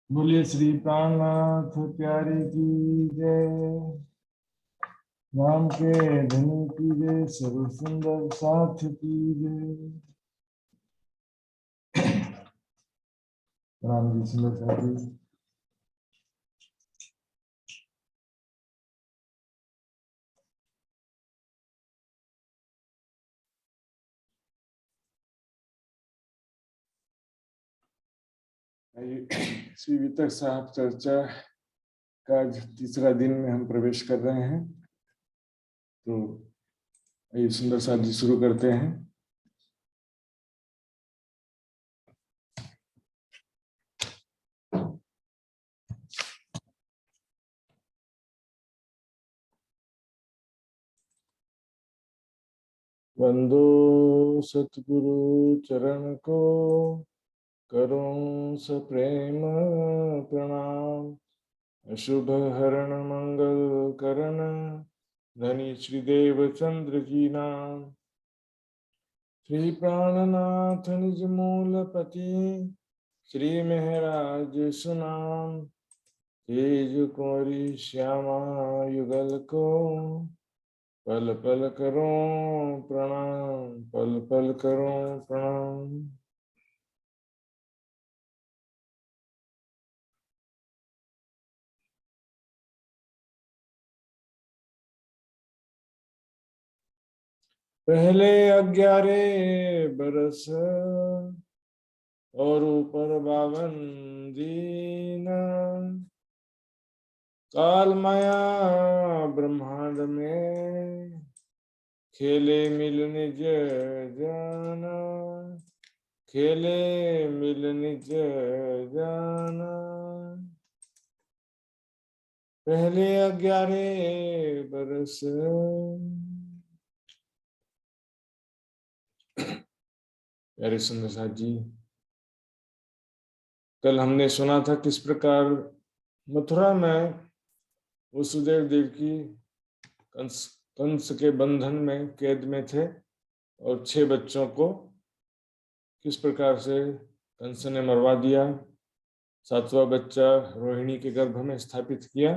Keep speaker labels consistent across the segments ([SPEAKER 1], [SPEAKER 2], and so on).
[SPEAKER 1] बोलिए श्री प्राणनाथ प्यारे की जय। राम के धनी की जय, सर्व सुंदर साथ की जय। राम जी सुंदर साथी। श्री वितक साहब चर्चा का तीसरा दिन में हम प्रवेश कर रहे हैं। तो ये सुंदर साथ जी शुरू करते हैं। वंदो सतगुरु चरण को, करूं सप्रेम प्रणाम। अशुभ हरण मंगल करण, धनी श्री देव चंद्र जी नाम। श्री प्राणनाथ निज मूलपति, श्री महराज सुनाम। तेज कोरी श्यामा युगल को, पल पल करो प्रणाम, पल पल करो प्रणाम। पहले 11 बरस और ऊपर 52 दीन, काल माया ब्रह्मांड में खेले मिल निज जाना, खेले मिल निज जाना। पहले 11 बरस। प्यारे सुंदर साथ जी, कल हमने सुना था किस प्रकार मथुरा में वसुदेव देव की कंस के बंधन में कैद में थे और 6 बच्चों को किस प्रकार से कंस ने मरवा दिया। 7वां बच्चा रोहिणी के गर्भ में स्थापित किया।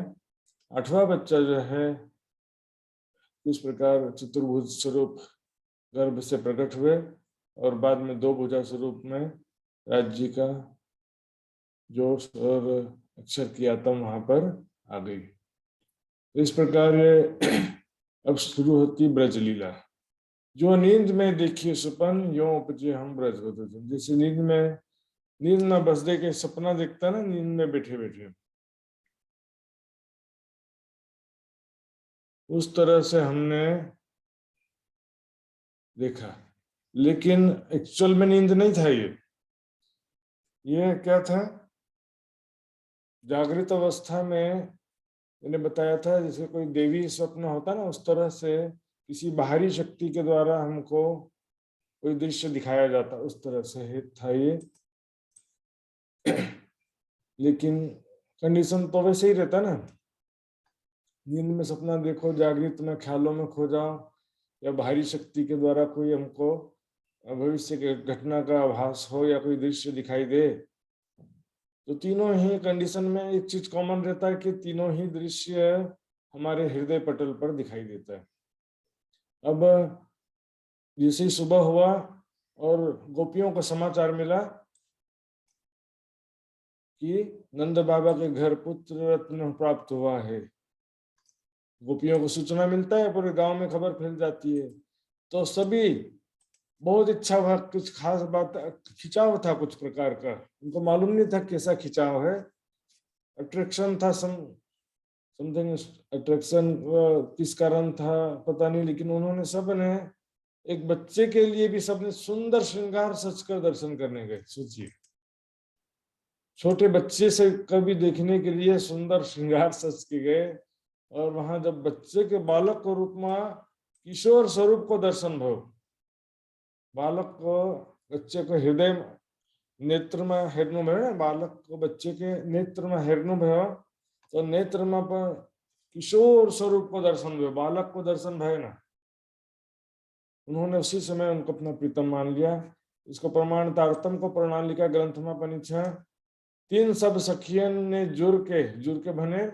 [SPEAKER 1] 8वां बच्चा जो है किस प्रकार चतुर्भुज स्वरूप गर्भ से प्रकट हुए और बाद में 2 भुजा स्वरूप में राज्य का जोश और अक्षर की आत्म वहां पर आ गई। इस प्रकार अब शुरू होती ब्रजलीला। जो नींद में देखिए सपन, यो उपजे हम ब्रज बधुजन। जैसे नींद में बस दे के सपना देखता ना, नींद में बैठे बैठे, उस तरह से हमने देखा। लेकिन एक्चुअल में नींद नहीं था। ये क्या था? जागृत अवस्था में मैंने बताया था जैसे कोई देवी स्वप्न होता ना, उस तरह से किसी बाहरी शक्ति के द्वारा हमको कोई दृश्य दिखाया जाता, उस तरह से था ये। लेकिन कंडीशन तो वैसे ही रहता ना, नींद में सपना देखो, जागृत में ख्यालों में खो जाओ, या बाहरी शक्ति के द्वारा कोई हमको भविष्य के घटना का आभास हो या कोई दृश्य दिखाई दे, तो तीनों ही कंडीशन में एक चीज कॉमन रहता है कि तीनों ही दृश्य हमारे हृदय पटल पर दिखाई देता है। अब जैसे ही सुबह हुआ और गोपियों को समाचार मिला कि नंद बाबा के घर पुत्र रत्न प्राप्त हुआ है, गोपियों को सूचना मिलता है, पूरे गांव में खबर फैल जाती है, तो सभी बहुत इच्छा हुआ। कुछ खास बात, खिंचाव था कुछ प्रकार का, उनको मालूम नहीं था कैसा खिंचाव है। अट्रैक्शन था, समथिंग अट्रैक्शन किस कारण था पता नहीं, लेकिन उन्होंने सबने एक बच्चे के लिए भी सबने सुंदर श्रृंगार सजकर दर्शन करने गए। सोचिए, छोटे बच्चे से कभी देखने के लिए सुंदर श्रृंगार सज के गए, और वहां जब बच्चे के बालक को रूप में किशोर स्वरूप को दर्शन भव, बालक को, बच्चे को हृदय नेत्र में हेरनु भयो, बालक को बच्चे के नेत्र में हेरनु भयो, तो नेत्र में पर किशोर स्वरूप को दर्शन भयो, बालक को दर्शन भय ना। उन्होंने उसी समय उनको अपना प्रीतम मान लिया। इसको प्रमाण तारतम को प्रणालिका ग्रंथ में पनि छ तीन सब सखियन ने जुड़ के बने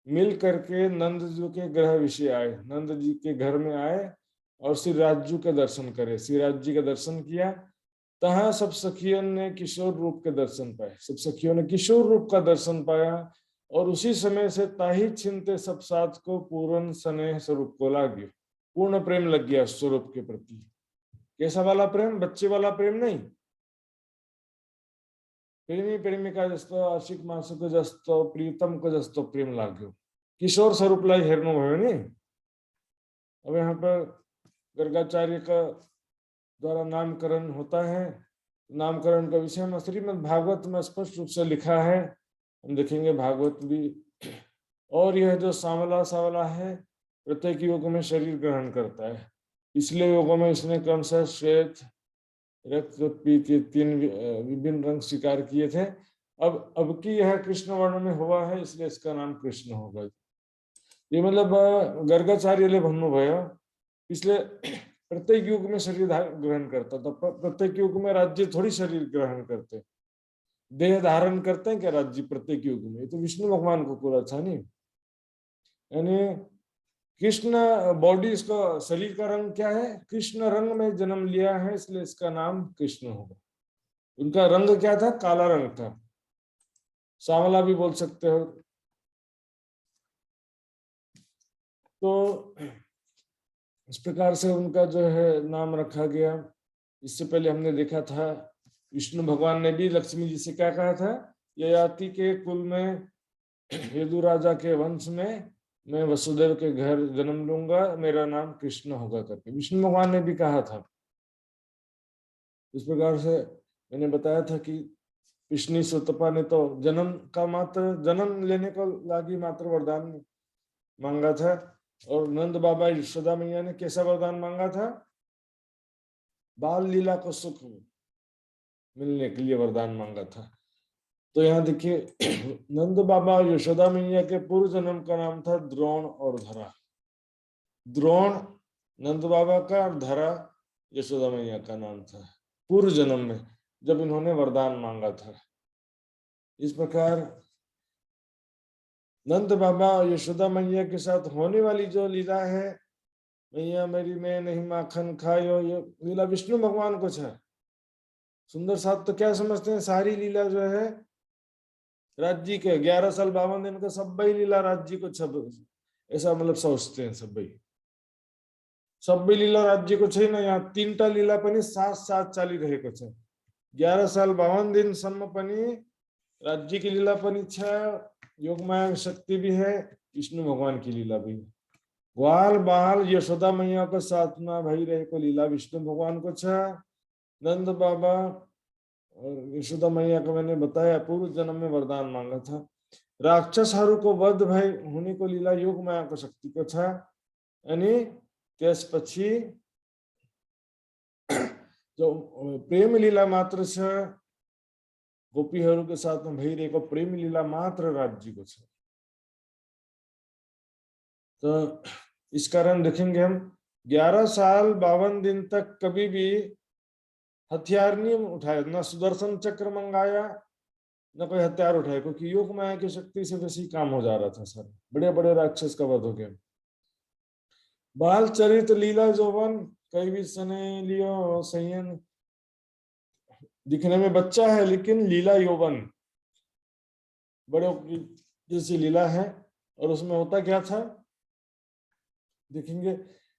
[SPEAKER 1] मिल करके नंद जी के ग्रह विषय आए, नंद जी के घर में आए और श्री राजू के दर्शन करे। श्री राज जी का दर्शन किया, तहाँ सब सखियों ने किशोर रूप के दर्शन पाए, सब सखियों ने किशोर रूप का दर्शन पाया। और उसी समय से ताही छिनते सब साथ को पूर्ण स्नेह स्वरूप को लाग्यो, पूर्ण प्रेम लग गया स्वरूप के प्रति। कैसा वाला प्रेम? बच्चे वाला प्रेम नहीं, प्रेमी प्रेमिका जस्तो, आशिक मासुक जस्तो, प्रीतम को जस्तो प्रेम लाग्यो, किशोर स्वरूप लाई हेर्नु भयो नि। अब यहाँ पर गर्गाचार्य का द्वारा नामकरण होता है। नामकरण का विषय में श्रीमद् भागवत में स्पष्ट रूप से लिखा है, हम देखेंगे भागवत भी। और यह जो सांवला सांवला है प्रत्येक युग में शरीर ग्रहण करता है। पिछले युगों में इसने क्रमशः श्वेत, रक्त, पीत, तीन विभिन्न रंग स्वीकार किए थे। अब की यह कृष्ण वर्ण में हुआ है, इसलिए इसका नाम कृष्ण होगा। ये मतलब गर्गाचार्यले भन्नुभयो पिछले प्रत्येक युग में शरीर ग्रहण करता था। प्रत्येक युग में राज्य थोड़ी शरीर ग्रहण करते, देह धारण करते हैं क्या राज्य प्रत्येक युग में? ये तो विष्णु भगवान को पूरा था नहीं। यानी कृष्ण बॉडी, इसका शरीर का रंग क्या है? कृष्ण रंग में जन्म लिया है, इसलिए इसका नाम कृष्ण होगा। उनका रंग क्या था? काला रंग था, सांवला भी बोल सकते हो। तो इस प्रकार से उनका जो है नाम रखा गया। इससे पहले हमने देखा था विष्णु भगवान ने भी लक्ष्मी जी से क्या कहा था? ययाति के कुल में, यदु राजा के वंश में मैं वसुदेव के घर जन्म लूंगा, मेरा नाम कृष्ण होगा करके विष्णु भगवान ने भी कहा था। इस प्रकार से मैंने बताया था कि विष्णु सुतपा ने तो जन्म का मात्र, जन्म लेने को लागी मात्र वरदान मांगा था। और नंद बाबा यशोदा मैया ने कैसा वरदान मांगा था? बाल लीला को सुख मिलने के लिए वरदान मांगा था। तो यहाँ देखिए नंद बाबा और यशोदा मैया के पूर्व जन्म का नाम था द्रोण और धरा। द्रोण नंद बाबा का और धरा यशोदा मैया का नाम था पूर्व जन्म में, जब इन्होंने वरदान मांगा था। इस प्रकार नंद बाबा और यशोदा मैया के साथ होने वाली जो लीला है, मैया मेरी मैं नहीं माखन खायो, ये लीला विष्णु भगवान को है। सुंदर साथ तो क्या समझते हैं? सारी लीला जो है राज्य के 11 साल 52 दिन का सब लीला राज्य को छब, ऐसा मतलब सोचते हैं सब। सब लीला राज्य को छैन। यहाँ 3टा लीला पनि साथ साथ चलिरहेको छ। 11 साल 52 दिनसम्म पनि राज्य की लीला पनि छ, योगमाया शक्ति भी है, विष्णु भगवान की लीला भी है। ग्वाल बाल यशोदा मैया को साथमा भइरहेको लीला विष्णु भगवान को छ। नंद बाबा और यशोदा मैया को मैंने बताया पूर्व जन्म में वरदान मांगा था। राक्षसहरूको वध भई हुने को लीला योग माया को शक्ति को छ। अनि त्यसपछि जो प्रेम लीला मात्र छ, गोपीहरूको साथमा भइरहेको प्रेम लीला मात्र राज्यको छ। तो इस कारण देखेंगे हम 11 साल 52 दिन तक कभी भी हथियार नहीं उठाया, न सुदर्शन चक्र मंगाया, न कोई हथियार उठाया, क्योंकि योग माया की शक्ति से वैसे ही काम हो जा रहा था। सर बड़े बड़े राक्षस का वध हो गया। बाल चरित लीला जोवन कई भी सने लियो संयन, दिखने में बच्चा है लेकिन लीला यौवन बड़ों की जैसी लीला है। और उसमें होता क्या था देखेंगे।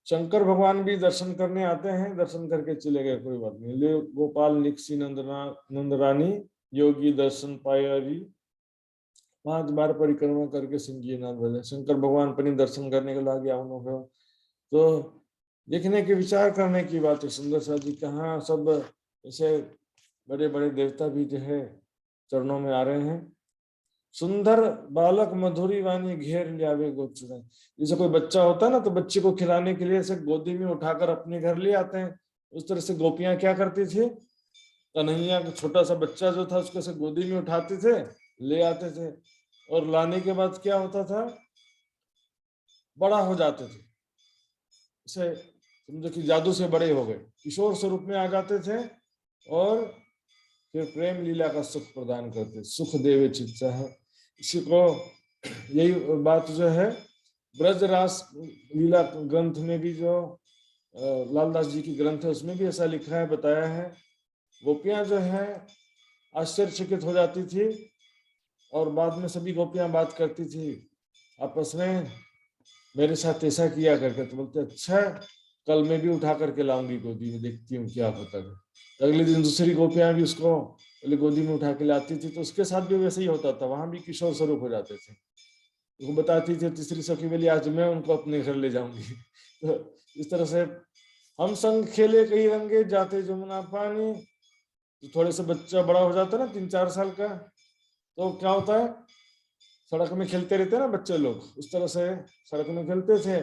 [SPEAKER 1] शंकर भगवान भी दर्शन करने आते हैं, दर्शन करके चले गए, कोई बात नहीं। ले गोपाल निक्सी नंदरानी योगी दर्शन पायारी, 5 बार परिक्रमा करके सिंह नाथ भजे। शंकर भगवान पनि दर्शन करने के लागे आउनुभयो। तो देखने के विचार करने की बात है। सुंदर सा जी कहाँ सब ऐसे बड़े बड़े देवता भी जो है चरणों में आ रहे हैं। सुंदर बालक मधुरी वाणी घेर लियावे गोचुरा। जैसे कोई बच्चा होता है ना, तो बच्चे को खिलाने के लिए ऐसे गोदी में उठाकर अपने घर ले आते हैं। उस तरह से गोपियां क्या करती थी, कन्हैया का छोटा सा बच्चा जो था उसको ऐसे गोदी में उठाते थे, ले आते थे, और लाने के बाद क्या होता था, बड़ा हो जाते थे। इसे समझो कि जादू से बड़े हो गए, किशोर स्वरूप में आ जाते थे। और फिर प्रेम लीला का सुख प्रदान करते, सुख देवे चित्ता है। इसी को यही बात जो है ब्रज रास लीला ग्रंथ में भी, जो लालदास जी की ग्रंथ है उसमें भी ऐसा लिखा है, बताया है। गोपियां जो है आश्चर्यचकित हो जाती थी और बाद में सभी गोपियां बात करती थी आपस में, मेरे साथ ऐसा किया करके। तो बोलते अच्छा कल मैं भी उठा करके लाऊंगी गोदी में, देखती हूँ क्या होता है। तो अगले दिन दूसरी गोपियां भी उसको पहले गोदी में उठा के लाती थी, तो उसके साथ भी वैसे ही होता था, वहां भी किशोर स्वरूप हो जाते थे। वो बताती थी तीसरी सखी बोली आज मैं उनको अपने घर ले जाऊंगी। तो इस तरह से हम संग खेले कई रंगे जाते जमुना पानी। तो थोड़े से बच्चा बड़ा हो जाता है ना 3-4 साल का, तो क्या होता है सड़क में खेलते रहते हैं ना बच्चे लोग, उस तरह से सड़क में खेलते थे।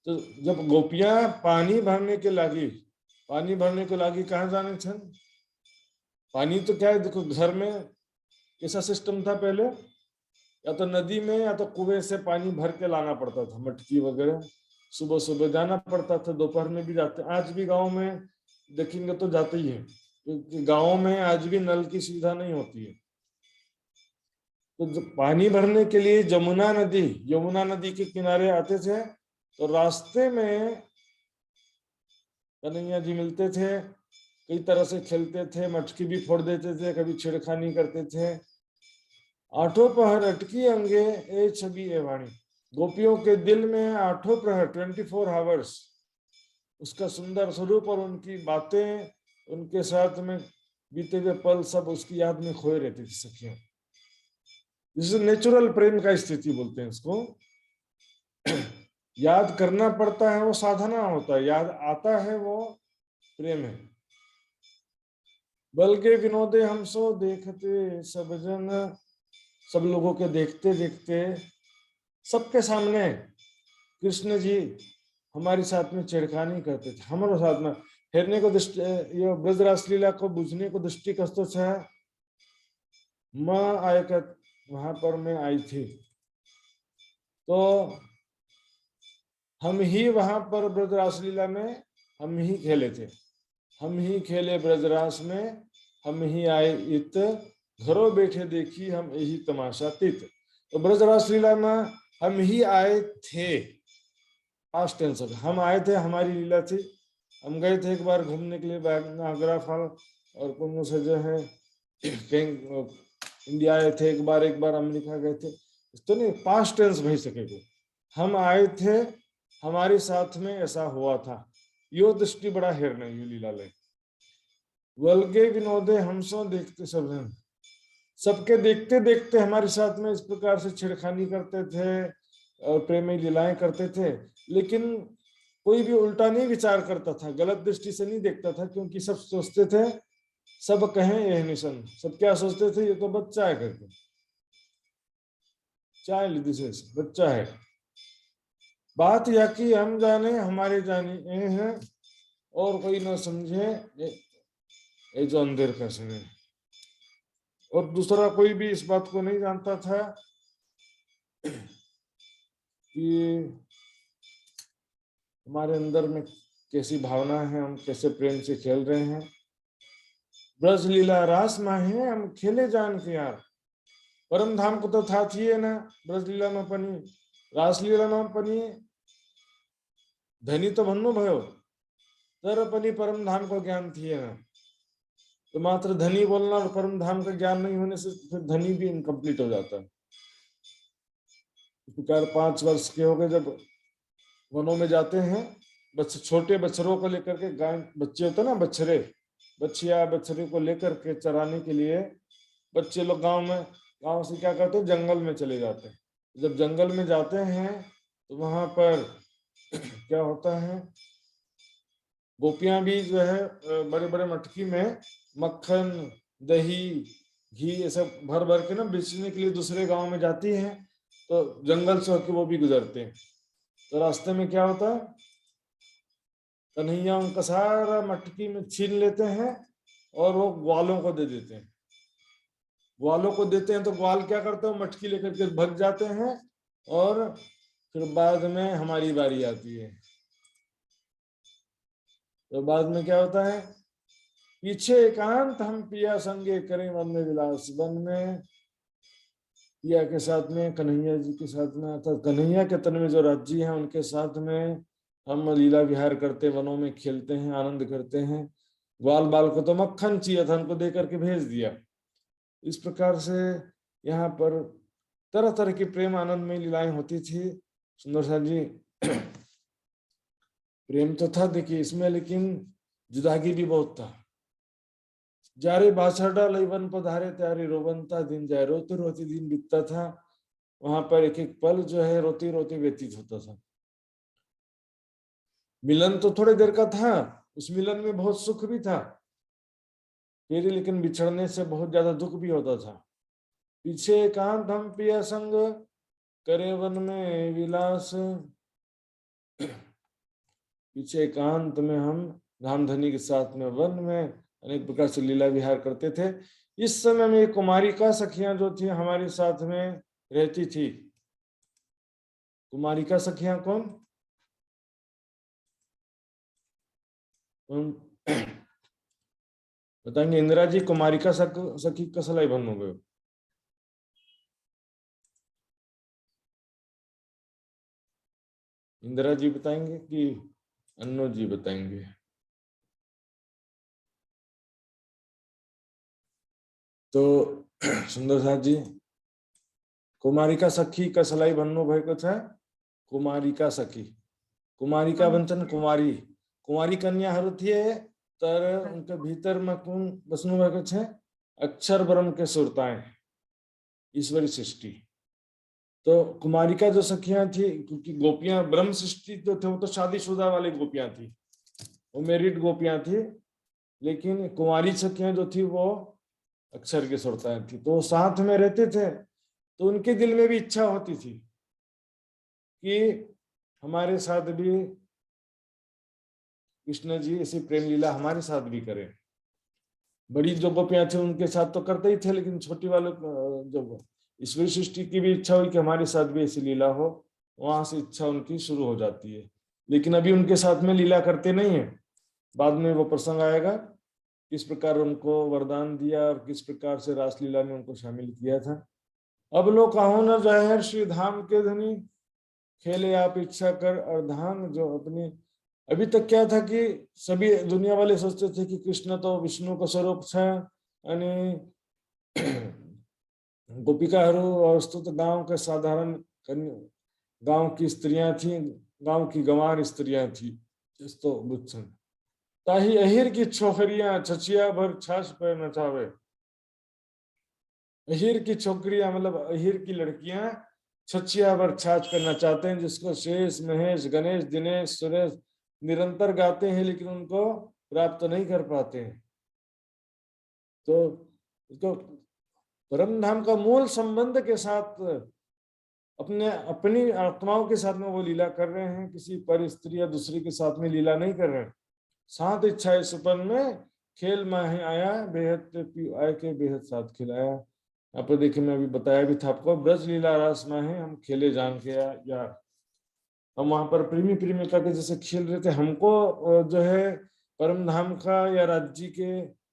[SPEAKER 1] तो जब गोपियां पानी भरने के लागी, पानी भरने को लागी, कहाँ जाने छन? पानी तो क्या है, देखो घर में कैसा सिस्टम था पहले, या तो नदी में या तो कुएं से पानी भर के लाना पड़ता था, मटकी वगैरह। सुबह सुबह जाना पड़ता था, दोपहर में भी जाते, आज भी गांव में देखेंगे तो जाते ही है, क्योंकि गांव में आज भी नल की सुविधा नहीं होती है। तो पानी भरने के लिए यमुना नदी के किनारे आते थे, तो रास्ते में कन्हैया जी मिलते थे, कई तरह से खेलते थे, मटकी भी फोड़ देते थे, कभी छेड़खानी करते थे। आठों पहर अटकी अंगे ए छवि ए वाणी, गोपियों के दिल में आठों प्रहर 24 आवर्स उसका सुंदर स्वरूप और उनकी बातें, उनके साथ में बीते हुए पल सब उसकी याद में खोए रहती थी सखियों। जिसे नेचुरल प्रेम का स्थिति बोलते हैं इसको। याद करना पड़ता है वो साधना होता है, याद आता है वो प्रेम है। बल के विनोदे हम सो देखते सब जन, सब लोगों के देखते देखते सबके सामने कृष्ण जी हमारे साथ में छेड़खानी करते थे, हमारे साथ में हेरने को दृष्टि, ये ब्रजरास लीला को बुझने को दृष्टि कस्तो है। माँ आय का वहां पर मैं आई थी, तो हम ही वहां पर ब्रजरास लीला में हम ही खेले थे, हम ही खेले ब्रजरास में, हम ही आए इत, घरों बैठे देखी हम यही तमाशा तित। तो ब्रजरास लीला में हम ही आए थे, पास्ट टेंस, हम आए थे, हमारी लीला थी। हम गए थे एक बार घूमने के लिए नागरा फॉल और कुल्लू से जो है कहीं इंडिया आए थे, एक बार अमेरिका गए थे। तो नहीं, पास्ट टेंस भई सकेगा, हम आए थे, हमारे साथ में ऐसा हुआ था। यो दृष्टि बड़ा हेर नहीं लीला ले। वल्गे विनोदे हम सो देखते सब जन, सबके देखते देखते हमारे साथ में इस प्रकार से छेड़खानी करते थे और प्रेमी लीलाएं करते थे, लेकिन कोई भी उल्टा नहीं विचार करता था, गलत दृष्टि से नहीं देखता था, क्योंकि सब सोचते थे सब कहें यह निशन, सब क्या सोचते थे ये तो बच्चा है करके, चाइल्ड दिस इज, बच्चा है। बात यह कि हम जाने हमारे जाने ये हैं और कोई ना समझे ये जो अंधेर का समय। और दूसरा कोई भी इस बात को नहीं जानता था कि हमारे अंदर में कैसी भावना है, हम कैसे प्रेम से खेल रहे हैं। ब्रज लीला रास माहे हम खेले जान के यार, परम धाम को तो था थिए ना, ब्रज लीला में पनि रास लीला में पनि धनी तो भन्नु भयो, तर पनि परम धाम को ज्ञान थिएन। तो मात्र धनी बोलना और परम धाम का ज्ञान नहीं होने से फिर धनी भी इनकम्प्लीट हो जाता है। इस प्रकार 5 वर्ष के हो गए जब वनों में जाते हैं, बच्चे छोटे बछरों को लेकर के, गाय बच्चे होते ना, बछरे बच्चिया बछरे को लेकर के चराने के लिए बच्चे लोग गांव से क्या करते हैं, जंगल में चले जाते हैं। जब जंगल में जाते हैं तो वहां पर क्या होता है, गोपियां भी जो है बड़े बड़े मटकी में मक्खन दही घी ये सब भर भर के ना बेचने के लिए दूसरे गांव में जाती हैं। तो जंगल से होकर वो भी गुजरते हैं, तो रास्ते में क्या होता है, कन्हैया उनका सारा मटकी में छीन लेते हैं और वो ग्वालों को दे देते हैं। ग्वालों को देते हैं तो ग्वाल क्या करते हैं, मटकी लेकर के भग जाते हैं और फिर बाद में हमारी बारी आती है। तो बाद में क्या होता है पीछे एकांत हम पिया संगे करें वन में विलास। वन में पिया के साथ में, कन्हैया जी के साथ में, अर्थात कन्हैया के तन में जो राज्य है उनके साथ में हम लीला विहार करते, वनों में खेलते हैं, आनंद करते हैं। ग्वाल बाल को तो मक्खन चाहिए था, उनको दे करके भेज दिया। इस प्रकार से यहाँ पर तरह तरह की प्रेम आनंद में लीलाएं होती थी। सुंदर सा जी प्रेम तो था देखिए इसमें, लेकिन जुदागी भी बहुत था। जारे बाछड़ा लईवन पधारे त्यारे रोबनता दिन जाए, रोते रोते दिन बीतता था। वहां पर एक एक पल जो है रोते रोते व्यतीत होता था। मिलन तो थोड़ी देर का था, उस मिलन में बहुत सुख भी था फिर, लेकिन बिछड़ने से बहुत ज्यादा दुख भी होता था। पीछे एकांत हम पिया संग करे वन में विलास। पीछे एकांत में हम रामधनी के साथ में वन में अनेक प्रकार से लीला विहार करते थे। इस समय में कुमारिका सखियां जो थी हमारे साथ में रहती थी। कुमारिका सखियां कौन? बताएंगे इंदिरा जी, कुमारिका सखी कसलाई भन्नु भयो? इंदिरा जी बताएंगे कि अन्नो जी बताएंगे? तो सुंदर साथ जी, कुमारिका सखी कसलाई भन्नु भएको छ? कुमारिका सखी, कुमारिका भन्छन् कुमारी, कुमारी कन्याहरू थिए, तर उनको भीतरमा कुन बस्नु भएको छ? अक्षर ब्रह्म के सुरताएं, ईश्वरी सृष्टि। तो कुमारिका जो सखियां थी, क्योंकि गोपियां ब्रह्म सृष्टि जो थे वो तो शादीशुदा वाली गोपियां थी, वो मैरिड गोपियां थी, लेकिन कुमारी सखियां जो थी वो अक्षर की सुरताएं थी। तो साथ में रहते थे, तो उनके दिल में भी इच्छा होती थी कि हमारे साथ भी कृष्ण जी ऐसी प्रेम लीला हमारे साथ भी करें। बड़ी जो गोपियां थी उनके साथ तो करते ही थे, लेकिन छोटी वालों जो ईश्वरी सृष्टि की भी इच्छा हुई कि हमारे साथ भी ऐसी लीला हो, वहां से इच्छा उनकी शुरू हो जाती है। लेकिन अभी उनके साथ में लीला करते नहीं है, बाद में वो प्रसंग आएगा किस प्रकार उनको वरदान दिया और किस प्रकार से रासलीला में उनको शामिल किया था। अब लो कहो न जहर श्री धाम के धनी, खेले आप इच्छा कर अर्धांग जो अपनी। अभी तक क्या था कि सभी दुनिया वाले सोचते थे कि कृष्ण तो विष्णु का स्वरूप छ, अनि गोपिकाहरू वस्तु तो गांव के साधारण गांव की स्त्रियां थी, गांव की गंवार स्त्रियां थी जस्तो बुझ्छन्। ताही अहिर की छोकरियां छचिया भर छाछ पर नचावे। अहिर की छोकरियां मतलब अहिर की लड़कियां छचिया भर छाछ पर नचाते हैं, जिसको शेष महेश गणेश दिनेश सुरेश निरंतर गाते हैं, लेकिन उनको प्राप्त नहीं कर पाते हैं। तो इसको परम धाम का मूल संबंध के साथ अपनी आत्माओं के साथ में वो लीला कर रहे हैं, किसी पर स्त्री या दूसरी के साथ में लीला नहीं कर रहे हैं। साथ इच्छा सुपन में खेल माही आया, बेहद आय के बेहद साथ खिलाया। आप देखिए मैं अभी बताया भी था आपको, ब्रज लीला रास माही हम खेले जान के या हम वहां पर प्रेमी प्रेमिका के जैसे खेल रहे थे। हमको जो है परम धाम का या राज्य के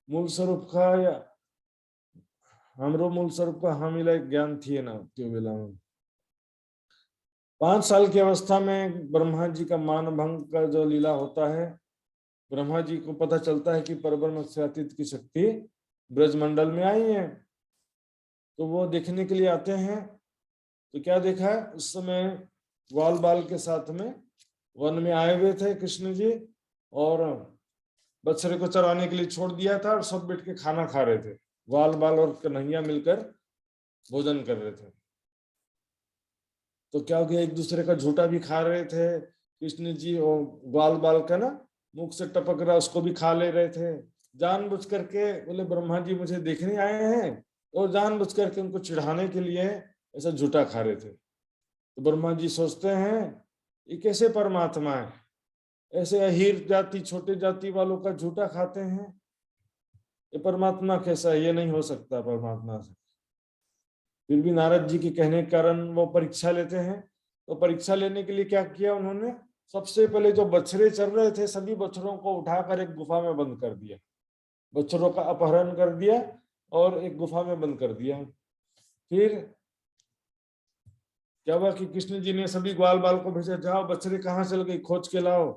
[SPEAKER 1] मूल स्वरूप का या हमरो मूल स्वरूप का हामीलाई ज्ञान थिए ना त्यो बेला में। 5 साल की अवस्था में ब्रह्मा जी का मान भंग का जो लीला होता है, ब्रह्मा जी को पता चलता है कि परब्रह्म से अतीत की शक्ति ब्रजमंडल में आई है, तो वो देखने के लिए आते हैं। तो क्या देखा है, उस समय ग्वाल बाल के साथ में वन में आए हुए थे कृष्ण जी, और बछड़े को चराने के लिए छोड़ दिया था और सब बैठ के खाना खा रहे थे। ग्वाल बाल और कन्हैया मिलकर भोजन कर रहे थे। तो क्या हो गया, एक दूसरे का झूठा भी खा रहे थे कृष्ण जी, और ग्वाल बाल का ना मुख से टपक रहा उसको भी खा ले रहे थे। जानबूझ करके बोले ब्रह्मा जी मुझे देखने आए हैं, और जानबूझ करके उनको चिढ़ाने के लिए ऐसा झूठा खा रहे थे। तो ब्रह्मा जी सोचते हैं ये कैसे परमात्मा है, ऐसे अहीर जाति छोटे जाति वालों का झूठा खाते हैं, ये परमात्मा कैसा है, ये नहीं हो सकता परमात्मा से। फिर भी नारद जी के कहने के कारण वो परीक्षा लेते हैं। तो परीक्षा लेने के लिए क्या किया उन्होंने, सबसे पहले जो बछड़े चल रहे थे सभी बछड़ों को उठाकर एक गुफा में बंद कर दिया। बछड़ों का अपहरण कर दिया और एक गुफा में बंद कर दिया। फिर क्या हुआ कि कृष्ण जी ने सभी ग्वाल बाल को भेजा, जाओ बछड़े कहाँ चल गई, खोज के लाओ।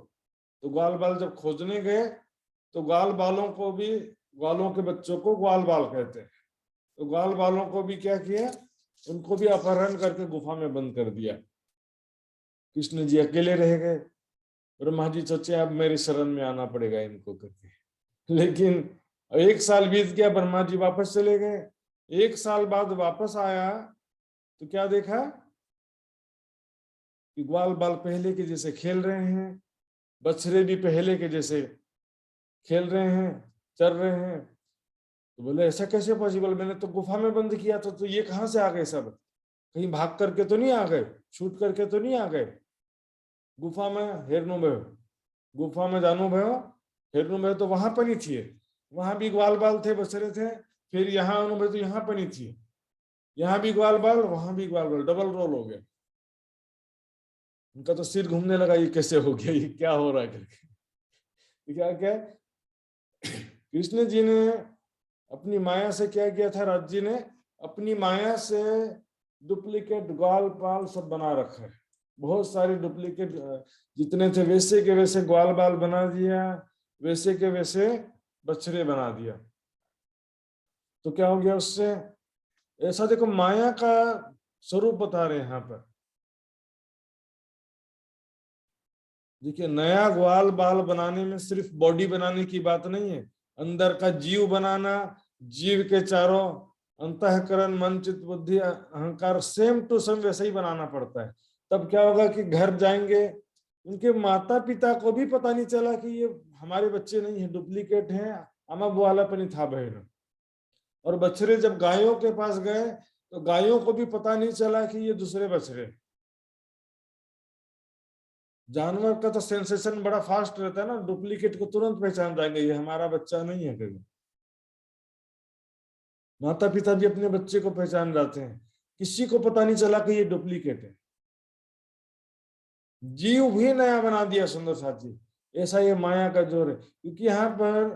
[SPEAKER 1] तो ग्वाल बाल जब खोजने गए तो ग्वाल बालों को भी, ग्वालों के बच्चों को ग्वाल बाल कहते हैं, तो ग्वाल बालों को भी क्या किया, उनको भी अपहरण करके गुफा में बंद कर दिया। कृष्ण जी अकेले रह गए। ब्रह्मा जी सोचे अब मेरी शरण में आना पड़ेगा इनको करके। लेकिन 1 साल बीत गया, ब्रह्मा जी वापस चले गए। 1 साल बाद वापस आया तो क्या देखा कि ग्वाल बाल पहले के जैसे खेल रहे हैं, बछड़े भी पहले के जैसे खेल रहे हैं, चल रहे हैं। तो बोले ऐसा कैसे पॉसिबल, मैंने तो गुफा में बंद किया था, तो ये कहाँ से आ गए सब, कहीं भाग करके तो नहीं आ गए, छूट करके तो नहीं आ गए। गुफा में हेरनु भयो, गुफा में जानू भयो, हेरनु भयो तो वहां पर ही थी, वहां भी ग्वाल बाल थे, बछड़े थे। फिर यहाँ अनुभव तो यहाँ पर ही थी, यहाँ भी ग्वाल बाल वहां भी ग्वाल बाल, डबल रोल हो गया। उनका तो सिर घूमने लगा, ये कैसे हो गया, ये क्या हो रहा है करके। क्या क्या कृष्ण जी ने अपनी माया से क्या किया था, राज जी ने अपनी माया से डुप्लीकेट ग्वाल बाल सब बना रखा है, बहुत सारे डुप्लीकेट जितने थे वैसे के वैसे ग्वाल बाल बना दिया, वैसे के वैसे बछड़े बना दिया। तो क्या हो गया उससे, ऐसा देखो माया का स्वरूप बता रहे हैं यहाँ पर। देखिए नया ग्वाल बाल बनाने में सिर्फ बॉडी बनाने की बात नहीं है, अंदर का जीव बनाना, जीव के चारों अंतःकरण मन चित्त बुद्धि अहंकार सेम टू सेम वैसे ही बनाना पड़ता है। तब क्या होगा कि घर जाएंगे, उनके माता पिता को भी पता नहीं चला कि ये हमारे बच्चे नहीं है, डुप्लीकेट हैं, अमा वालापन ही था बहन। और बछड़े जब गायों के पास गए तो गायों को भी पता नहीं चला कि ये दूसरे बछड़े। जानवर का तो सेंसेशन बड़ा फास्ट रहता है ना, डुप्लीकेट को तुरंत पहचान जाएंगे ये हमारा बच्चा नहीं है कभी। माता पिता भी अपने बच्चे को पहचान जाते हैं, किसी को पता नहीं चला कि ये डुप्लीकेट है। जीव भी नया बना दिया सुंदर साथी, ऐसा ये माया का जोर है। क्योंकि यहाँ पर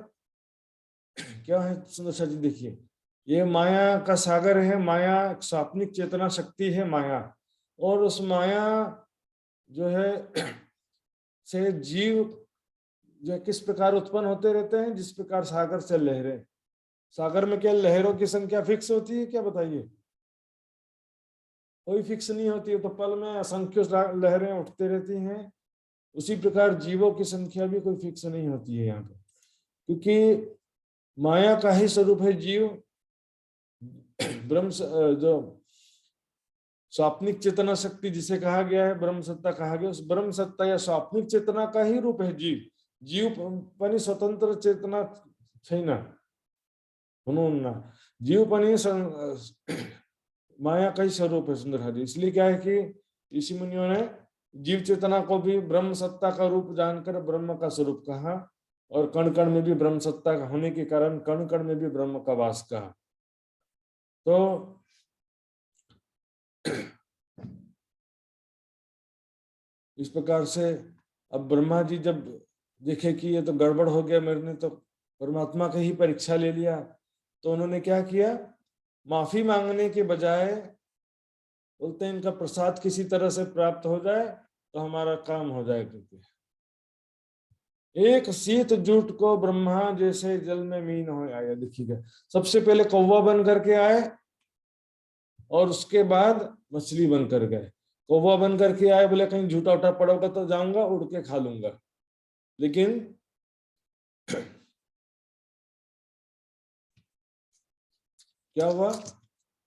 [SPEAKER 1] क्या है सुंदर साथी, देखिए ये माया का सागर है, माया स्वाप्निक चेतना शक्ति है माया। और उस माया जो है से जीव जो किस प्रकार उत्पन्न होते रहते हैं, जिस प्रकार सागर से लहरें। सागर में क्या लहरों की संख्या फिक्स होती है क्या, बताइए? कोई फिक्स नहीं होती है, तो पल में असंख्य लहरें उठते रहती हैं। उसी प्रकार जीवों की संख्या भी कोई फिक्स नहीं होती है यहाँ पर, क्योंकि माया का ही स्वरूप है जीव। ब्रह्म जो स्वाप्निक चेतना शक्ति जिसे कहा गया है, ब्रह्म सत्ता कहा गया, उस ब्रह्म सत्ता या स्वाप्निक चेतना का ही रूप है जीव। जीव पनि स्वतंत्र चेतना छैन हुनुहुन्न, जीव पनि माया का ही स्वरूप है सुंदर हरि। इसलिए क्या है कि ऋषि मुनियों ने जीव चेतना को भी ब्रह्म सत्ता का रूप जानकर ब्रह्म का स्वरूप कहा, और कण कण में भी ब्रह्म सत्ता होने के कारण कण कण में भी ब्रह्म का वास कहा। तो इस प्रकार से अब ब्रह्मा जी जब देखे कि ये तो गड़बड़ हो गया, मेरे ने तो परमात्मा की ही परीक्षा ले लिया, तो उन्होंने क्या किया, माफी मांगने के बजाय बोलते हैं इनका प्रसाद किसी तरह से प्राप्त हो जाए तो हमारा काम हो जाए। क्योंकि एक शीत जूट को ब्रह्मा जैसे जल में मीन हो आया, देखिएगा सबसे पहले कौवा बन करके आए और उसके बाद मछली बन कर गए। कौवा बन करके आए, बोले कहीं झूठा उठा पड़ोगा तो जाऊंगा उड़ के खा लूंगा। लेकिन क्या हुआ,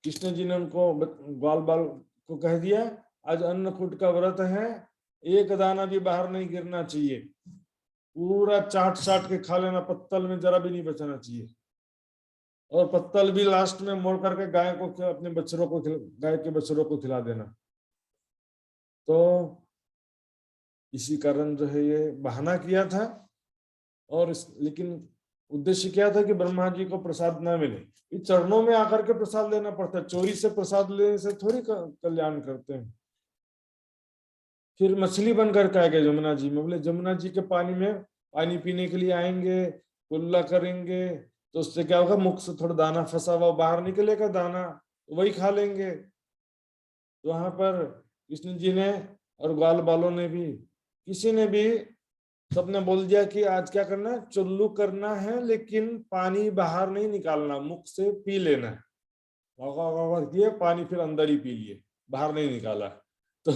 [SPEAKER 1] कृष्ण जी ने उनको ग्वाल बाल को कह दिया आज अन्नकूट का व्रत है, एक दाना भी बाहर नहीं गिरना चाहिए, पूरा चाट चाट के खा लेना, पत्तल में जरा भी नहीं बचाना चाहिए। और पत्तल भी लास्ट में मोड़ करके गाय को, अपने बच्चों को, गाय के बच्चों को खिला देना। तो इसी कारण जो है ये बहाना किया था। और लेकिन उद्देश्य क्या था कि ब्रह्मा जी को प्रसाद न मिले, ये चरणों में आकर के प्रसाद लेना पड़ता है, चोरी से प्रसाद लेने से थोड़ी कल्याण करते हैं। फिर मछली बन करके आ गए जमुना जी में, बोले जमुना जी के पानी में पानी पीने के लिए आएंगे, कुल्ला करेंगे, तो उससे क्या होगा, मुख से थोड़ा दाना फंसा हुआ बाहर निकलेगा दाना, वही खा लेंगे। तो वहां पर कृष्ण जी ने और ग्वाल बालों ने भी, किसी ने भी, सबने बोल दिया कि आज क्या करना है, चुल्लू करना है, लेकिन पानी बाहर नहीं निकालना, मुख से पी लेना है। किए पानी फिर अंदर ही पी लिए, बाहर नहीं निकाला। तो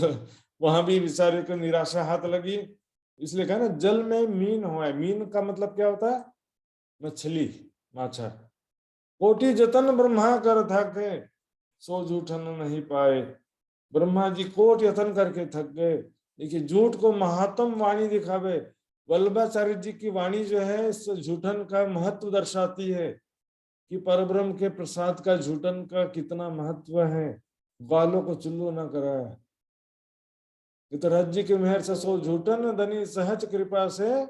[SPEAKER 1] वहां भी बेचारे को निराशा हाथ लगी। इसलिए कहा ना, जल में मीन हो है। मीन का मतलब क्या होता है, मछली, माछा। कोटि जतन ब्रह्मा कर थाके, सो झूठन नहीं पाए। ब्रह्मा जी कोट यतन करके थक गए, देखिए झूठ को महात्म वाणी दिखावे। वल्लभाचार्य जी की वाणी जो है इस झूठन का महत्व दर्शाती है कि परब्रह्म के प्रसाद का झूठन का कितना महत्व है। ग्वालों को चुल्लू न कराया, तो राज्य के मेहर से सो झूठन धनी सहज कृपा से,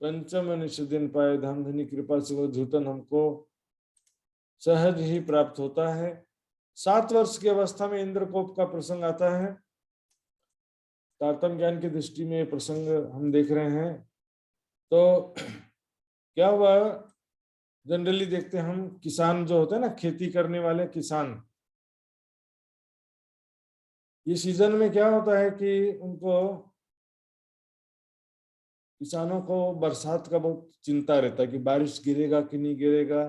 [SPEAKER 1] पंचम निश दिन पाए। धन धनी कृपा से वो झूठन हमको सहज ही प्राप्त होता है। 7 वर्ष की अवस्था में इंद्रकोप का प्रसंग आता है। तारतम्य ज्ञान की दृष्टि में ये प्रसंग हम देख रहे हैं। तो क्या हुआ, जनरली देखते हैं हम, किसान जो होते हैं ना, खेती करने वाले किसान, ये सीजन में क्या होता है कि उनको, किसानों को बरसात का बहुत चिंता रहता है कि बारिश गिरेगा कि नहीं गिरेगा,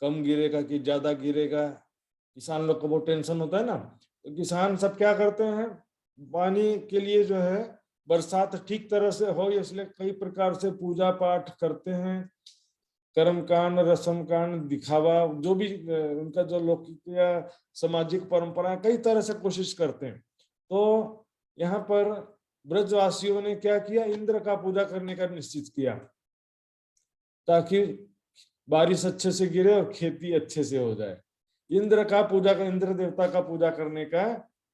[SPEAKER 1] कम गिरेगा कि ज्यादा गिरेगा। किसान लोग को बहुत टेंशन होता है ना। तो किसान सब क्या करते हैं, पानी के लिए जो है, बरसात ठीक तरह से हो इसलिए कई प्रकार से पूजा पाठ करते हैं। कर्म कांड, रसम कांड, दिखावा, जो भी उनका जो लौकिक या सामाजिक परंपरा, कई तरह से कोशिश करते हैं। तो यहाँ पर ब्रजवासियों ने क्या किया, इंद्र का पूजा करने का निश्चित किया, ताकि बारिश अच्छे से गिरे और खेती अच्छे से हो जाए। इंद्र का पूजा का, इंद्र देवता का पूजा करने का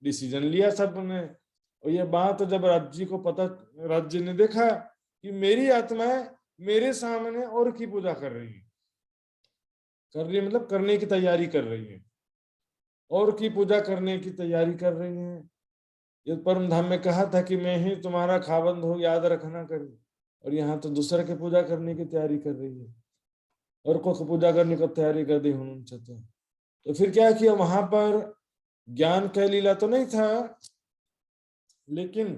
[SPEAKER 1] डिसीजन लिया सबने। और ये बात जब राज्य को पता, राज्य ने देखा कि मेरी आत्माएं मेरे सामने और की पूजा कर रही है, कर रही है मतलब करने की तैयारी कर रही है, और की पूजा करने की तैयारी कर रही है। ये परम धाम में कहा था कि मैं ही तुम्हारा खावंद हूँ, याद रखना कर। और यहाँ तो दूसरे की पूजा करने की तैयारी कर रही है, और को पूजा करने की तैयारी कर दी उन्होंने। तो फिर क्या किया, वहां पर ज्ञान का लीला तो नहीं था, लेकिन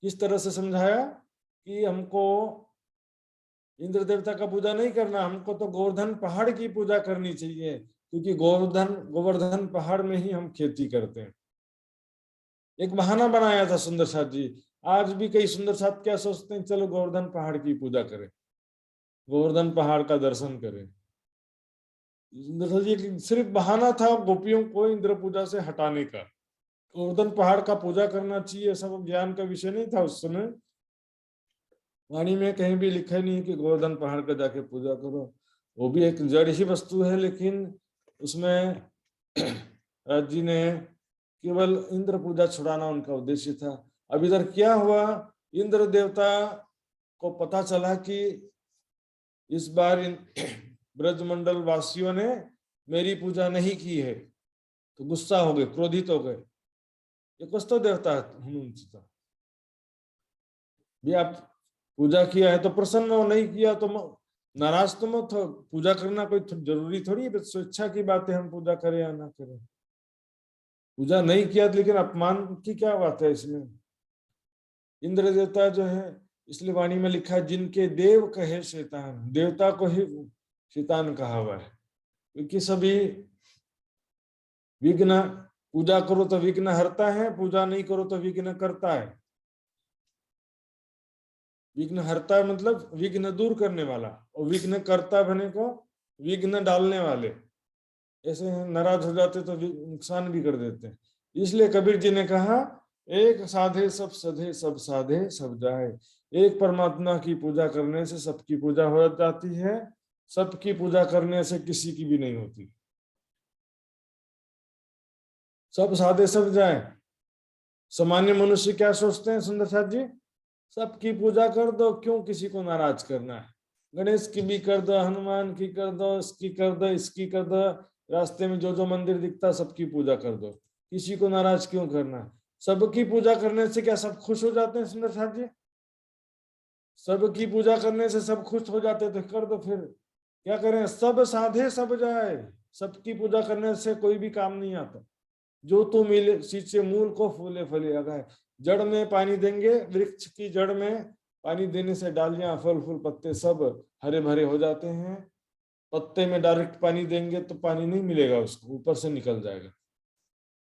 [SPEAKER 1] किस तरह से समझाया कि हमको इंद्र देवता का पूजा नहीं करना, हमको तो गोवर्धन पहाड़ की पूजा करनी चाहिए, क्योंकि गोवर्धन पहाड़ में ही हम खेती करते हैं। एक बहाना बनाया था सुंदर साथ जी। आज भी कई सुंदर साथ क्या सोचते हैं, चलो गोवर्धन पहाड़ की पूजा करें, गोवर्धन पहाड़ का दर्शन करें। सुंदर साथ जी सिर्फ बहाना था गोपियों को इंद्र पूजा से हटाने का। गोवर्धन पहाड़ का पूजा करना चाहिए, सब ज्ञान का विषय नहीं था उस समय। वाणी में कहीं भी लिखा नहीं है कि गोवर्धन पहाड़ का जाके पूजा करो, वो भी एक जड़ ही वस्तु है। लेकिन उसमें राज जी ने केवल इंद्र पूजा छुड़ाना उनका उद्देश्य था। अब इधर क्या हुआ, इंद्र देवता को पता चला कि इस बार ब्रजमंडल वासियों ने मेरी पूजा नहीं की है, तो गुस्सा हो गए, क्रोधित हो गए। ये कुछ तो देवता है, भी आप पूजा किया है तो प्रसन्न हो, नहीं किया तो नाराज तो मत हो। पूजा करना कोई जरूरी थोड़ी है, स्वेच्छा की बात है, हम पूजा करें या ना करें। पूजा नहीं किया लेकिन अपमान की क्या बात है इसमें। इंद्र देवता जो है, इसलिए वाणी में लिखा है, जिनके देव कहे शैतान, देवता को ही शैतान कहा हुआ है। क्योंकि सभी विघ्न, पूजा करो तो विघ्न हरता है, पूजा नहीं करो तो विघ्न करता है। विघ्न हरता मतलब विघ्न दूर करने वाला, और विघ्न करता बने को विघ्न डालने वाले। ऐसे नाराज हो जाते तो नुकसान भी कर देते हैं। इसलिए कबीर जी ने कहा, एक साधे सब सधे, सब साधे सब जाए। एक परमात्मा की पूजा करने से सबकी पूजा हो जाती है, सबकी पूजा करने से किसी की भी नहीं होती। सब साधे सब जाए। सामान्य मनुष्य क्या सोचते हैं सुंदर साथ जी, सबकी पूजा कर दो, क्यों किसी को नाराज करना है। गणेश की भी कर दो, हनुमान की कर दो, इसकी कर दो, इसकी कर दो, रास्ते में जो जो मंदिर दिखता है सबकी पूजा कर दो, किसी को नाराज क्यों करना है। सबकी पूजा करने से क्या सब खुश हो जाते हैं सुंदर साथ जी? सबकी पूजा करने से सब खुश हो जाते, तो कर दो फिर, क्या करें, सब साधे सब जाए। सबकी पूजा करने से कोई भी काम नहीं आता। जो तू मिले सींचे मूल को, फूले फले लगाए। जड़ में पानी देंगे, वृक्ष की जड़ में पानी देने से डालियां, फल फूल पत्ते सब हरे भरे हो जाते हैं। पत्ते में डायरेक्ट पानी देंगे तो पानी नहीं मिलेगा, उसको ऊपर से निकल जाएगा।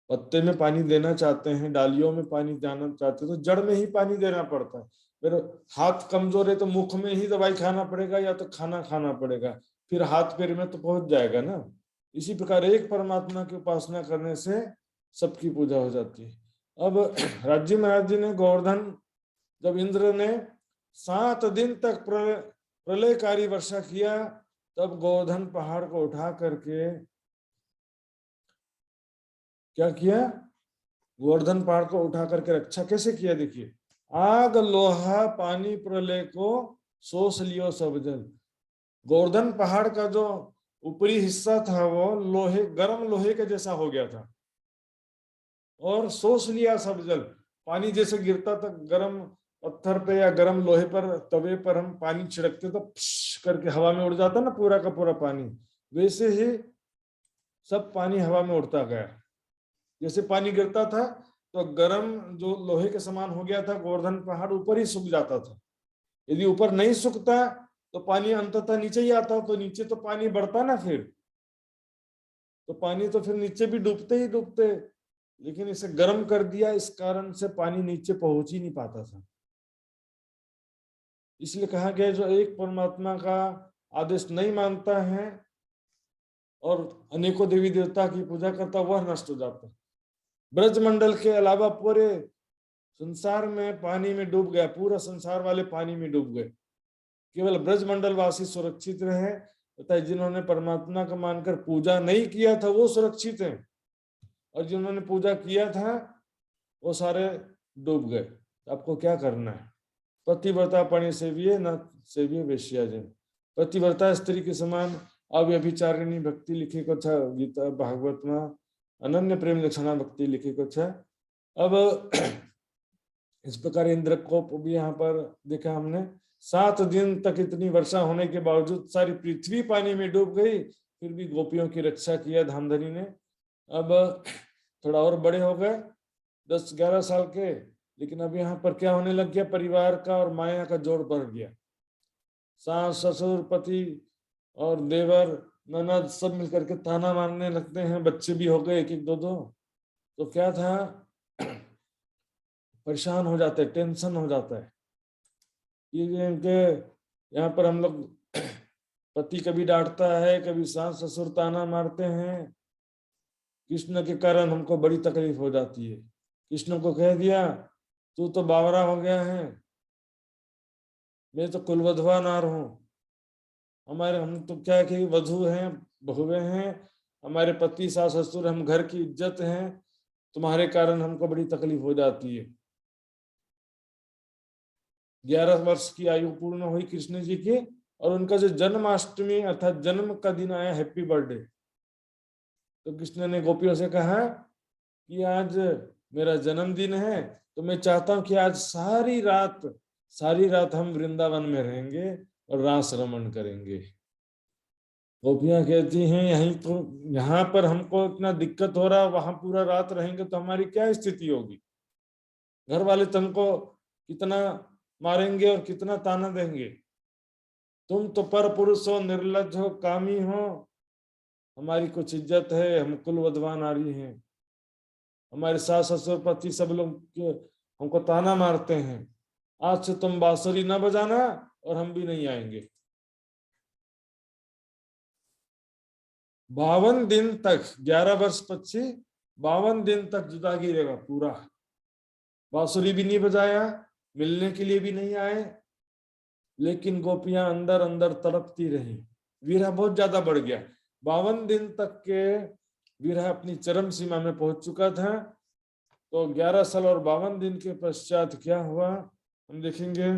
[SPEAKER 1] पत्ते में पानी देना चाहते हैं, डालियों में पानी देना चाहते हैं, तो जड़ में ही पानी देना पड़ता है। फिर हाथ कमजोर है तो मुख में ही दवाई खाना पड़ेगा, या तो खाना खाना पड़ेगा, फिर हाथ पैर में तो पहुंच जाएगा ना। इसी प्रकार एक परमात्मा की उपासना करने से सबकी पूजा हो जाती है। अब राज्य महाराज जी ने गोवर्धन, जब इंद्र ने 7 दिन तक प्रलयकारी वर्षा किया, तब गोवर्धन पहाड़ को उठा करके क्या किया, गोवर्धन पहाड़ को उठा करके रक्षा कैसे किया, देखिए। आग लोहा पानी प्रलय को सोच लियो सब जल। गोवर्धन पहाड़ का जो ऊपरी हिस्सा था वो लोहे, गर्म लोहे के जैसा हो गया था, और सोच लिया सब जल। पानी जैसे गिरता था गर्म पत्थर पे या गर्म लोहे पर, तवे पर हम पानी छिड़कते तो फश करके हवा में उड़ जाता ना पूरा का पूरा पानी, वैसे ही सब पानी हवा में उड़ता गया। जैसे पानी गिरता था तो गर्म जो लोहे के समान हो गया था, गोवर्धन पहाड़ ऊपर ही सूख जाता था। यदि ऊपर नहीं सूखता तो पानी अंततः नीचे ही आता, तो नीचे तो पानी बढ़ता ना, फिर तो पानी तो फिर नीचे भी डूबते ही डूबते। लेकिन इसे गर्म कर दिया, इस कारण से पानी नीचे पहुंच ही नहीं पाता था। इसलिए कहा गया, जो एक परमात्मा का आदेश नहीं मानता है और अनेकों देवी देवता की पूजा करता, वह नष्ट हो जाता। ब्रजमंडल के अलावा पूरे संसार में पानी में डूब गया, पूरा संसार वाले पानी में डूब गए। केवल ब्रजमंडल वासी सुरक्षित रहे, तथा जिन्होंने परमात्मा का मानकर पूजा नहीं किया था वो सुरक्षित हैं, और जिन्होंने पूजा किया था वो सारे डूब गए। आपको क्या करना है, पतिव्रता पणि सेविये न सेविये वेश्याजन। पतिव्रता स्त्री के समान अव्यभिचारिणी भक्ति लिखे को था गीता भागवत में, अनन्य प्रेम लक्षणा भक्ति लिखे को था। अब इस प्रकार इंद्र को भी यहाँ पर देखा हमने, 7 दिन तक इतनी वर्षा होने के बावजूद सारी पृथ्वी पानी में डूब गई, फिर भी गोपियों की रक्षा किया धामधनी ने। अब थोड़ा और बड़े हो गए, 10-11 साल के, लेकिन अब यहाँ पर क्या होने लग गया, परिवार का और माया का जोड़ बढ़ गया। सास ससुर पति और देवर ननद सब मिलकर के ताना मारने लगते हैं, बच्चे भी हो गए 1-1 2-2। तो क्या था, परेशान हो जाते हैं, टेंशन हो जाता है। ये इनके यहाँ पर हम लोग पति कभी डांटता है, कभी सास ससुर ताना मारते हैं। कृष्ण के कारण हमको बड़ी तकलीफ हो जाती है। कृष्ण को कह दिया तू तो बावरा हो गया है, मैं तो कुलवधवा नार हूं। हम तो क्या है कि वधु हैं, बहुएं हैं, हमारे पति सास ससुर, हम घर की इज्जत हैं, तुम्हारे कारण हमको बड़ी तकलीफ हो जाती है। 11 वर्ष की आयु पूर्ण हुई कृष्ण जी की, और उनका जो जन्माष्टमी अर्थात जन्म का दिन आया, हैप्पी बर्थडे। तो कृष्ण ने गोपियों से कहा कि आज मेरा जन्मदिन है, तो मैं चाहता हूं कि आज सारी रात हम वृंदावन में रहेंगे और रास रमण करेंगे। गोपियां कहती हैं यहीं तो, यहाँ पर हमको इतना दिक्कत हो रहा है, वहां पूरा रात रहेंगे तो हमारी क्या स्थिति होगी। घर वाले तुमको कितना मारेंगे और कितना ताना देंगे। तुम तो पर पुरुष हो, निर्लज हो, कामी हो, हमारी कुछ इज्जत है, हम कुलवधवा नारी हैं, हमारे सास ससुर पति सब लोग हमको ताना मारते हैं। आज से तुम बांसुरी न बजाना और हम भी नहीं आएंगे। 52 दिन तक, 11 वर्ष पक्षी 52 दिन तक जुदागी रहेगा पूरा। बांसुरी भी नहीं बजाया, मिलने के लिए भी नहीं आए, लेकिन गोपियां अंदर अंदर तड़पती रही। विरह बहुत ज्यादा बढ़ गया। 52 दिन तक के विरह अपनी चरम सीमा में पहुंच चुका था। तो 11 साल और 52 दिन के पश्चात क्या हुआ हम देखेंगे।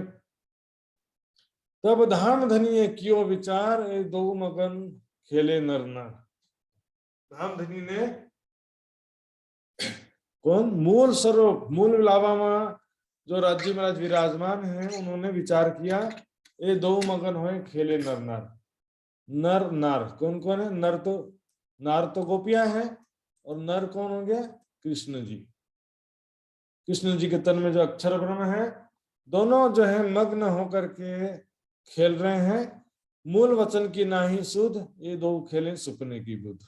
[SPEAKER 1] तब धाम धनिये कियो विचार, ए दो मगन खेले नरना। धाम धनी ने, कौन, मूल स्वरूप मूल लावा जो राज्य में आज विराजमान है उन्होंने विचार किया, ये दो मगन होए खेले नर नार। नर नार कौन कौन है? नार तो गोपियां हैं, और नर कौन हो गया? कृष्ण जी। कृष्ण जी के तन में जो अक्षर ब्रह्म है, दोनों जो है मग्न होकर के खेल रहे हैं। मूल वचन की नाही सुध, ये दो खेले सपने की बुद्ध।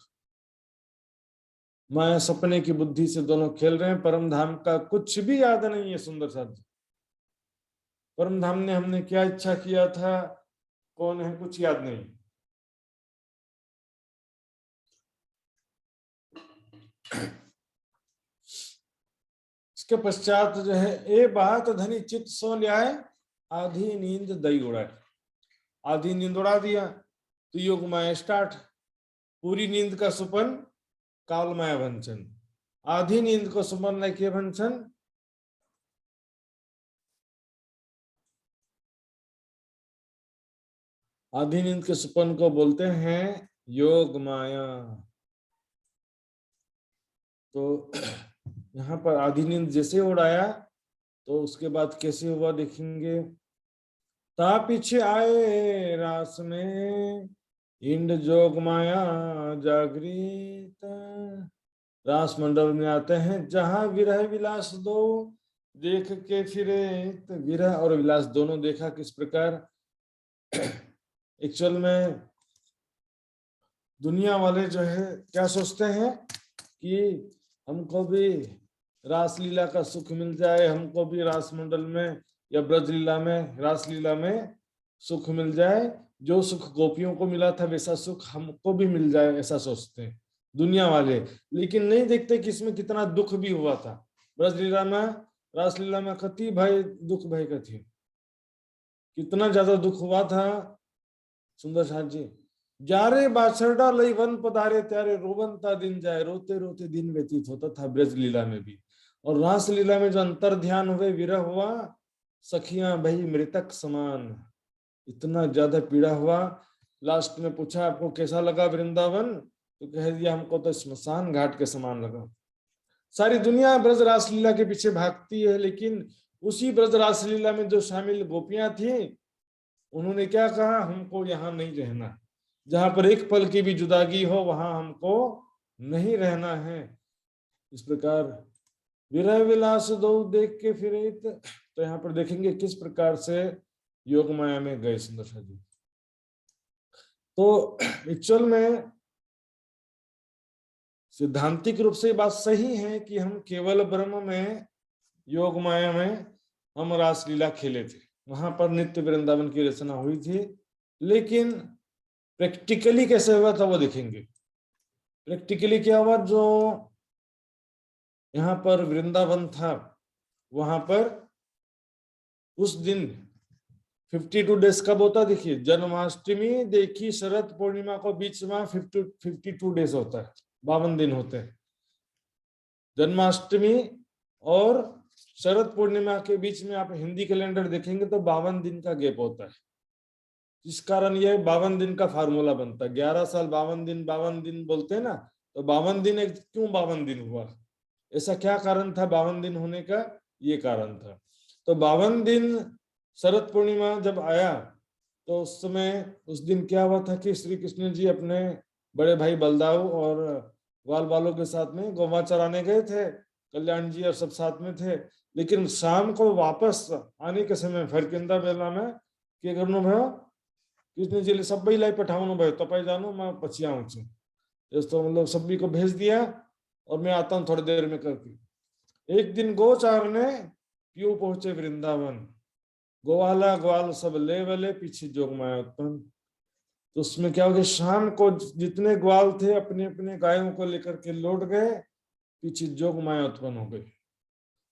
[SPEAKER 1] माया सपने की बुद्धि से दोनों खेल रहे हैं। परम धाम का कुछ भी याद नहीं है। सुंदर साथ जी, परम धाम ने हमने क्या इच्छा किया था, कौन है, कुछ याद नहीं। इसके पश्चात जो है, ए बात धनी चित सो ल्याए, आधी नींद दई उड़ाए। आधी नींद उड़ा दिया तो योग माया स्टार्ट। पूरी नींद का सुपन काल माया भंचन, आधी नींद को सुपन न किए भंचन। आधी नींद के सुपन को बोलते हैं योग माया। तो यहाँ पर आधी नींद जैसे उड़ाया तो उसके बाद कैसे हुआ देखेंगे। ता पीछे आए रास में, इंड जोग माया जागृत। रास मंडल में आते हैं जहां विरह विलास दो देख के फिरे। तो विरह और विलास दोनों देखा किस प्रकार। एक्चुअल में दुनिया वाले जो है क्या सोचते हैं कि हमको भी रासलीला का सुख मिल जाए, हमको भी रास मंडल में या ब्रजलीला में, रासलीला में सुख मिल जाए। जो सुख गोपियों को मिला था वैसा सुख हमको भी मिल जाए, ऐसा सोचते हैं दुनिया वाले। लेकिन नहीं देखते कि इसमें कितना दुख भी हुआ था। ब्रजलीला में, रासलीला में कति भाई दुख भाई कथी, कितना ज्यादा दुख हुआ था। सुंदर साथ जी, जारे बाछड़ा लई वन पधारे त्यारे रोवंता दिन जाए, रोते रोते दिन व्यतीत होता था ब्रज लीला में भी। और रास लीला में जो अंतर ध्यान हुए, विरह हुआ, सखियां भई मृतक समान, इतना ज्यादा पीड़ा हुआ। लास्ट में पूछा आपको कैसा लगा वृंदावन, तो कह दिया हमको तो स्मशान घाट के समान लगा। सारी दुनिया ब्रज रासलीला के पीछे भागती है, लेकिन उसी ब्रज रासलीला में जो शामिल गोपियां थी उन्होंने क्या कहा, हमको यहाँ नहीं रहना, जहां पर एक पल की भी जुदागी हो वहां हमको नहीं रहना है। इस प्रकार विरह विलास दो देख के फिरे। तो यहाँ पर देखेंगे किस प्रकार से योग माया में गए सुंदर सा जी। तो एक्चुअल में सिद्धांतिक रूप से बात सही है कि हम केवल ब्रह्म में, योग माया में हम रासलीला खेले थे, वहां पर नित्य वृंदावन की रचना हुई थी। लेकिन प्रैक्टिकली कैसे हुआ था वो देखेंगे। प्रैक्टिकली क्या हुआ, जो यहाँ पर वृंदावन था वहां पर उस दिन 52 डेज कब होता, देखिए जन्माष्टमी देखी शरद पूर्णिमा को बीच में 52 डेज होता है, 52 दिन होते हैं। जन्माष्टमी और शरद पूर्णिमा के बीच में आप हिंदी कैलेंडर देखेंगे तो 52 दिन का गैप होता है। जिस कारण यह 52 दिन का फार्मूला बनता है। 11 साल 52 दिन बोलते हैं ना, तो 52 दिन क्यों 52 दिन हुआ, ऐसा क्या कारण था 52 दिन होने का, ये कारण था। तो 52 दिन शरद पूर्णिमा जब आया तो उस समय, उस दिन क्या हुआ था कि श्री कृष्ण जी अपने बड़े भाई बलदाऊ और ग्वाल बालों के साथ में गौवा चराने गए थे। कल्याण जी और सब साथ में थे। लेकिन शाम को वापस आने के समय फरकिंदा बेला में क्या करना भयो, कृष्ण जी सबै लाई पठाउनु भयो, तपाईं जानु म पछि आउँछु, यस्तो मतलब सभी को भेज दिया और मैं आता हूँ थोड़ी देर में करके। एक दिन गोचार ने प्यू पहुंचे वृंदावन, ग्वाला ग्वाल सब ले वाले पीछे जोग माया उत्पन्न। तो उसमें क्या हो गया, शाम को जितने ग्वाल थे अपने अपने गायों को लेकर के लौट गए, पीछे जोग माया उत्पन्न हो गई।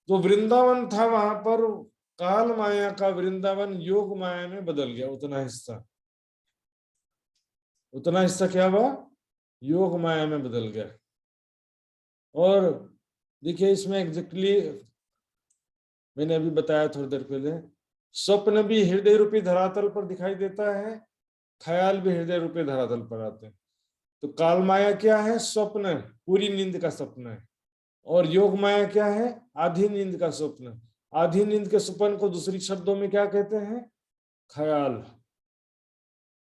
[SPEAKER 1] तो वृंदावन था वहां पर काल माया का वृंदावन योग माया में बदल गया। उतना हिस्सा क्या हुआ, योग माया में बदल गया। और देखिए इसमें एग्जैक्टली मैंने अभी बताया थोड़ी देर पहले, स्वप्न भी हृदय रूपी धरातल पर दिखाई देता है, ख्याल भी हृदय रूपी धरातल पर आते हैं। तो काल माया क्या है, स्वप्न, पूरी नींद का स्वप्न है। और योग माया क्या है, आधी नींद का स्वप्न। आधी नींद के सपन को दूसरी शब्दों में क्या कहते हैं? ख्याल,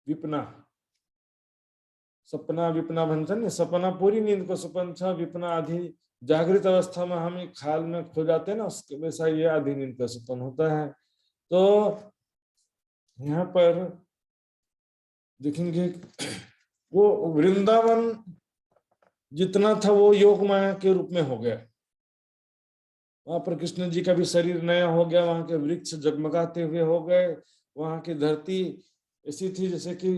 [SPEAKER 1] विपना। सपना विपना भंसन, सपना पूरी नींद को सपन था, विपना आधी जागृत अवस्था में हम ख्याल में खो जाते हैं ना, उसके वैसा ये आधी नींद का सपन होता है। तो यहाँ पर देखेंगे वो वृंदावन जितना था वो योग माया के रूप में हो गया। वहां पर कृष्ण जी का भी शरीर नया हो गया, वहां के वृक्ष जगमगाते हुए हो गए, वहां की धरती ऐसी थी जैसे कि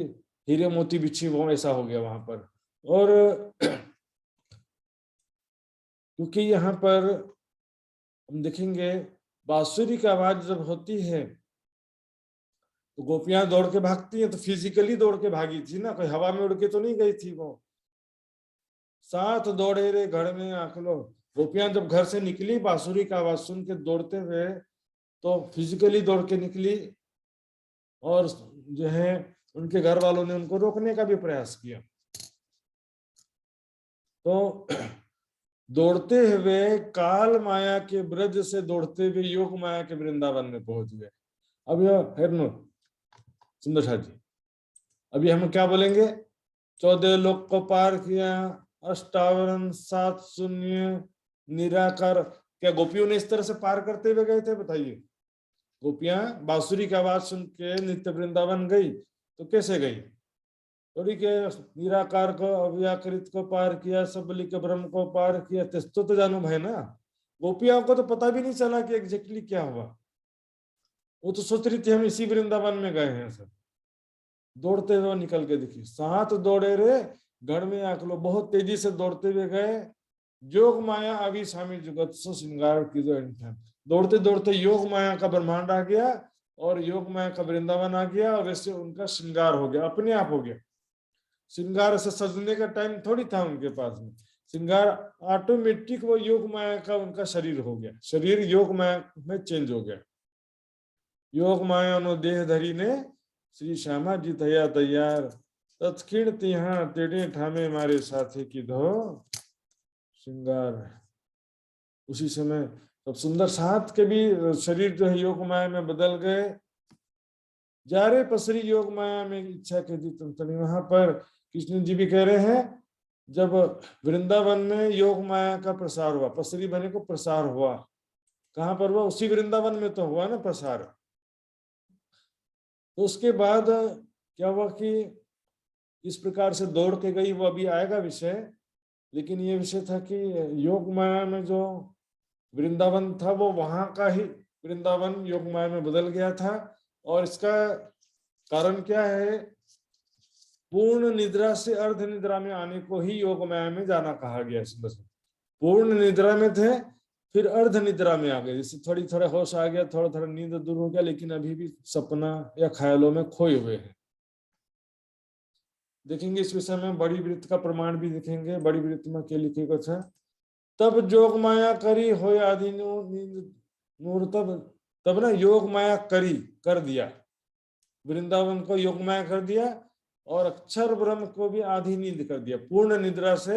[SPEAKER 1] हीरे मोती बिछी वो, ऐसा हो गया वहां पर। और क्योंकि यहाँ पर हम देखेंगे बांसुरी की आवाज जब होती है तो गोपियां दौड़ के भागती हैं, तो फिजिकली दौड़ के भागी थी ना, कोई हवा में उड़ के तो नहीं गई थी वो। साथ दौड़े रे घर में आकलो, गोपियां जब घर से निकली बांसुरी का आवाज सुन के दौड़ते हुए, तो फिजिकली दौड़ के निकली, और जो है उनके घर वालों ने उनको रोकने का भी प्रयास किया। तो दौड़ते हुए काल माया के ब्रज से दौड़ते हुए योग माया के वृंदावन में पहुंच गए। अब यह हेरनो सुंदर जी, अभी हम क्या बोलेंगे? 14 लोक को पार किया, अष्टावरण 7 शून्य निराकार। क्या गोपियों ने इस तरह से पार करते हुए गए थे? बताइए। गोपियां बांसुरी की आवाज सुन के नित्य वृंदावन गई, तो कैसे गई? थोड़ी के निराकार को अव्याकृत को पार किया, सबली के ब्रह्म को पार किया, तेस्तो तो जानू भाई ना। गोपियों को तो पता भी नहीं चला कि एग्जैक्टली क्या हुआ। वो तो सोच रही थी हम इसी वृंदावन में गए हैं सब। दौड़ते हुए निकल के देखिए, साथ दौड़े रे गढ़ में आकलो, बहुत तेजी से दौड़ते हुए गए। योग माया अभी स्वामी जुगत से श्रृंगार की जो, दौड़ते दौड़ते योग माया का ब्रह्मांड आ गया और योग माया का वृंदावन आ गया, और वैसे उनका श्रृंगार हो गया, अपने आप हो गया। श्रृंगार से सजने का टाइम थोड़ी था उनके पास में, श्रृंगार ऑटोमेटिक वो योग माया का उनका शरीर हो गया, शरीर योग माया में चेंज हो गया। योग माया नो देह धरी ने श्री श्यामा जी थया तैयार, तत्क्षण तिहा तेड़े ठामे मारे साथी की धो श्रृंगार। उसी समय तब सुंदर साथ के भी शरीर जो है योग माया में बदल गए। जारे पसरी योग माया में इच्छा के दी तंतनी। वहां पर कृष्ण जी भी कह रहे हैं, जब वृंदावन में योग माया का प्रसार हुआ, पसरी बने को प्रसार हुआ, कहां पर हुआ? उसी वृंदावन में तो हुआ ना प्रसार। तो उसके बाद क्या हुआ कि इस प्रकार से दौड़ के गई, वो अभी आएगा विषय। लेकिन ये विषय था कि योग माया में जो वृंदावन था वो वहां का ही वृंदावन योग माया में बदल गया था। और इसका कारण क्या है? पूर्ण निद्रा से अर्ध निद्रा में आने को ही योग माया में जाना कहा गया। पूर्ण निद्रा में थे, फिर अर्ध निद्रा में आ गए, जैसे थोड़ी थोड़ा होश आ गया, थोड़ा थोड़ा नींद दूर हो गया, लेकिन अभी भी सपना या ख्यालों में खोए हुए हैं। देखेंगे इस विषय में बड़ी वृत्त का प्रमाण भी देखेंगे। बड़ी वृत्त में क्या लिखे कुछ है? तब जोग माया करी हो आदि नूर, तब ना योग माया करी, कर दिया, वृंदावन को योग माया कर दिया, और अक्षर ब्रह्म को भी आधी नींद कर दिया। पूर्ण निद्रा से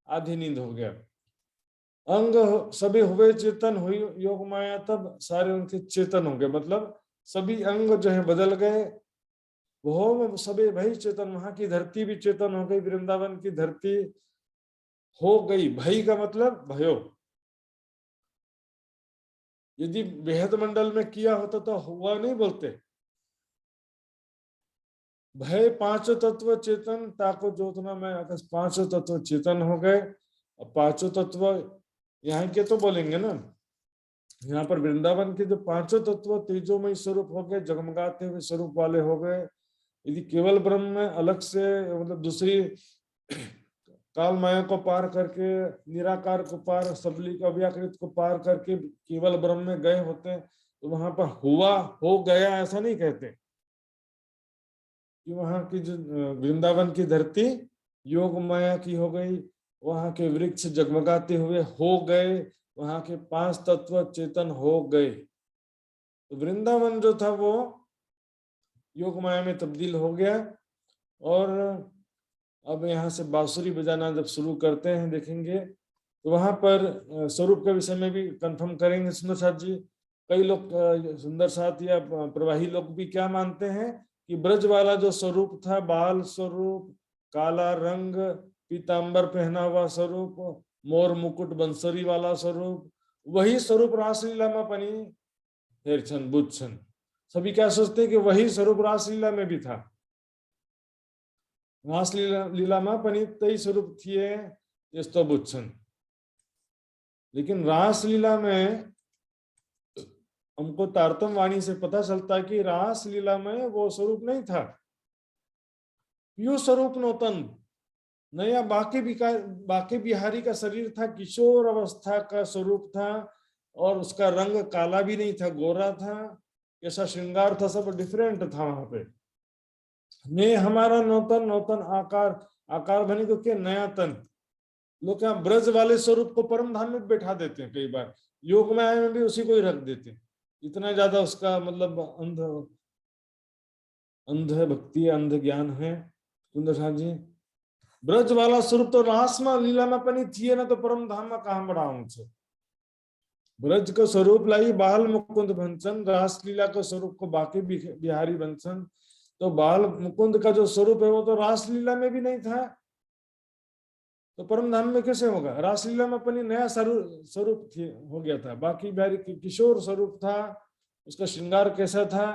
[SPEAKER 1] आधी नींद हो गया। अंग सभी हुए चेतन हुई योग माया, तब सारे उनके चेतन हो गए, मतलब सभी अंग जो है बदल गए। वो सभी भई चेतन, वहां की धरती भी चेतन हो गई, वृंदावन की धरती हो गई। भई का मतलब भयो। यदि बेहद मंडल में किया होता तो हुआ नहीं बोलते। भय पांचों तत्व चेतन ताको जोतना में, पांचों तत्व चेतन हो गए। अब पांचों तत्व यहाँ के तो बोलेंगे ना, यहाँ पर वृंदावन के जो पांचों तत्व तेजोमय स्वरूप हो गए, जगमगाते हुए स्वरूप वाले हो गए। यदि केवल ब्रह्म में अलग से, मतलब दूसरी काल माया को पार करके, निराकार को पार, सबली को अव्याकृत को पार करके केवल ब्रह्म में गए होते, तो वहां पर हुआ हो गया ऐसा नहीं कहते। कि वहां की जो वृंदावन की धरती योग माया की हो गई, वहां के वृक्ष जगमगाते हुए हो गए, वहां के 5 तत्व चेतन हो गए। तो वृंदावन जो था वो योग माया में तब्दील हो गया। और अब यहाँ से बांसुरी बजाना जब शुरू करते हैं देखेंगे, तो वहां पर स्वरूप के विषय में भी कंफर्म करेंगे सुंदर साथ जी। कई लोग सुंदर साथ या प्रवाही लोग भी क्या मानते हैं कि ब्रज वाला जो स्वरूप था, बाल स्वरूप, काला रंग, पीतांबर पहना हुआ स्वरूप, मोर मुकुट बंसरी वाला स्वरूप, वही स्वरूप रासलीला में पनी हेरछन बुझछन। सभी क्या सोचते हैं कि वही स्वरूप रासलीला में भी था। रासलीला में पनी तई स्वरूप थिए यस्तो बुझछन। लेकिन रासलीला में हमको तारतम वाणी से पता चलता कि रासलीला में वो स्वरूप नहीं था। यो स्वरूप नौतन नया बाके बिहारी का शरीर था, किशोर अवस्था का स्वरूप था, और उसका रंग काला भी नहीं था, गोरा था, कैसा श्रृंगार था, सब डिफरेंट था वहां पे। ने हमारा नौतन, नौतन आकार, आकार बने को क्या नया तन। लोग यहाँ ब्रज वाले स्वरूप को परम धाम में बैठा देते हैं, कई बार योग माया में भी उसी को ही रख देते हैं। इतना ज्यादा उसका मतलब अंध भक्ति, अंध ज्ञान है। सुंदर साथ जी, ब्रज वाला स्वरूप तो रास में लीला में पनि थिए ना, तो परम धाम में कहाँ बढ़ाऊं छे। ब्रज को स्वरूप लाई बाल मुकुंद भंसन, रास लीला के स्वरूप को बाकी बिहारी भंसन। तो बाल मुकुंद का जो स्वरूप है वो तो रास लीला में भी नहीं था, तो परम धाम में कैसे होगा। रासलीला में अपनी नया स्वरूप हो गया था, बाकी बिहारी किशोर स्वरूप था। उसका श्रृंगार कैसा था,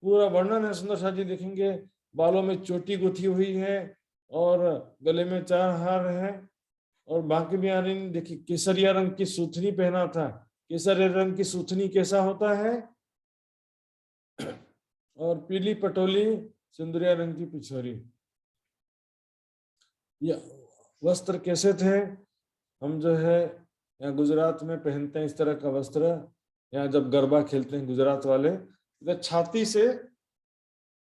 [SPEAKER 1] पूरा वर्णन है। सुंदर साथ जी देखेंगे, बालों में चोटी गुथी हुई है और गले में 4 हार है। और बाकी बिहारी ने देखिए केसरिया रंग की सूथनी पहना था। केसरिया रंग की सूथनी कैसा होता है, और पीली पटोली, सिंदूरिया रंग की पिछोरी। वस्त्र कैसे थे, हम जो है यहाँ गुजरात में पहनते हैं इस तरह का वस्त्र। यहाँ जब गरबा खेलते हैं गुजरात वाले, तो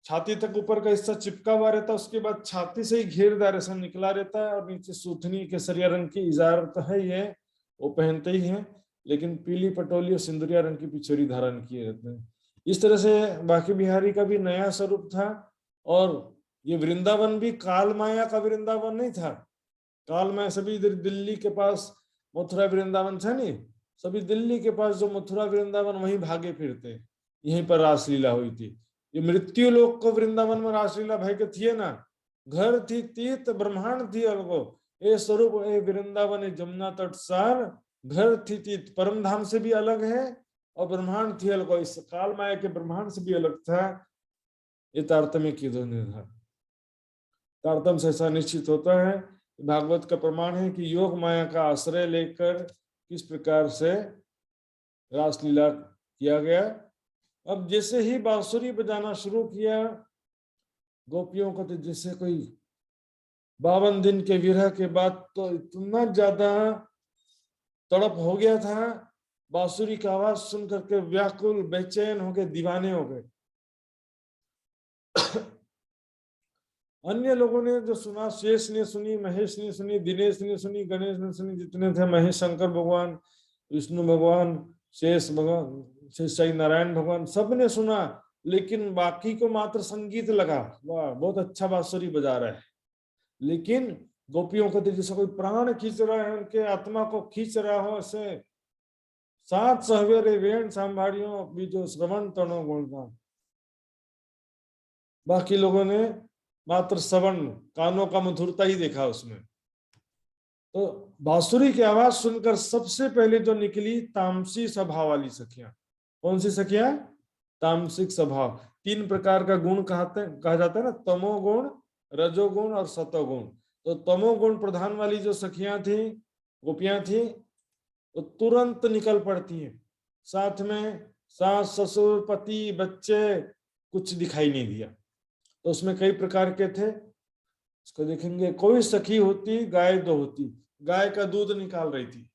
[SPEAKER 1] छाती तक ऊपर का हिस्सा चिपका हुआ रहता है, उसके बाद छाती से ही घेरदार ऐसा निकला रहता है, और नीचे सूथनी केसरिया रंग की इजार तो है ही है, वो पहनते ही हैं, लेकिन पीली पटोली और सिंदूरिया रंग की पिछोरी धारण किए रहते हैं। इस तरह से बाकी बिहारी का भी नया स्वरूप था। और ये वृंदावन भी काल माया का वृंदावन नहीं था। काल में सभी इधर दिल्ली के पास मथुरा वृंदावन था नहीं, सभी दिल्ली के पास जो मथुरा वृंदावन वहीं भागे फिरते, यहीं पर रासलीला हुई थी। ये मृत्यु लोक को वृंदावन में रासलीला भाई के थिए ना, घर थी तीत ब्रह्मांड थी अलगो, ए स्वरूप ए वृंदावन ए जमुना तट सार, घर थी तीत परम धाम से भी अलग है, और ब्रह्मांड थी अलगो, इस काल माया के ब्रह्मांड से भी अलग था। ये तारतम्य की दोनों था। तारतम्य से ऐसा निश्चित होता है, भागवत का प्रमाण है कि योग माया का आश्रय लेकर किस प्रकार से रासलीला किया गया। अब जैसे ही बांसुरी बजाना शुरू किया, गोपियों को तो जैसे कोई 52 दिन के विरह के बाद तो इतना ज्यादा तड़प हो गया था, बांसुरी की आवाज सुन करके व्याकुल बेचैन हो गए, दीवाने हो गए। अन्य लोगों ने जो सुना, शेष ने सुनी, महेश ने सुनी, दिनेश ने सुनी, गणेश ने सुनी, जितने थे, महेश शंकर भगवान, विष्णु भगवान, शेष भगवान, शेष नारायण भगवान, सब ने सुना। लेकिन बाकी को मात्र संगीत लगा, वाह बहुत अच्छा बांसुरी बजा रहा है। लेकिन गोपियों को तो जैसे कोई प्राण खींच रहा है, उनके आत्मा को खींच रहा हो ऐसे। 7 सहवेरे वेण सांभाड़ियों बीजो श्रवण तणो गुणगान। बाकी लोगों ने मात्र श्रवण, कानों का मधुरता ही देखा उसमें। तो बांसुरी की आवाज सुनकर सबसे पहले जो निकली तामसी स्वभाव वाली सखियां। कौन सी सखियां? तामसिक स्वभाव। 3 प्रकार का गुण कहा जाता है ना, तमोगुण, रजोगुण और सतोगुण। तो तमोगुण प्रधान वाली जो सखियां थी, गोपियां थी, तो तुरंत निकल पड़ती हैं। साथ में सास ससुर पति बच्चे कुछ दिखाई नहीं दिया। तो उसमें कई प्रकार के थे, उसको देखेंगे। कोई सखी होती, गाय दो होती, गाय का दूध निकाल रही थी।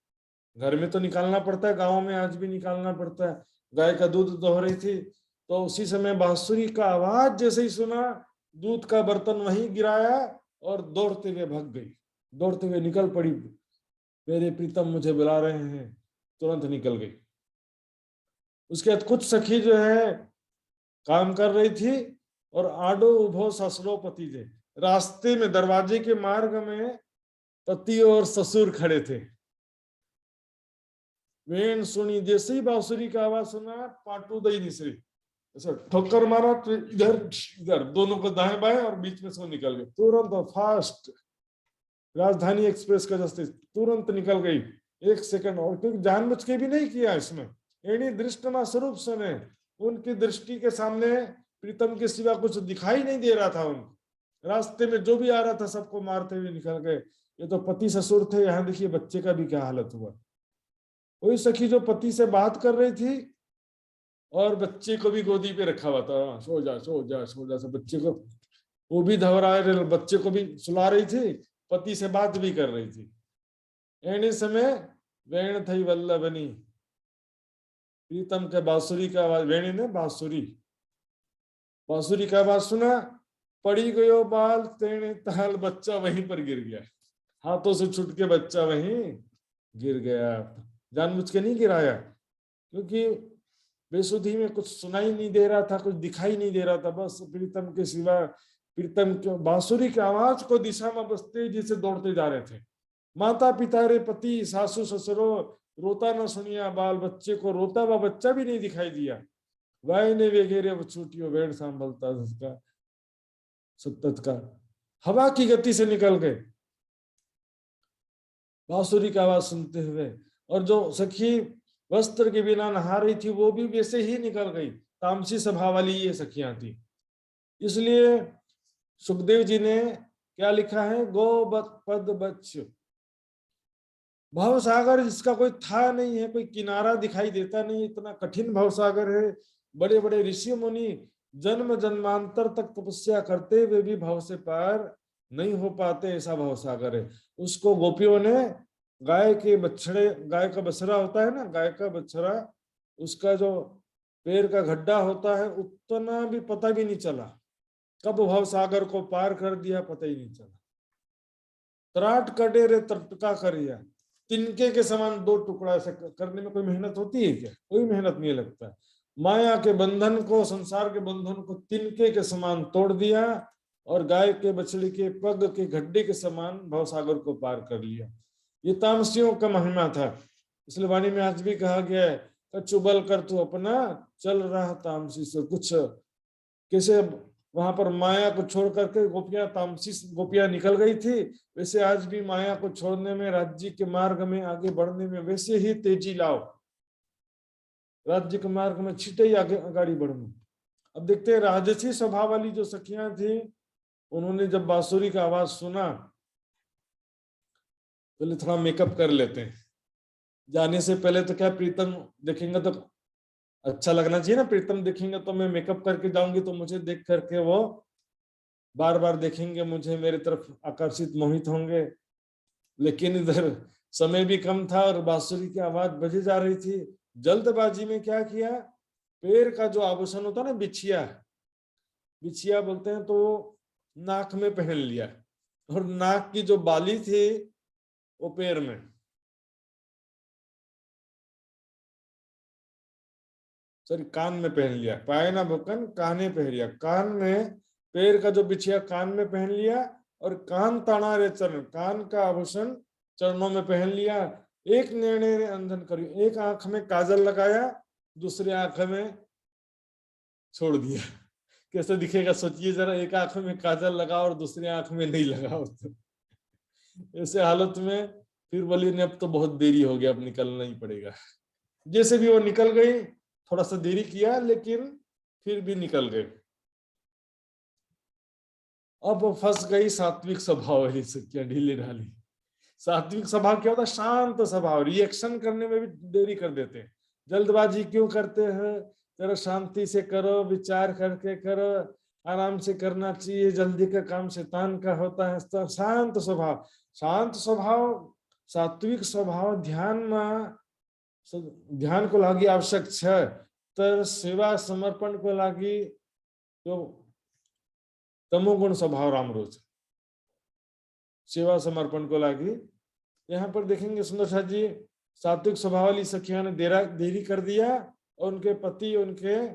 [SPEAKER 1] घर में तो निकालना पड़ता है, गाँव में आज भी निकालना पड़ता है। गाय का दूध दोह रही थी, तो उसी समय बांसुरी का आवाज जैसे ही सुना, दूध का बर्तन वहीं गिराया और दौड़ते हुए भाग गई, दौड़ते हुए निकल पड़ी। मेरे प्रीतम मुझे बुला रहे हैं, तुरंत निकल गई। उसके बाद कुछ सखी जो है काम कर रही थी, और आडो उभो ससुरो पति थे, रास्ते में दरवाजे के मार्ग में पति और ससुर खड़े थे। वेण सुनी, जैसे ही बांसुरी का आवाज सुना, पाटू दई निसरी, ऐसा ठोकर मारा तो इधर इधर दोनों को दाएं बाएं और बीच में से निकल गए तुरंत, फास्ट। राजधानी एक्सप्रेस का जैसे तुरंत निकल गई, 1 सेकंड। और क्योंकि जानबूझ के भी नहीं किया इसमें, एणी दृष्टमा स्वरूप सुने, उनकी दृष्टि के सामने प्रीतम के सिवा कुछ दिखाई नहीं दे रहा था उनको। रास्ते में जो भी आ रहा था सबको मारते हुए निकल गए। ये तो पति ससुर थे, यहाँ देखिए बच्चे का भी क्या हालत हुआ। वही सखी जो पति से बात कर रही थी और बच्चे को भी गोदी पे रखा हुआ था, सो जा सो जा सो जा, बच्चे को वो भी धवरा रहे, बच्चे को भी सुला रही थी, पति से बात भी कर रही थी। एने समय वेण थई वल्लभनी, प्रीतम के बांसुरी का आवाज, वेणी ने बांसुरी का आवाज सुना, पड़ी गयो बाल तेणे ताल, बच्चा वहीं पर गिर गया, हाथों से छूट के बच्चा वहीं गिर गया। जानबूझ के नहीं गिराया, क्योंकि बेसुधी में कुछ सुनाई नहीं दे रहा था, कुछ दिखाई नहीं दे रहा था, बस प्रीतम के सिवा, प्रीतम के बांसुरी की आवाज को दिशा में बस तेजी से दौड़ते जा रहे थे। माता पिता रे पति सासू ससुरो, रोता न सुनिया बाल, बच्चे को रोता हुआ बच्चा भी नहीं दिखाई दिया। वाय ने वगैरह वो छूटियो वेड़ संभलता उसका सतत का, हवा की गति से निकल गए बांसुरी की आवाज सुनते हुए। और जो सखी वस्त्र के बिना नहा रही थी वो भी वैसे ही निकल गई, तामसी स्वभाव वाली ये सखियां थी। इसलिए सुखदेव जी ने क्या लिखा है, गो पद बच्च, भवसागर जिसका कोई था नहीं है, कोई किनारा दिखाई देता नहीं, इतना कठिन भवसागर है। बड़े बड़े ऋषि मुनि जन्म जन्मांतर तक तपस्या करते हुए भी भव से पार नहीं हो पाते, ऐसा भवसागर है। उसको गोपियों ने गाय के बछड़े, गाय का बछड़ा होता है ना, गाय का बछड़ा, उसका जो पैर का गड्ढा होता है, उतना भी पता भी नहीं चला, कब भवसागर को पार कर दिया पता ही नहीं चला। त्राट कटे रे तटका करिया, तिनके के समान 2 टुकड़ा ऐसे करने में कोई मेहनत होती है क्या? कोई मेहनत नहीं लगता। माया के बंधन को, संसार के बंधन को तिनके के समान तोड़ दिया और गाय के बछड़ी के पग के गड्ढे के समान भवसागर को पार कर लिया। ये तामसियों का महिमा था। इसलिए वाणी में आज भी कहा गया है, कचुबल कर तू अपना चल रहा तामसी से कुछ। कैसे वहां पर माया को छोड़ करके गोपियां, तामसी गोपियां निकल गई थी, वैसे आज भी माया को छोड़ने में, राज्य के मार्ग में आगे बढ़ने में वैसे ही तेजी लाओ, राज्य के मार्ग में छिटे ही आगे आगाड़ी बढ़ो। अब देखते हैं राजसी स्वभाव वाली जो सखियां थी, उन्होंने जब बांसुरी का आवाज सुना, पहले थोड़ा मेकअप कर लेते हैं। जाने से पहले तो क्या, प्रीतम देखेंगे तो अच्छा लगना चाहिए ना, प्रीतम देखेंगे तो मैं मेकअप करके जाऊंगी तो मुझे देख करके वो बार बार देखेंगे मुझे, मेरी तरफ आकर्षित मोहित होंगे। लेकिन इधर समय भी कम था और बांसुरी की आवाज बजे जा रही थी। जल्दबाजी में क्या किया, पैर का जो आभूषण होता ना, बिछिया, बिछिया बोलते हैं, तो नाक में पहन लिया, और नाक की जो बाली थी वो पैर में, सॉरी कान में पहन लिया, पाए ना भुकन काने पहन लिया, कान में पैर का जो बिछिया कान में पहन लिया, और कान ताना रे चरण, कान का आभूषण चरणों में पहन लिया। एक निर्णय रे अंधन करियो, एक आंख में काजल लगाया, दूसरे आंख में छोड़ दिया। कैसे दिखेगा सोचिए जरा, एक आंख में काजल लगाओ और दूसरी आंख में नहीं लगाओ तो ऐसे हालत में फिर बोली ने अब तो बहुत देरी हो गया, अब निकलना ही पड़ेगा। जैसे भी वो निकल गई, थोड़ा सा देरी किया लेकिन फिर भी निकल गए। अब फंस गई सात्विक स्वभाव वाली सखियां, ढीले ढाली। सात्विक स्वभाव क्या होता है, शांत स्वभाव, रिएक्शन करने में भी देरी कर देते हैं। जल्दबाजी क्यों करते हैं, जरा शांति से करो, विचार करके करो, आराम से करना चाहिए, जल्दी का काम शैतान का होता है। तो शांत स्वभाव, शांत स्वभाव, सात्विक स्वभाव ध्यान में, ध्यान को लागी आवश्यक है, तर सेवा समर्पण को लागी जो तमोगुण स्वभाव रामरो है, सेवा समर्पण को लागी। यहाँ पर देखेंगे सुंदर शाह जी, सात्विक स्वभाव वाली सखिया ने देरी कर दिया, और उनके पति, उनके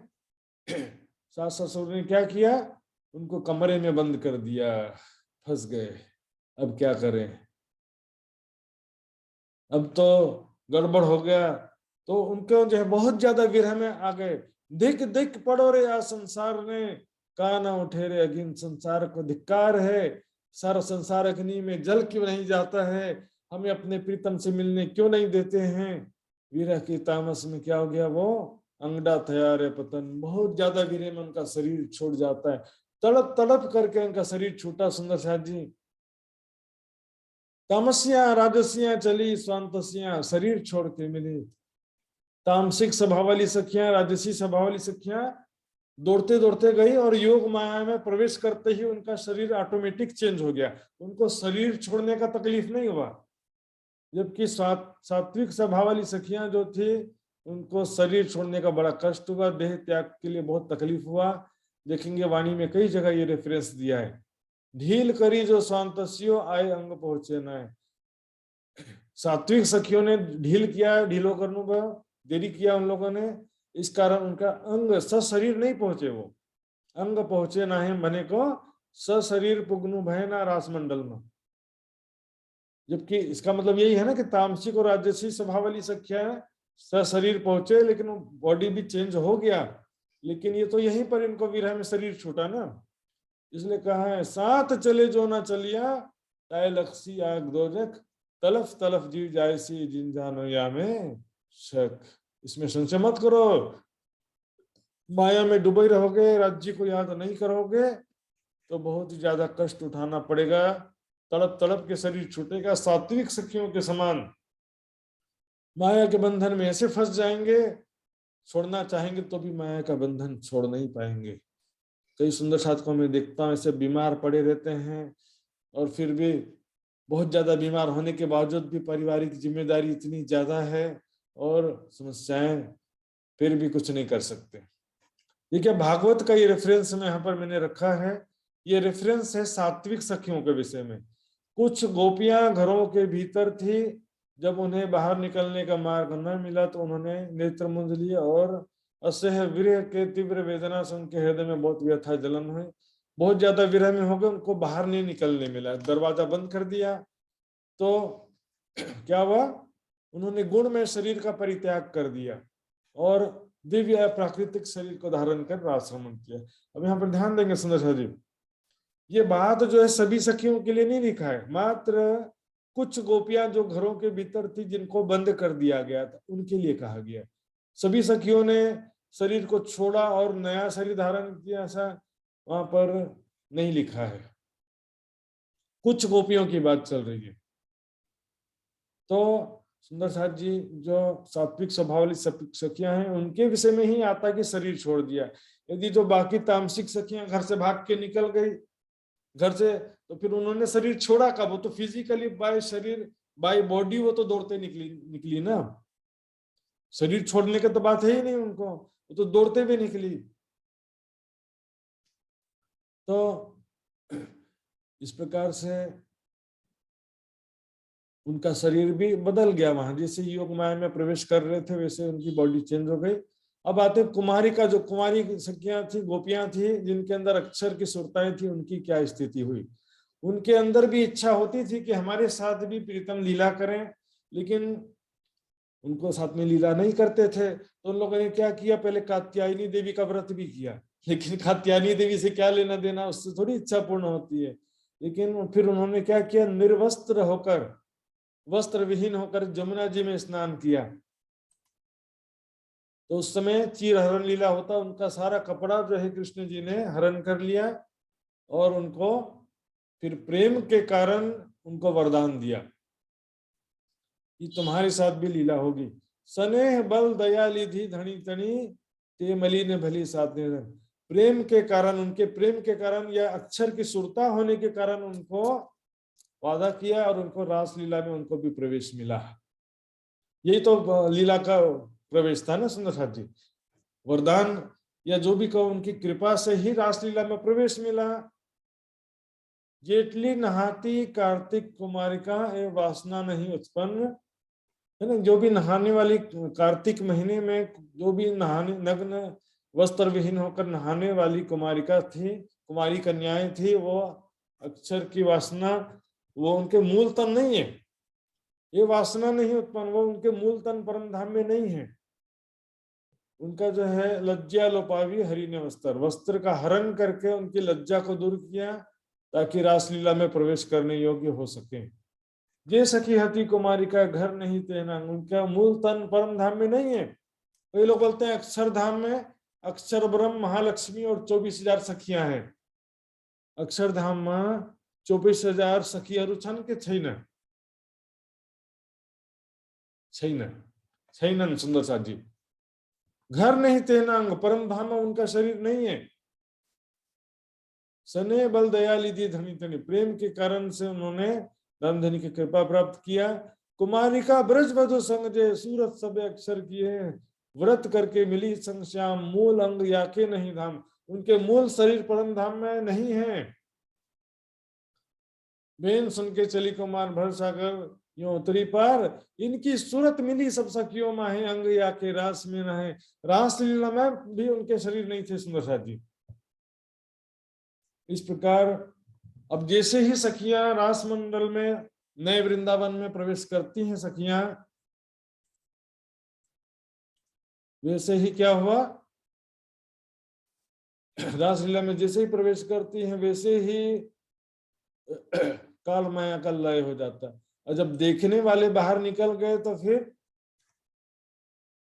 [SPEAKER 1] सास ससुर ने क्या किया, उनको कमरे में बंद कर दिया। फंस गए, अब क्या करें, अब तो गड़बड़ हो गया। तो उनको जो है बहुत ज्यादा विरह में आ गए। धिक धिक पड़ो रे आ संसार ने, काना उठे रे अगिन संसार को धिक्कार है। सारा संसार अग्नि में जल क्यों नहीं जाता है, हमें अपने प्रीतम से मिलने क्यों नहीं देते हैं। विरह की तामस में क्या हो गया, वो अंगड़ा थया रे पतन, बहुत ज्यादा विरह में उनका शरीर छोड़ जाता है। तड़प तड़प करके उनका शरीर छूटा। सुंदर साथ जी, तामसियां राजसियां चली स्वांतसियां शरीर छोड़ के मिली। तामसिक स्वभाव वाली सखियां, राजसी स्वभाव वाली सखियां दौड़ते दौड़ते गई और योग माया में प्रवेश करते ही उनका शरीर ऑटोमेटिक चेंज हो गया, उनको शरीर छोड़ने का तकलीफ नहीं हुआ। जबकि सात्विक स्वभाव वाली सखियां जो थी, उनको शरीर छोड़ने का बड़ा कष्ट हुआ, देह त्याग के लिए बहुत तकलीफ हुआ। देखेंगे वाणी में कई जगह ये रेफरेंस दिया है। ढील करी जो स्वांतस्यो आए अंग पहुंचे न। सात्विक सखियों ने ढील किया, ढीलो करने का देरी किया उन लोगों ने, इस कारण उनका अंग सशरीर नहीं पहुंचे। वो अंग पहुंचे ना है मने को सशरीर पुगनु भय ना रासमंडल में। जबकि इसका मतलब यही है ना कि तामसिक और राजसी स्वभाव वाली सख्या सशरीर पहुंचे, लेकिन बॉडी भी चेंज हो गया, लेकिन ये तो यहीं पर इनको विरह में शरीर छूटा ना। इसलिए कहा है साथ चले जो ना चलिया, ताय लक्सी आग दोजक, तलफ तलफ जीव जायसी जिन जानो या में शक। इसमें संशय मत करो, माया में डूबे रहोगे, राज्य को याद नहीं करोगे तो बहुत ही ज्यादा कष्ट उठाना पड़ेगा, तड़प तड़प के शरीर छूटेगा। सात्विक सखियों के समान माया के बंधन में ऐसे फंस जाएंगे, छोड़ना चाहेंगे तो भी माया का बंधन छोड़ नहीं पाएंगे। कई सुंदर साधकों में देखता हूं ऐसे बीमार पड़े रहते हैं, और फिर भी बहुत ज्यादा बीमार होने के बावजूद भी पारिवारिक जिम्मेदारी इतनी ज्यादा है और समस्याएं, फिर भी कुछ नहीं कर सकते। ठीक है, भागवत का ये रेफरेंस में यहाँ पर मैंने रखा है। ये रेफरेंस है सात्विक सखियों के विषय में। कुछ गोपियां घरों के भीतर थी, जब उन्हें बाहर निकलने का मार्ग न मिला तो उन्होंने नेत्र मूंद लिए और असह्य विरह के तीव्र वेदना से उनके हृदय में बहुत व्यथा जलन हुई। बहुत ज्यादा विरह में हो गए, उनको बाहर नहीं निकलने मिला, दरवाजा बंद कर दिया। तो क्या हुआ, उन्होंने गुण में शरीर का परित्याग कर दिया और दिव्य प्राकृतिक शरीर को धारण कर आश्रमण किया। अब यहाँ पर ध्यान देंगे सुंदर जी, ये बात जो है सभी सखियों के लिए नहीं लिखा है, मात्र कुछ गोपियां जो घरों के भीतर थी जिनको बंद कर दिया गया था उनके लिए कहा गया। सभी सखियों ने शरीर को छोड़ा और नया शरीर धारण किया, ऐसा वहां पर नहीं लिखा है। कुछ गोपियों की बात चल रही है। तो सुंदर साथ जी जो सात्विक स्वभाव वाली सखियां हैं उनके विषय में ही आता कि शरीर छोड़ दिया। यदि जो बाकी तामसिक सखियां घर से भाग के निकल गई घर से, तो फिर उन्होंने शरीर छोड़ा कब, वो तो फिजिकली बाय शरीर बाय बॉडी वो तो दौड़ते निकली ना, शरीर छोड़ने की तो बात है ही नहीं उनको, वो तो दौड़ते हुए निकली। तो इस प्रकार से उनका शरीर भी बदल गया, वहां जैसे योग माया में प्रवेश कर रहे थे वैसे उनकी बॉडी चेंज हो गई। अब आते कुमारी का, जो कुमारी सखियां थी, गोपियां थी जिनके अंदर अक्षर की सुरताएं थी, उनकी क्या स्थिति हुई। उनके अंदर भी इच्छा होती थी कि हमारे साथ भी प्रीतम लीला करें, लेकिन उनको साथ में लीला नहीं करते थे। तो उन लोगों ने क्या किया, पहले कात्यायनी देवी का व्रत भी किया, लेकिन कात्यायनी देवी से क्या लेना देना, उससे थोड़ी इच्छा पूर्ण होती है। लेकिन फिर उन्होंने क्या किया, निर्वस्त्र होकर, वस्त्र विहीन होकर जमुना जी में स्नान किया। तो उस समय चीर हरण लीला होता, उनका सारा कपड़ा जो है कृष्ण जी ने हरण कर लिया और उनको फिर प्रेम के कारण उनको वरदान दिया कि तुम्हारे साथ भी लीला होगी। स्नेह बल दया निधि धनी तनी ते मलिन भली साथ। प्रेम के कारण, उनके प्रेम के कारण या अक्षर की सुरता होने के कारण उनको वादा किया और उनको रास लीला में उनको भी प्रवेश मिला। यही तो लीला का प्रवेश था ना सुंदर साथ जी, वरदान या जो भी कहो उनकी कृपा से ही रासलीला में प्रवेश मिला। जेटली नहाती कार्तिक कुमारिका ए वासना नहीं उत्पन्न, है ना। जो भी नहाने वाली कार्तिक महीने में जो भी नहाने नग्न वस्त्र विहीन होकर नहाने वाली कुमारिका थी, कुमारी कन्याएं थी, वो अक्षर की वासना वो उनके मूल तन नहीं है, ये वासना नहीं उत्पन्न, वो उनके मूल तन परम धाम में नहीं है। उनका जो है लज्जा लोपावी हरि ने वस्त्र, वस्त्र का हरण करके उनकी लज्जा को दूर किया ताकि रासलीला में प्रवेश करने योग्य हो सके। ये सखी हति कुमारी का घर नहीं तेना, उनका मूल तन परम धाम में नहीं है। कई लोग बोलते हैं अक्षरधाम में अक्षर ब्रह्म महालक्ष्मी और 24,000 सखियां हैं। अक्षरधाम में 24,000 सखियारू छन् के छैन? छैनन् सुंदर साथ जी। घर नहीं तेनांग, परम धाम में उनका शरीर नहीं है। सने बल दयाली दी धनी तनी, प्रेम के कारण से उन्होंने धन धनी की कृपा प्राप्त किया। कुमारी का ब्रज वधु संग जे, सूरत सब अक्षर किए, व्रत करके मिली संग श्याम, मूल अंग याके नहीं धाम, उनके मूल शरीर परम धाम में नहीं है। बेन सुन के चली कुमार भर सागर यो उतरी पार, इनकी सूरत मिली सब सखियों में है, अंग या के रास में न है। रास लीला में भी उनके शरीर नहीं थे सुंदर साथ जी। इस प्रकार अब जैसे ही सखियां रास मंडल में नए वृंदावन में प्रवेश करती हैं सखियां, वैसे ही क्या हुआ, रासलीला में जैसे ही प्रवेश करती हैं वैसे ही काल माया का लय हो जाता। और जब देखने वाले बाहर निकल गए तो फिर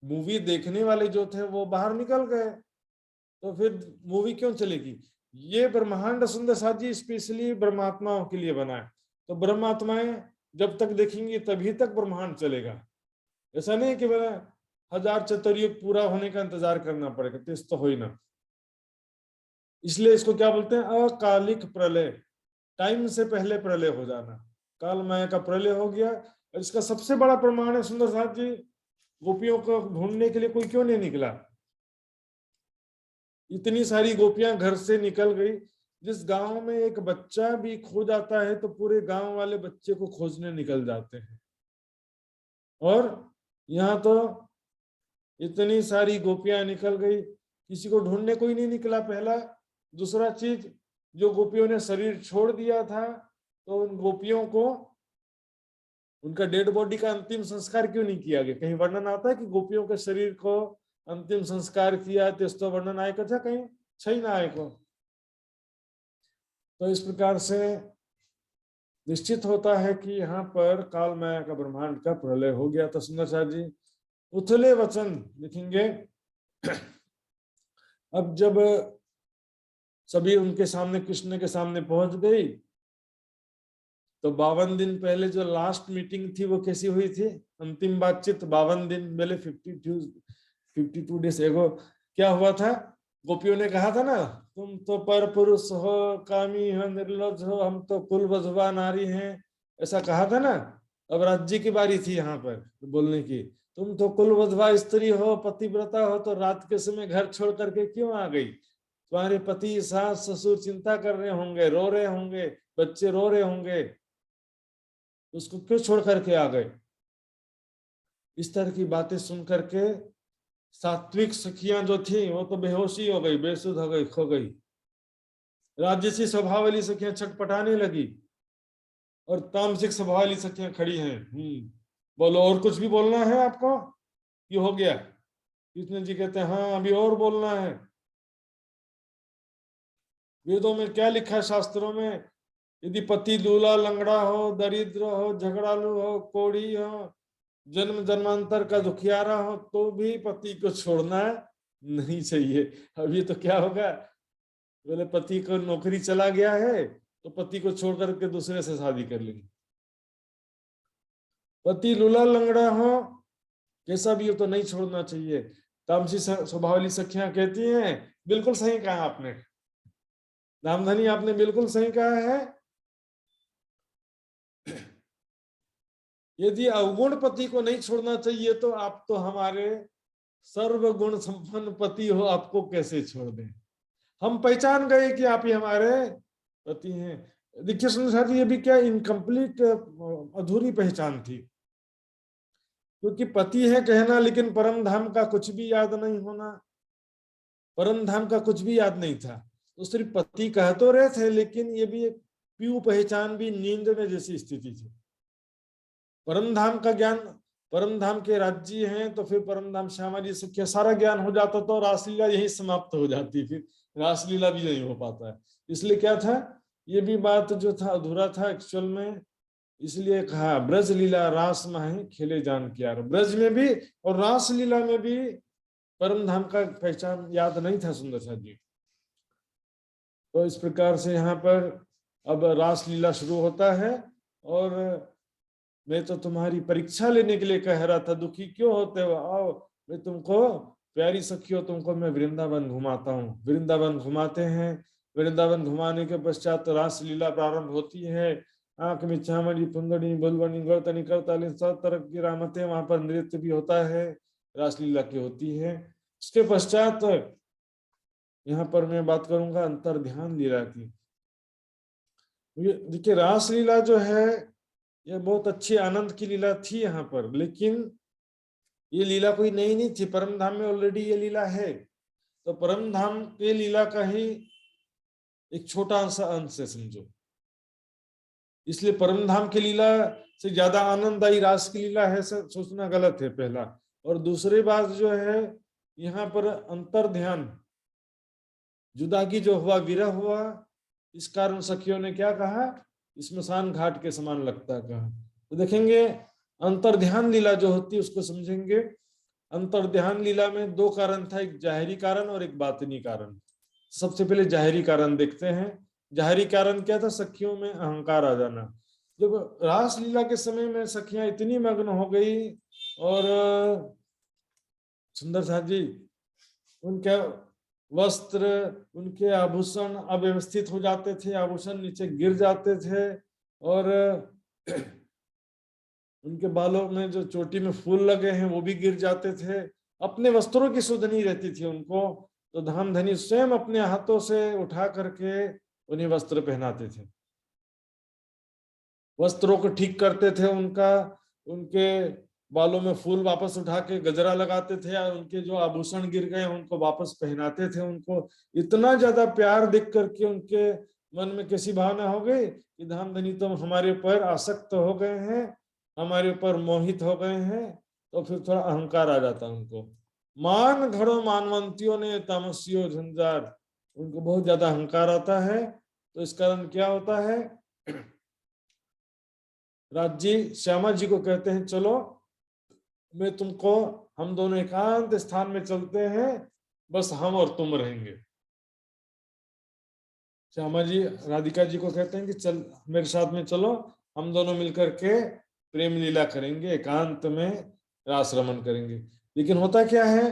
[SPEAKER 1] मूवी देखने वाले जो थे वो बाहर निकल गए, तो फिर मूवी क्यों चलेगी? ये ब्रह्मांड सुंदर साथ जी स्पेशली ब्रह्मात्माओं के लिए बना है। तो ब्रह्मात्माएं जब तक देखेंगी तभी तक ब्रह्मांड चलेगा। ऐसा नहीं कि मेरा 1000 चतुर्युग पूरा होने का इंतजार करना पड़ेगा, तेज तो हो ही ना। इसलिए इसको क्या बोलते हैं, अकालिक प्रलय, टाइम से पहले प्रलय हो जाना। काल माया का प्रलय हो गया। और इसका सबसे बड़ा प्रमाण है सुंदर साथ जी, गोपियों को ढूंढने के लिए कोई क्यों नहीं निकला? इतनी सारी गोपियां घर से निकल गई। जिस गांव में एक बच्चा भी खो जाता है तो पूरे गांव वाले बच्चे को खोजने निकल जाते हैं। और यहाँ तो इतनी सारी गोपियां निकल गई, किसी को ढूंढने कोई नहीं निकला, पहला। दूसरा चीज, जो गोपियों ने शरीर छोड़ दिया था तो उन गोपियों को उनका डेड बॉडी का अंतिम संस्कार क्यों नहीं किया गया? कहीं वर्णन आता है कि गोपियों के शरीर को अंतिम संस्कार किया, तो वर्णन आएगा था कहीं? छैन आएगा। तो इस प्रकार से निश्चित होता है कि यहाँ पर काल माया का ब्रह्मांड का प्रलय हो गया। तो सुंदर साथ जी उथले वचन लिखेंगे। अब जब सभी उनके सामने, कृष्ण के सामने पहुंच गई, तो 52 दिन पहले जो लास्ट मीटिंग थी वो कैसी हुई थी? अंतिम बातचीत 52 दिन पहले, 52 डेज एगो क्या हुआ था? गोपियों ने कहा था ना, तुम तो पर पुरुष हो, कामी हो, निर्लज हो, हम तो कुल वधवा नारी हैं, ऐसा कहा था ना। अब राज्य की बारी थी यहाँ पर बोलने की। तुम तो कुल वधवा स्त्री हो, पतिव्रता हो, तो रात के समय घर छोड़ करके क्यों आ गई? तुम्हारे पति, सास, ससुर चिंता कर रहे होंगे, रो रहे होंगे, बच्चे रो रहे होंगे, उसको क्यों छोड़ करके आ गए? इस तरह की बातें सुन करके सात्विक सखियां जो थी वो तो बेहोशी हो गई, बेसुध हो गई, खो गई। राजसी स्वभाव वाली सखियां छटपटाने लगी और तामसिक स्वभाव वाली सखियां खड़ी हैं। बोलो, और कुछ भी बोलना है आपको? ये हो गया? कृष्ण जी कहते हैं हाँ अभी और बोलना है। वेदों में क्या लिखा है, शास्त्रों में? यदि पति लूला लंगड़ा हो, दरिद्र हो, झगड़ालू हो, कोढ़ी हो, जन्म जन्मांतर का दुखियारा हो, तो भी पति को छोड़ना नहीं चाहिए। अब ये तो क्या होगा, बोले पति को नौकरी चला गया है तो पति को छोड़ करके दूसरे से शादी कर लेंगे। पति लूला लंगड़ा हो, कैसा भी हो, तो नहीं छोड़ना चाहिए। तामसी स्वभाव वाली सखियां कहती हैं, बिल्कुल सही कहा आपने रामधनी, आपने बिल्कुल सही कहा है। यदि अवगुण पति को नहीं छोड़ना चाहिए तो आप तो हमारे सर्वगुण संपन्न पति हो, आपको कैसे छोड़ दें? हम पहचान गए कि आप ही हमारे पति हैं। देखिए सुंदर जी, ये भी क्या इनकम्प्लीट, अधूरी पहचान थी। क्योंकि पति है कहना, लेकिन परम धाम का कुछ भी याद नहीं होना, परम धाम का कुछ भी याद नहीं था। तो सिर्फ पति कह तो रहे थे, लेकिन ये भी एक प्यू पहचान भी नींद में जैसी स्थिति थी। परम धाम का ज्ञान, परम धाम के राज्य हैं तो फिर परम धाम श्यामा जी सखिया सारा ज्ञान हो जाता तो रासलीला यही समाप्त हो जाती, फिर रासलीला भी नहीं हो पाता है। इसलिए क्या था, ये भी बात जो था अधूरा था एक्चुअल में, इसलिए कहा ब्रज लीला रास माही खेले जान किया। ब्रज में भी और रास लीला में भी परम धाम का पहचान याद नहीं था सुंदर साथ जी। तो इस प्रकार से यहाँ पर अब रास लीला शुरू होता है। और मैं तो तुम्हारी परीक्षा लेने के लिए कह रहा था, दुखी क्यों होते हो, आओ मैं तुमको प्यारी सखियों तुमको मैं वृंदावन घुमाता हूँ। वृंदावन घुमाते हैं। वृंदावन घुमाने के पश्चात रास लीला प्रारंभ होती है। आंख में चामड़ी पुंदड़ी बुलबनी गर्तनी करताली सब तरह की रामतें, वहां पर नृत्य भी होता है, रासलीला की होती है। उसके पश्चात यहाँ पर मैं बात करूंगा अंतर ध्यान लीला की। देखिए रासलीला जो है ये बहुत अच्छी आनंद की लीला थी यहाँ पर, लेकिन ये लीला कोई नई नहीं थी, परम धाम में ऑलरेडी ये लीला है। तो परम धाम के लीला का ही एक छोटा सा अंश है समझो। इसलिए परम धाम की लीला से ज्यादा आनंददायी रास की लीला है सोचना गलत है पहला। और दूसरी बात जो है यहाँ पर अंतर ध्यान जुदागी जो हुआ, विरह हुआ, इस कारण सखियों ने क्या कहा, स्मशान घाट के समान लगता कहा। तो देखेंगे अंतर ध्यान लीला जो होती है उसको समझेंगे। अंतर ध्यान लीला में दो कारण था, एक जाहिरी कारण और एक बातिनी कारण। सबसे पहले जाहिरी कारण देखते हैं। जाहिरी कारण क्या था, सखियों में अहंकार आ जाना। जब रास लीला के समय में सखियां इतनी मग्न हो गई और सुंदर साथ जी उनके वस्त्र, उनके आभूषण अव्यवस्थित हो जाते थे, आभूषण नीचे गिर जाते थे, और उनके बालों में जो चोटी में फूल लगे हैं वो भी गिर जाते थे। अपने वस्त्रों की सुध नहीं रहती थी उनको। तो धाम धनी स्वयं अपने हाथों से उठा करके उन्हें वस्त्र पहनाते थे, वस्त्रों को ठीक करते थे उनका, उनके बालों में फूल वापस उठा के गजरा लगाते थे, और उनके जो आभूषण गिर गए उनको वापस पहनाते थे उनको। इतना ज्यादा प्यार देख करके उनके मन में कैसी भावना हो गई कि धाम धनी तो हमारे ऊपर आसक्त हो गए हैं, हमारे ऊपर मोहित हो गए हैं। तो फिर थोड़ा अहंकार आ जाता उनको। मान घड़ो मानवंतियों ने तामसियो झंझार, उनको बहुत ज्यादा अहंकार आता है। तो इस कारण क्या होता है, राज जी श्यामा जी को कहते हैं चलो मैं तुमको, हम दोनों एकांत स्थान में चलते हैं, बस हम और तुम रहेंगे। श्यामा जी राधिका जी को कहते हैं कि चल मेरे साथ में चलो, हम दोनों मिलकर के प्रेम लीला करेंगे, एकांत में रास रमन करेंगे। लेकिन होता क्या है,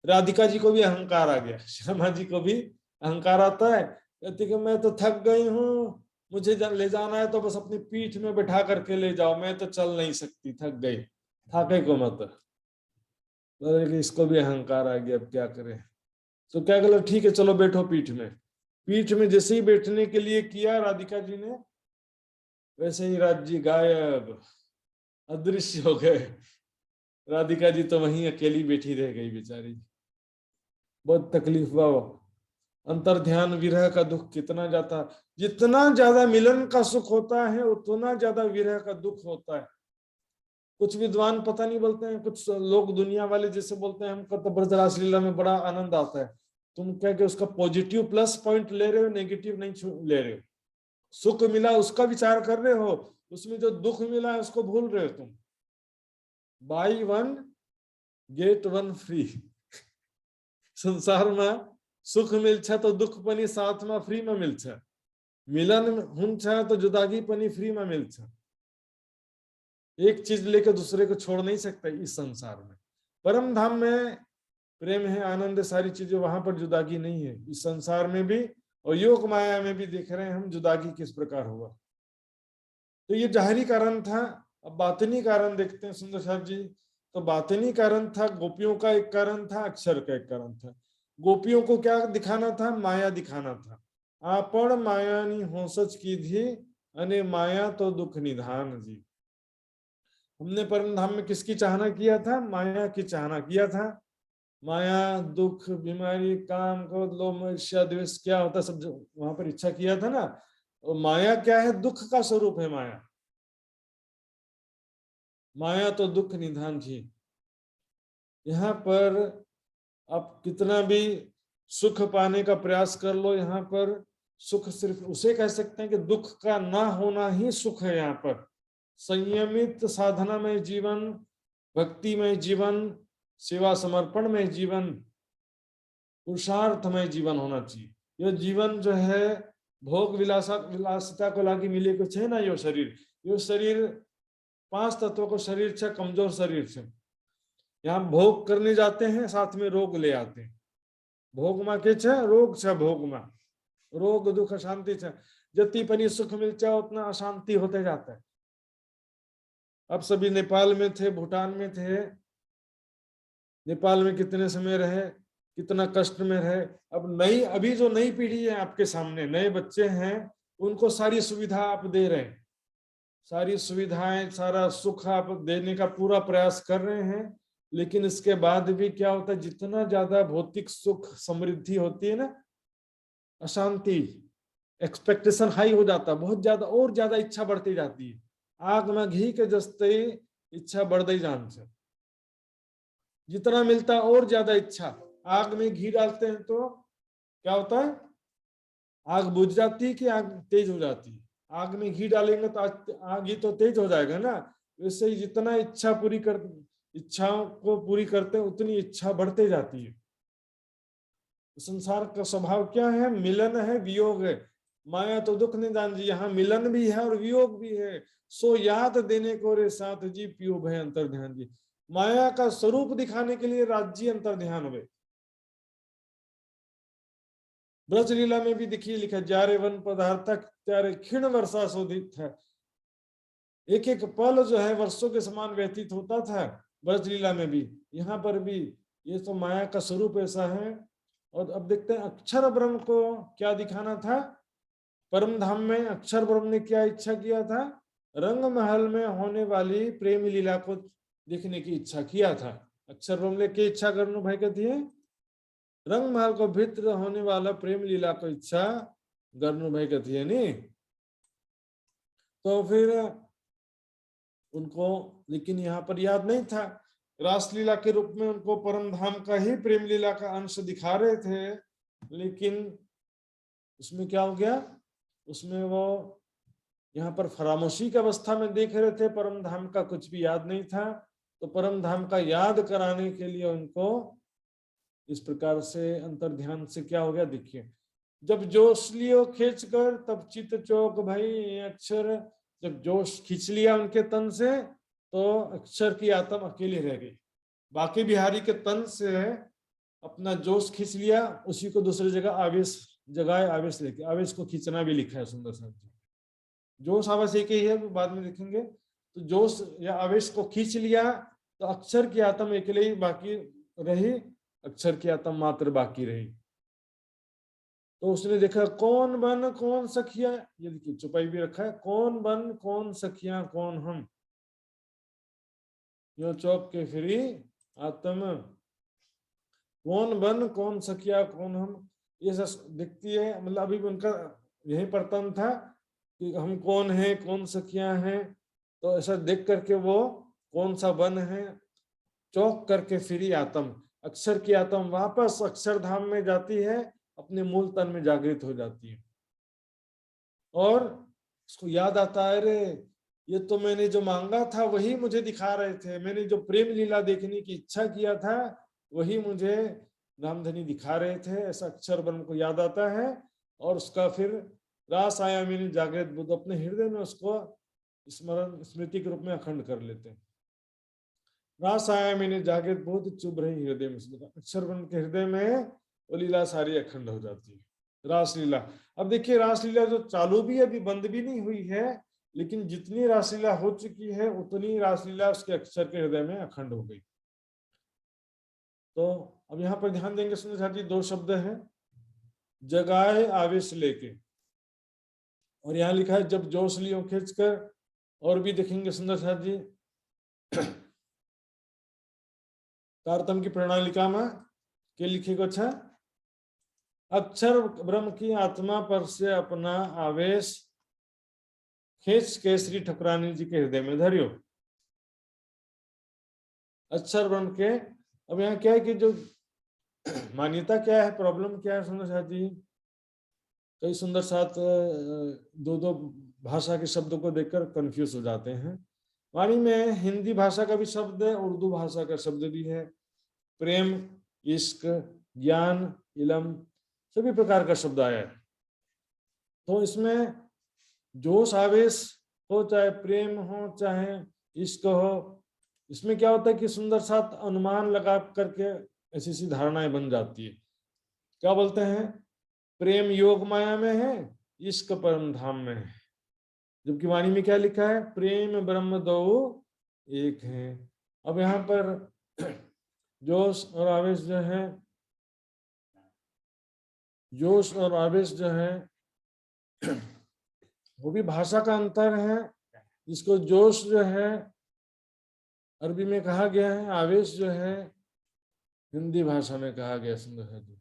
[SPEAKER 1] राधिका जी को भी अहंकार आ गया, श्यामा जी को भी अहंकार आता है। कहती कि मैं तो थक गई हूँ, मुझे ले जाना है तो बस अपनी पीठ में बैठा करके ले जाओ, मैं तो चल नहीं सकती, थक गई, थाके को मत। इसको भी अहंकार आ गया, अब क्या करें। तो क्या करो, ठीक है चलो बैठो पीठ में। पीठ में जैसे ही बैठने के लिए किया राधिका जी ने, वैसे ही राज जी गायब, अदृश्य हो गए। राधिका जी तो वहीं अकेली बैठी रह गई बेचारी। बहुत तकलीफ हुआ। अंतर ध्यान विरह का दुख कितना जाता, जितना ज्यादा मिलन का सुख होता है उतना ज्यादा विरह का दुख होता है। कुछ विद्वान पता नहीं बोलते हैं, कुछ लोग दुनिया वाले जैसे बोलते हैं हमको तो ब्रजरास लीला में बड़ा आनंद आता है। तुम क्या कि उसका पॉजिटिव प्लस पॉइंट ले रहे हो, नेगेटिव नहीं ले रहे हो। सुख मिला उसका विचार कर रहे हो, उसमें जो दुख मिला है उसको भूल रहे हो तुम। By one get one free. संसार में सुख मिल छा तो दुख पनी साथ में फ्री में मिल छा, मिलन हुन छा तो जुदागी पनी फ्री में मिल छा। एक चीज लेकर दूसरे को छोड़ नहीं सकता इस संसार में। परम धाम में प्रेम है, आनंद है, सारी चीजें, वहां पर जुदागी नहीं है। इस संसार में भी और योग माया में भी देख रहे हैं हम जुदागी किस प्रकार हुआ। तो ये जाहिरी कारण था। अब बातिनी कारण देखते हैं सुंदर साहब जी। तो बातिनी कारण था, गोपियों का एक कारण था, अक्षर का एक कारण था। गोपियों को क्या दिखाना था, माया दिखाना था। आपण मायानी होसच की थी अने माया तो दुख निधान जी। हमने परम धाम में किसकी चाहना किया था, माया की चाहना किया था। माया दुख बीमारी काम क्रोध लोभ ईर्ष्या द्वेष क्या होता है सब वहां पर इच्छा किया था ना। और माया क्या है, दुख का स्वरूप है माया। माया तो दुख निधान जी। यहाँ पर आप कितना भी सुख पाने का प्रयास कर लो, यहाँ पर सुख सिर्फ उसे कह सकते हैं कि दुख का ना होना ही सुख है। यहाँ पर संयमित साधनामय जीवन, भक्तिमय जीवन, सेवा समर्पणमय जीवन, पुरुषार्थमय जीवन होना चाहिए। यह जीवन जो है भोग विलासिता को लागी मिले कुछ है ना। यो शरीर 5 तत्वों को शरीर छे, कमजोर शरीर छे। यहाँ भोग करने जाते हैं, साथ में रोग ले आते हैं। भोग में के छे रोग छे, भोग में रोग दुख अशांति छे। जति पनी सुख मिल जाए उतना अशांति होते जाता है। अब सभी नेपाल में थे, भूटान में थे, नेपाल में कितने समय रहे, कितना कष्ट में रहे। अब अभी जो नई पीढ़ी है आपके सामने, नए बच्चे हैं, उनको सारी सुविधा आप दे रहे हैं, सारी सुविधाएं, सारा सुख आप देने का पूरा प्रयास कर रहे हैं। लेकिन इसके बाद भी क्या होता है, जितना ज्यादा भौतिक सुख समृद्धि होती है ना, अशांति, एक्सपेक्टेशन हाई हो जाता है, बहुत ज्यादा और ज्यादा इच्छा बढ़ती जाती है। आग में घी के जस्ते इच्छा बढ़ती जान से, जितना मिलता है और ज्यादा इच्छा। आग में घी डालते हैं तो क्या होता है, आग बुझ जाती है कि आग तेज हो जाती है। आग में घी डालेंगे तो आग ही तो तेज हो जाएगा ना। वैसे ही जितना इच्छाओं को पूरी करते हैं उतनी इच्छा बढ़ते जाती है। संसार का स्वभाव क्या है, मिलन है, वियोग है। माया तो दुख निदान जी, यहाँ मिलन भी है और वियोग भी है। सो याद देने को रे साथ जी, पियो भय अंतर ध्यान जी। माया का स्वरूप दिखाने के लिए राज्य अंतर ध्यान हुए। ब्रज लीला में भी देखिए लिखा, जारे वन पदार्थक त्यारे क्षीण वर्षा शोधित है। एक एक पल जो है वर्षों के समान व्यतीत होता था ब्रज लीला में भी, यहाँ पर भी। ये तो माया का स्वरूप ऐसा है। और अब देखते हैं अक्षर ब्रह्म को क्या दिखाना था। परम धाम में अक्षर ब्रह्म ने क्या इच्छा किया था, रंग महल में होने वाली प्रेम लीला को देखने की इच्छा किया था। अक्षर ब्रह्म ने क्या इच्छा करने भाई कहती है, रंग महल को भीतर होने वाला प्रेम लीला को इच्छा करने भाई कहती है नी। तो फिर उनको लेकिन यहाँ पर याद नहीं था, रासलीला के रूप में उनको परम धाम का ही प्रेम लीला का अंश दिखा रहे थे। लेकिन उसमें क्या हो गया, उसमें वो यहाँ पर फरामोशी की अवस्था में देख रहे थे, परम धाम का कुछ भी याद नहीं था। तो परम धाम का याद कराने के लिए उनको इस प्रकार से अंतर ध्यान से क्या हो गया, देखिए जब जोश लियो खींच कर तब चित चौक भाई अक्षर। जब जोश खींच लिया उनके तन से तो अक्षर की आत्मा अकेली रह गई। बाकी बिहारी के तन से अपना जोश खींच लिया, उसी को दूसरी जगह आवेश जगाए, आवेश लेके, आवेश को खींचना भी लिखा है सुंदर साहब जी। जोश आवेश एक ही है, बाद में देखेंगे। तो जोश या आवेश को खींच लिया तो अक्षर की आत्मा अकेले ही बाकी रही, अक्षर की आत्मा मात्र बाकी रही। तो उसने देखा कौन बन कौन सखिया, ये देखिए चुपाई भी रखा है, कौन बन कौन सखिया कौन हम, यो चौक के फिरी आत्म, कौन बन कौन सखिया कौन हम। ये सब दिखती है, मतलब अभी उनका यही प्रतन था कि हम कौन है कौन सखिया हैं। तो ऐसा देख करके वो कौन सा बन है, चौक करके फिरी आत्म, अक्षर की आत्म वापस अक्षरधाम में जाती है, अपने मूल तन में जागृत हो जाती है। और उसको याद आता है, अरे ये तो मैंने जो मांगा था वही मुझे दिखा रहे थे, मैंने जो प्रेम लीला देखने की इच्छा किया था वही मुझे रामधनी दिखा रहे थे। ऐसा अक्षर ब्रह्म को याद आता है। और उसका फिर रास आया मैंने जागृत बुद्ध अपने हृदय में उसको स्मरण स्मृति के रूप में अखंड कर लेते हैं। रास आया मैंने जागृत बुद्ध चुभ रही हृदय में, अक्षर ब्रह्म के हृदय में वो लीला सारी अखंड हो जाती है, रासलीला। अब देखिए रासलीला जो चालू भी अभी बंद भी नहीं हुई है, लेकिन जितनी रासलीला हो चुकी है उतनी रासलीला उसके अक्षर के हृदय में अखंड हो गई। तो अब यहाँ पर ध्यान देंगे सुंदर साथ जी, 2 शब्द हैं, जगाए आवेश लेके, और यहाँ लिखा है जब जोश लियो खींच कर। और भी देखेंगे सुंदर साथ जी, तारतम की प्रणालिका में क्या लिखेगा, अच्छा अक्षर ब्रह्म की आत्मा पर से अपना आवेश खींच के श्री ठकुरानी जी के हृदय में धरियो। अक्षर बन के। अब यहाँ क्या है कि जो मान्यता क्या है, प्रॉब्लम क्या है सुंदर साथ जी, कई सुंदर साथ दो दो भाषा के शब्दों को देखकर कंफ्यूज हो जाते हैं। वाणी में हिंदी भाषा का भी शब्द है, उर्दू भाषा का शब्द भी है। प्रेम, इश्क, ज्ञान, इलम, सभी प्रकार का शब्द आया है। तो इसमें जोश आवेश हो, चाहे प्रेम हो, चाहे इश्क हो, इसमें क्या होता है कि सुंदर साथ अनुमान लगा करके ऐसी सी धारणाएं बन जाती है। क्या बोलते हैं, प्रेम योग माया में है, इश्क परम धाम में है। जबकि वाणी में क्या लिखा है, प्रेम ब्रह्म दो एक है। अब यहाँ पर जोश और आवेश जो है, जोश और आवेश जो है वो भी भाषा का अंतर है। जिसको जोश जो है अरबी में कहा गया है, आवेश जो है हिंदी भाषा में कहा गया। सुंदर है जी।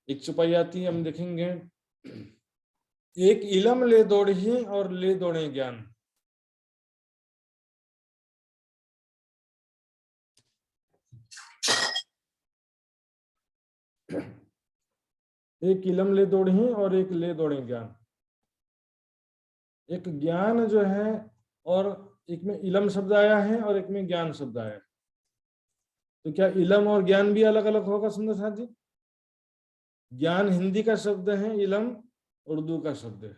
[SPEAKER 1] एक चौपाई आती है, हम देखेंगे, एक इलम ले दौड़ही और ले दौड़े ज्ञान। एक इलम ले दौड़ही और एक ले दौड़े ज्ञान। एक ज्ञान जो है, और एक में इलम शब्द आया है और एक में ज्ञान शब्द आया है। तो क्या इलम और ज्ञान भी अलग अलग होगा सुंदर साथ जी? ज्ञान हिंदी का शब्द है, इलम उर्दू का शब्द है।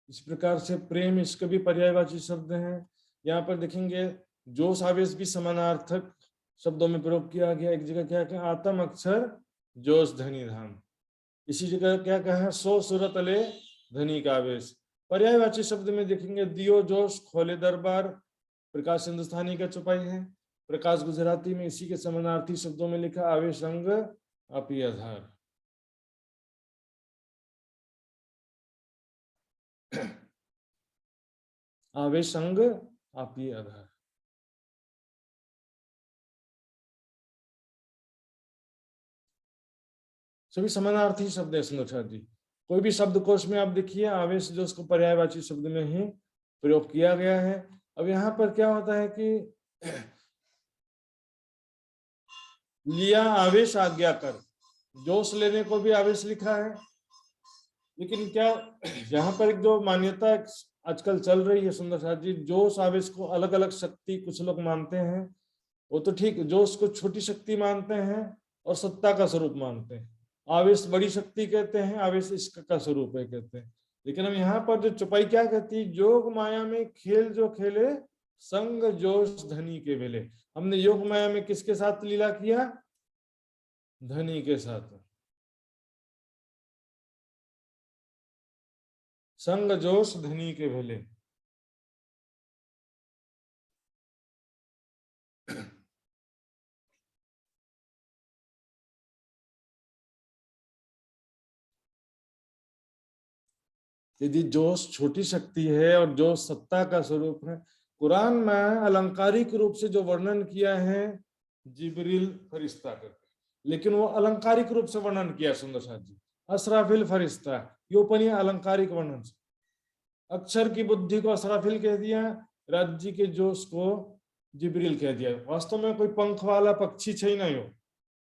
[SPEAKER 1] इस प्रकार से प्रेम, इसका भी पर्यायवाची शब्द है। यहाँ पर देखेंगे जोश आवेश भी समानार्थक शब्दों में प्रयोग किया गया। एक जगह क्या कहा, आत्म अक्षर जोश धनी धाम। इसी जगह क्या कहा, सो सूरत ले धनी का आवेश। पर्यायवाची शब्द में देखेंगे दियो जोश खोले दरबार, प्रकाश हिंदुस्तानी का चौपाई है। प्रकाश गुजराती में इसी के समानार्थी शब्दों में लिखा, आवेश अंग आपी आधार। आवेश अंग आपी आधार। सभी समानार्थी शब्द है सुंदर जी। कोई भी शब्द कोश में आप देखिए, आवेश जो उसको पर्यायवाची शब्द में ही प्रयोग किया गया है। अब यहाँ पर क्या होता है कि लिया आवेश आज्ञा कर, जोश लेने को भी आवेश लिखा है। लेकिन क्या यहाँ पर एक जो मान्यता आजकल चल रही है सुंदर साथ जी, जोश आवेश को अलग अलग शक्ति कुछ लोग मानते हैं। वो तो ठीक, जोश को छोटी शक्ति मानते हैं और सत्ता का स्वरूप मानते हैं। आवेश बड़ी शक्ति कहते हैं, आवेश इश्क का स्वरूप है कहते हैं। लेकिन हम यहाँ पर जो चौपाई क्या कहती है, योग माया में खेल जो खेले, संग जोश धनी के वेले। हमने योग माया में किसके साथ लीला किया, धनी के साथ। संग जोश धनी के वेले। यदि जोश छोटी शक्ति है और जोश सत्ता का स्वरूप है, कुरान में अलंकारिक रूप से जो वर्णन किया है जिब्रील फरिश्ता करके, लेकिन वो अलंकारिक रूप से वर्णन किया सुंदर साथ जी, असराफिल फरिश्ता, यो पनि अलंकारिक वर्णन। अक्षर की बुद्धि को असराफिल कह दिया, राज्य के जोश को जिब्रील कह दिया। वास्तव में कोई पंख वाला पक्षी छई नहीं हो,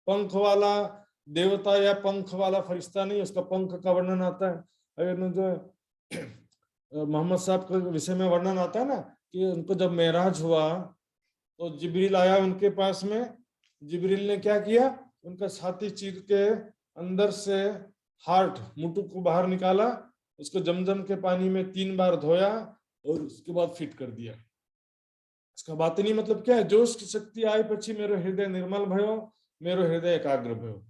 [SPEAKER 1] पंख वाला देवता या पंख वाला फरिश्ता नहीं, उसका पंख का वर्णन आता है। अगर जो मोहम्मद साहब के विषय में वर्णन आता है ना, कि उनको जब मेराज हुआ तो जिब्रील आया उनके पास में। जिब्रील ने क्या किया, उनका छाती चीर के अंदर से हार्ट मुटु को बाहर निकाला, उसको जमजम के पानी में 3 बार धोया और उसके बाद फिट कर दिया। इसका बातनी मतलब क्या है, जोश की शक्ति आई पछी मेरो हृदय निर्मल भयो, मेरो हृदय एकाग्र भयो।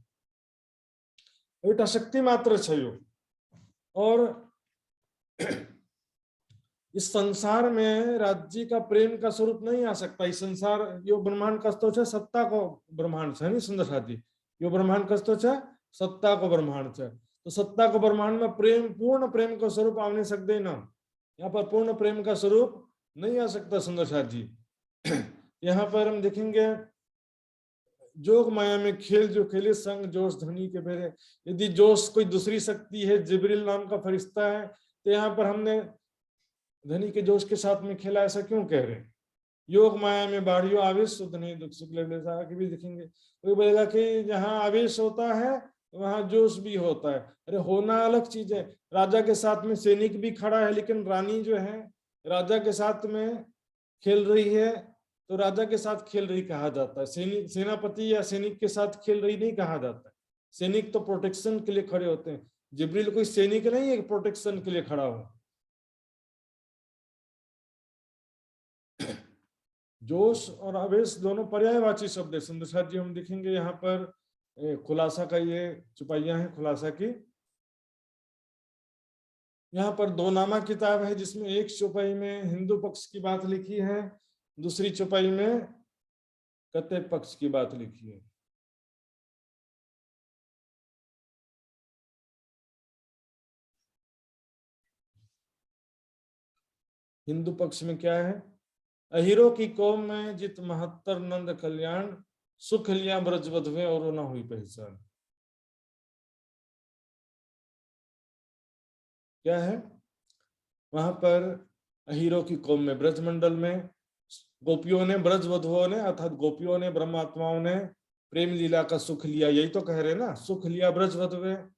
[SPEAKER 1] एटा शक्ति मात्र छ यो। और इस संसार में राज्य का प्रेम का स्वरूप नहीं आ सकता। इस संसार यो ब्रह्मांड कस्तो छ, सत्ता को ब्रह्मांड छ नि सुंदर साथी। यो ब्रह्मांड कस्तो छ, सत्ता को ब्रह्मांड छ। तो सत्ता को ब्रह्मांड में प्रेम, पूर्ण प्रेम का स्वरूप आने सक्दैन। यहाँ पर पूर्ण प्रेम का स्वरूप नहीं आ सकता सुंदर साथ जी। यहाँ पर हम देखेंगे जोग माया में खेल जो खेले संग जोश ध्वनि के बेरे। यदि जोश कोई दूसरी शक्ति है, जिब्रील नाम का फरिश्ता है, तो यहाँ पर हमने ध्वनि के जोश के साथ में खेला, ऐसा क्यों कह रहे हैं? योग माया में बाढ़ियो आवेश शुद्ध नहीं दुख सुख आगे भी देखेंगे। कोई बोलेगा कि जहाँ आवेश होता है वहां जोश भी होता है। अरे होना अलग चीज है। राजा के साथ में सैनिक भी खड़ा है, लेकिन रानी जो है राजा के साथ में खेल रही है, तो राजा के साथ खेल रही कहा जाता है। सैनिक सेनापति या सैनिक के साथ खेल रही नहीं कहा जाता है। सैनिक तो प्रोटेक्शन के लिए खड़े होते हैं। जिब्रील कोई सैनिक नहीं है प्रोटेक्शन के लिए खड़ा हो। जोश और आवेश दोनों पर्यायवाची शब्द है। सुंदर जी हम देखेंगे यहाँ पर खुलासा का ये चुपाइयां हैं खुलासा की। यहाँ पर दो नामा किताब है, जिसमें एक चौपाई में हिंदू पक्ष की बात लिखी है, दूसरी चौपाई में कत्ते पक्ष की बात लिखी है। हिंदू पक्ष में क्या है? अहिरो की कौम में जित महत्तर नंद कल्याण, सुख लिया ब्रजवध में और न हुई पहचान। क्या है वहां पर? अहिरो की कौम में, ब्रजमंडल में गोपियों ने, ब्रजवधुओं ने अर्थात गोपियों ने, ब्रह्मात्माओं ने प्रेम लीला का सुख लिया। यही तो कह रहे ना, सुख लिया ब्रजवध में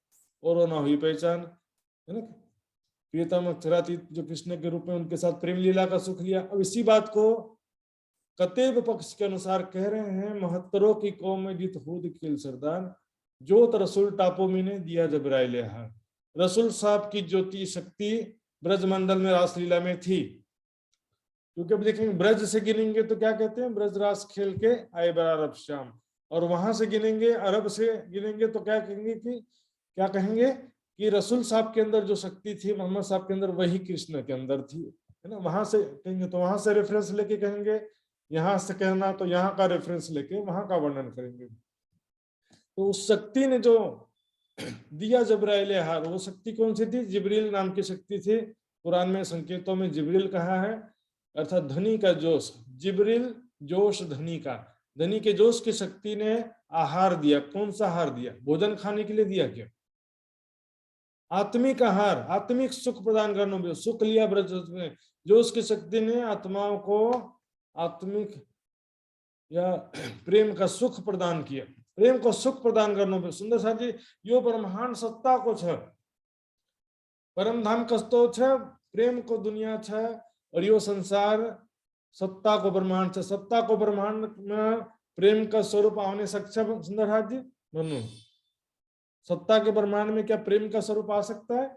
[SPEAKER 1] और न हुई पहचान, है ना। प्रियतम अक्षरातीत जो कृष्ण के रूप में उनके साथ प्रेम लीला का सुख लिया। अब इसी बात को कतेब पक्ष के अनुसार कह रहे हैं, महत्तरों की कौम में जित हुद खिल सरदार, जोत रसूल टापो ने दिया जबराइल हार। रसूल साहब की ज्योति शक्ति ब्रजमंडल में रासलीला में थी। क्योंकि अब देखेंगे ब्रज से गिनेंगे तो क्या कहते हैं? ब्रज रास खेल के आए बरारब श्याम। और वहां से गिनेंगे, अरब से गिनेंगे तो क्या कहेंगे कि रसूल साहब के अंदर जो शक्ति थी मोहम्मद साहब के अंदर, वही कृष्ण के अंदर थी, है ना। वहां से कहेंगे तो वहां से रेफरेंस लेके कहेंगे, यहाँ से कहना तो यहाँ का रेफरेंस लेके वहां का वर्णन करेंगे। तो उस शक्ति ने जो दिया जबराइल हार, वो शक्ति कौन सी थी? जिब्रील नाम की शक्ति थी। कुरान में संकेतों में जिब्रील कहा है, अर्थात धनी का जोश। जिब्रील जोश धनी का, धनी के जोश की शक्ति ने आहार दिया। कौन सा आहार दिया? भोजन खाने के लिए दिया क्या? आत्मिक आहार, आत्मिक सुख प्रदान करने में सुख लिया ब्रज में। जोश की शक्ति ने आत्माओं को आत्मिक या प्रेम का सुख प्रदान किया। प्रेम को सुख प्रदान करने में सुंदर साथ जी यो ब्रह्मांड सत्ता को छ, परम धाम कस्तो छ, प्रेम को दुनिया छ, और यो संसार सत्ता को ब्रह्मांड छ। सत्ता को ब्रह्मांड में प्रेम का स्वरूप आने सक्षम सुंदर हाथ जी मनु, सत्ता के ब्रह्मांड में क्या प्रेम का स्वरूप आ सकता है?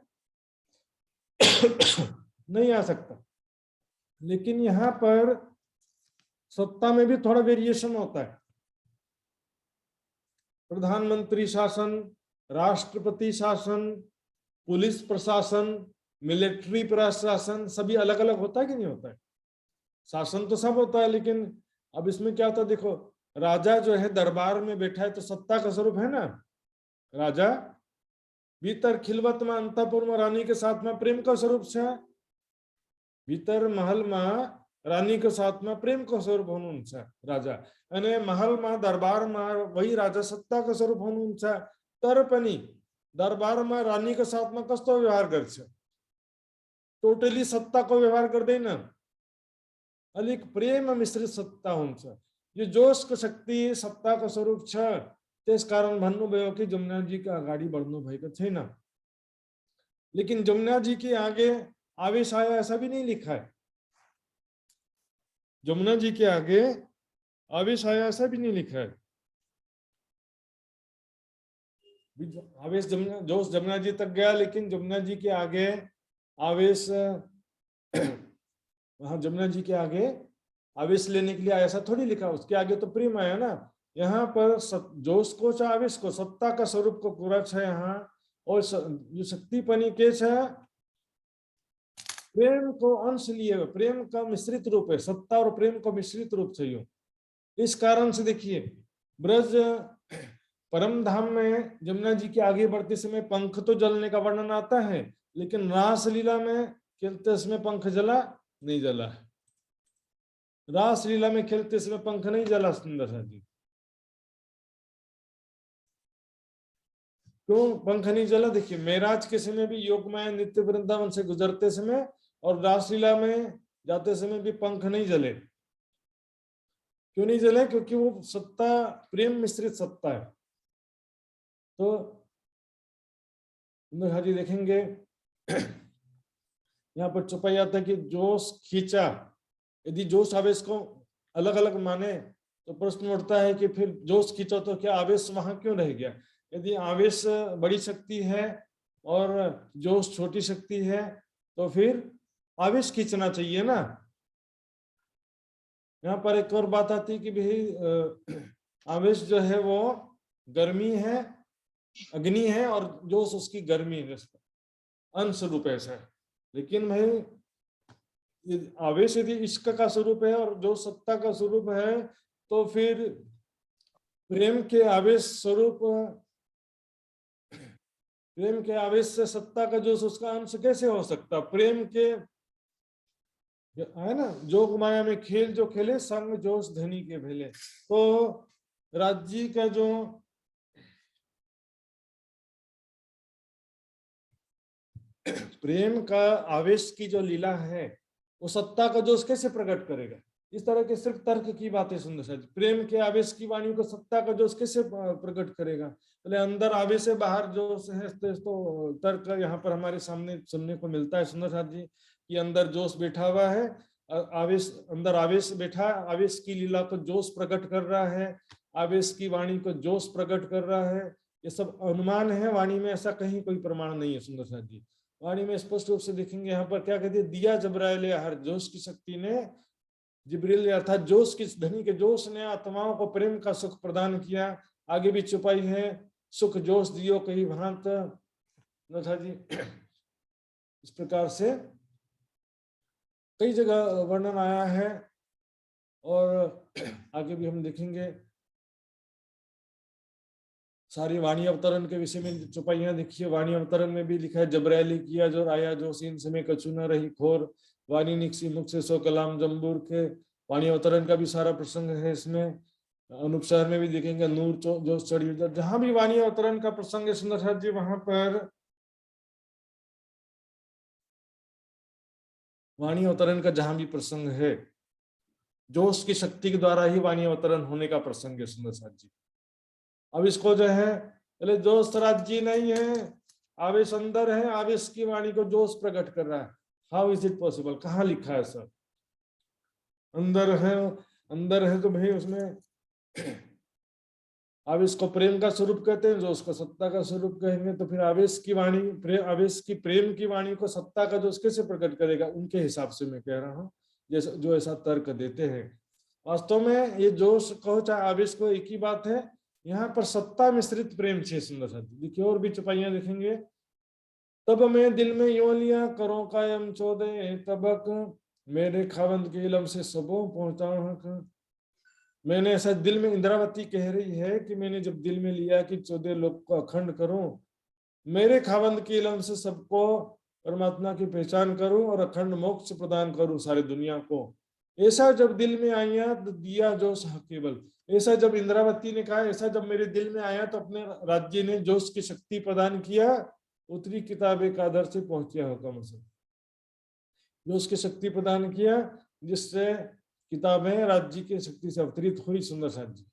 [SPEAKER 1] नहीं आ सकता। लेकिन यहाँ पर सत्ता में भी थोड़ा वेरिएशन होता है। प्रधानमंत्री शासन, राष्ट्रपति शासन, पुलिस प्रशासन, मिलिट्री प्रशासन, सभी अलग अलग होता है कि नहीं होता है? शासन तो सब होता है, लेकिन अब इसमें क्या होता है देखो, राजा जो है दरबार में बैठा है तो सत्ता का स्वरूप है ना। राजा भीतर खिलवत में अंतपुर में रानी के साथ में प्रेम का स्वरूप है। भीतर महल में रानी के साथ में प्रेम का स्वरूप होनु राजा, અને મહલમાં દરબારમાં वही राजा सत्ता का स्वरूप होनु तर पनि दरबारमा रानी के साथ में कस्तो व्यवहार गर्छ? टोटली सत्ता को व्यवहार गर्दैन, अलिक प्रेम मिश्रित सत्ता हुन्छ। यो जोशको शक्ति सत्ताको स्वरूप छ। त्यसकारण भन्नुभयो कि जमुना जी का अगाडि बढ्नु भएको छैन। लेकिन जमुना जी के आगे आवेश आया ऐसा भी नहीं लिखा है। जमुना जी के आगे आवेश आया ऐसा भी नहीं लिखा है। आवेश जमुना जोश जमुना जी तक गया, लेकिन जमुना जी के आगे आवेश वहां जमुना जी के आगे आवेश लेने के लिए आया ऐसा थोड़ी लिखा। उसके आगे तो प्रेम आया ना। यहाँ पर जोश को छ आवेश को सत्ता का स्वरूप को पूरा छ यहाँ। और जो शक्तिपनी के छ प्रेम को अंश लिए, प्रेम का मिश्रित रूप है। सत्ता और प्रेम का मिश्रित रूप चाहिए। इस कारण से देखिए ब्रज परम धाम में जमुना जी के आगे बढ़ते समय पंख तो जलने का वर्णन आता है, लेकिन रासलीला में खेलते समय पंख जला नहीं जला है। रासलीला में खेलते समय पंख नहीं जला सुंदर सा जी। क्यों पंख नहीं जला? देखिए मेराज के समय भी योग माया नित्य वृंदावन से गुजरते समय और रासलीला में जाते समय भी पंख नहीं जले। क्यों नहीं जले? क्योंकि वो सत्ता प्रेम मिश्रित सत्ता है। तो हाजी देखेंगे यहाँ पर चौपाई आता है कि जोश खींचा। यदि जोश आवेश को अलग अलग माने तो प्रश्न उठता है कि फिर जोश खींचा तो क्या आवेश वहां क्यों रह गया? यदि आवेश बड़ी शक्ति है और जोश छोटी शक्ति है तो फिर आवेश खींचना चाहिए ना। यहाँ पर एक और बात आती है कि भाई आवेश जो है वो गर्मी है, अग्नि है, और जोश उसकी गर्मी है, अंश रूप ऐसा है। लेकिन भाई आवेश यदि इश्क का स्वरूप है और जो सत्ता का स्वरूप है तो फिर प्रेम के आवेश स्वरूप, प्रेम के आवेश से सत्ता का जोश उसका अंश कैसे हो सकता? प्रेम के है ना, जोग माया में खेल जो खेले संग जोश धनी के भेले। तो राज्य का जो प्रेम का आवेश की जो लीला है वो सत्ता का जोश कैसे प्रकट करेगा? इस तरह के सिर्फ तर्क की बातें सुन रहे। प्रेम के आवेश की वाणी को सत्ता का जोश कैसे प्रकट करेगा? पहले अंदर आवेश है, बाहर जोश है। तो तर्क यहाँ पर हमारे सामने सुनने को मिलता है सुंदर साथ जी कि अंदर जोश बैठा हुआ है, आवेश अंदर आवेश बैठा, आवेश की लीला को जोश प्रकट कर रहा है, आवेश की वाणी को जोश प्रकट कर रहा है। ये सब अनुमान है, वाणी में ऐसा कहीं कोई प्रमाण नहीं है सुंदर साथ जी। वाणी में स्पष्ट रूप से देखेंगे यहाँ पर क्या कहते हैं, दिया जबराइल हर जोश की शक्ति ने, जिब्रील अर्थात जोश की धनी के जोश ने आत्माओं को प्रेम का सुख प्रदान किया। आगे भी छुपाई है, सुख जोश दियो कहीं भांत जी। इस प्रकार से कई जगह वर्णन आया है और आगे भी हम देखेंगे। सारी वाणी अवतरण के विषय में चौपाइयां देखिए। वाणी अवतरण में भी लिखा है, जबरैली किया जो आया जो सीन समय कछु न रही खोर, वाणी निकसी मुख से सो कलाम जम्बूर के। वाणी अवतरण का भी सारा प्रसंग है इसमें। अनूप शहर में भी देखेंगे, नूर जो चढ़ी, जहां भी वाणी अवतरण का प्रसंग है सुंदर साथ जी, वहां पर वाणी अवतरण का जहां भी प्रसंग है, जोश की शक्ति के द्वारा ही वाणी अवतरण होने का प्रसंग है सुंदर साथ जी। अब इसको जो है पहले जोश राज्य नहीं है, आवेश अंदर है, आवेश की वाणी को जोश प्रकट कर रहा है। How is it possible? कहाँ लिखा है सर? अंदर है, अंदर है तो भाई उसमें आवेश को प्रेम का स्वरूप कहते हैं, जो उसको सत्ता का स्वरूप कहेंगे, तो फिर आवेश की वाणी, आवेश की प्रेम की वाणी को सत्ता का जोश कैसे प्रकट करेगा? उनके हिसाब से मैं कह रहा हूँ, जैसे जो ऐसा तर्क देते हैं। वास्तव में ये जोश कहो चाहे आवेश को, एक ही बात है। यहाँ पर सत्ता मिश्रित प्रेम छे सुंदर साथी। देखिए और भी चौपाइयां देखेंगे। तब मैं दिल में यो लिया करो कायम चौदह तबक, मेरे खावंद के इलम से सबों पहुंचा। मैंने ऐसा दिल में, इंद्रावती कह रही है कि मैंने जब दिल में लिया कि 14 लोग को अखंड करूं, मेरे खावंद के इलम से सबको परमात्मा की पहचान करूं और अखंड मोक्ष प्रदान करूं सारी दुनिया को, ऐसा जब दिल में आया तो दिया जोश केवल। ऐसा जब इंद्रावती ने कहा, ऐसा जब मेरे दिल में आया तो अपने राज्य ने जोश की शक्ति प्रदान किया। उत्तरी किताब एक आदर से पहुंचा हुक्म से जोश की शक्ति प्रदान किया, जिससे किताबें राज्य की शक्ति से अवतरित हुई सुंदर साथ जी।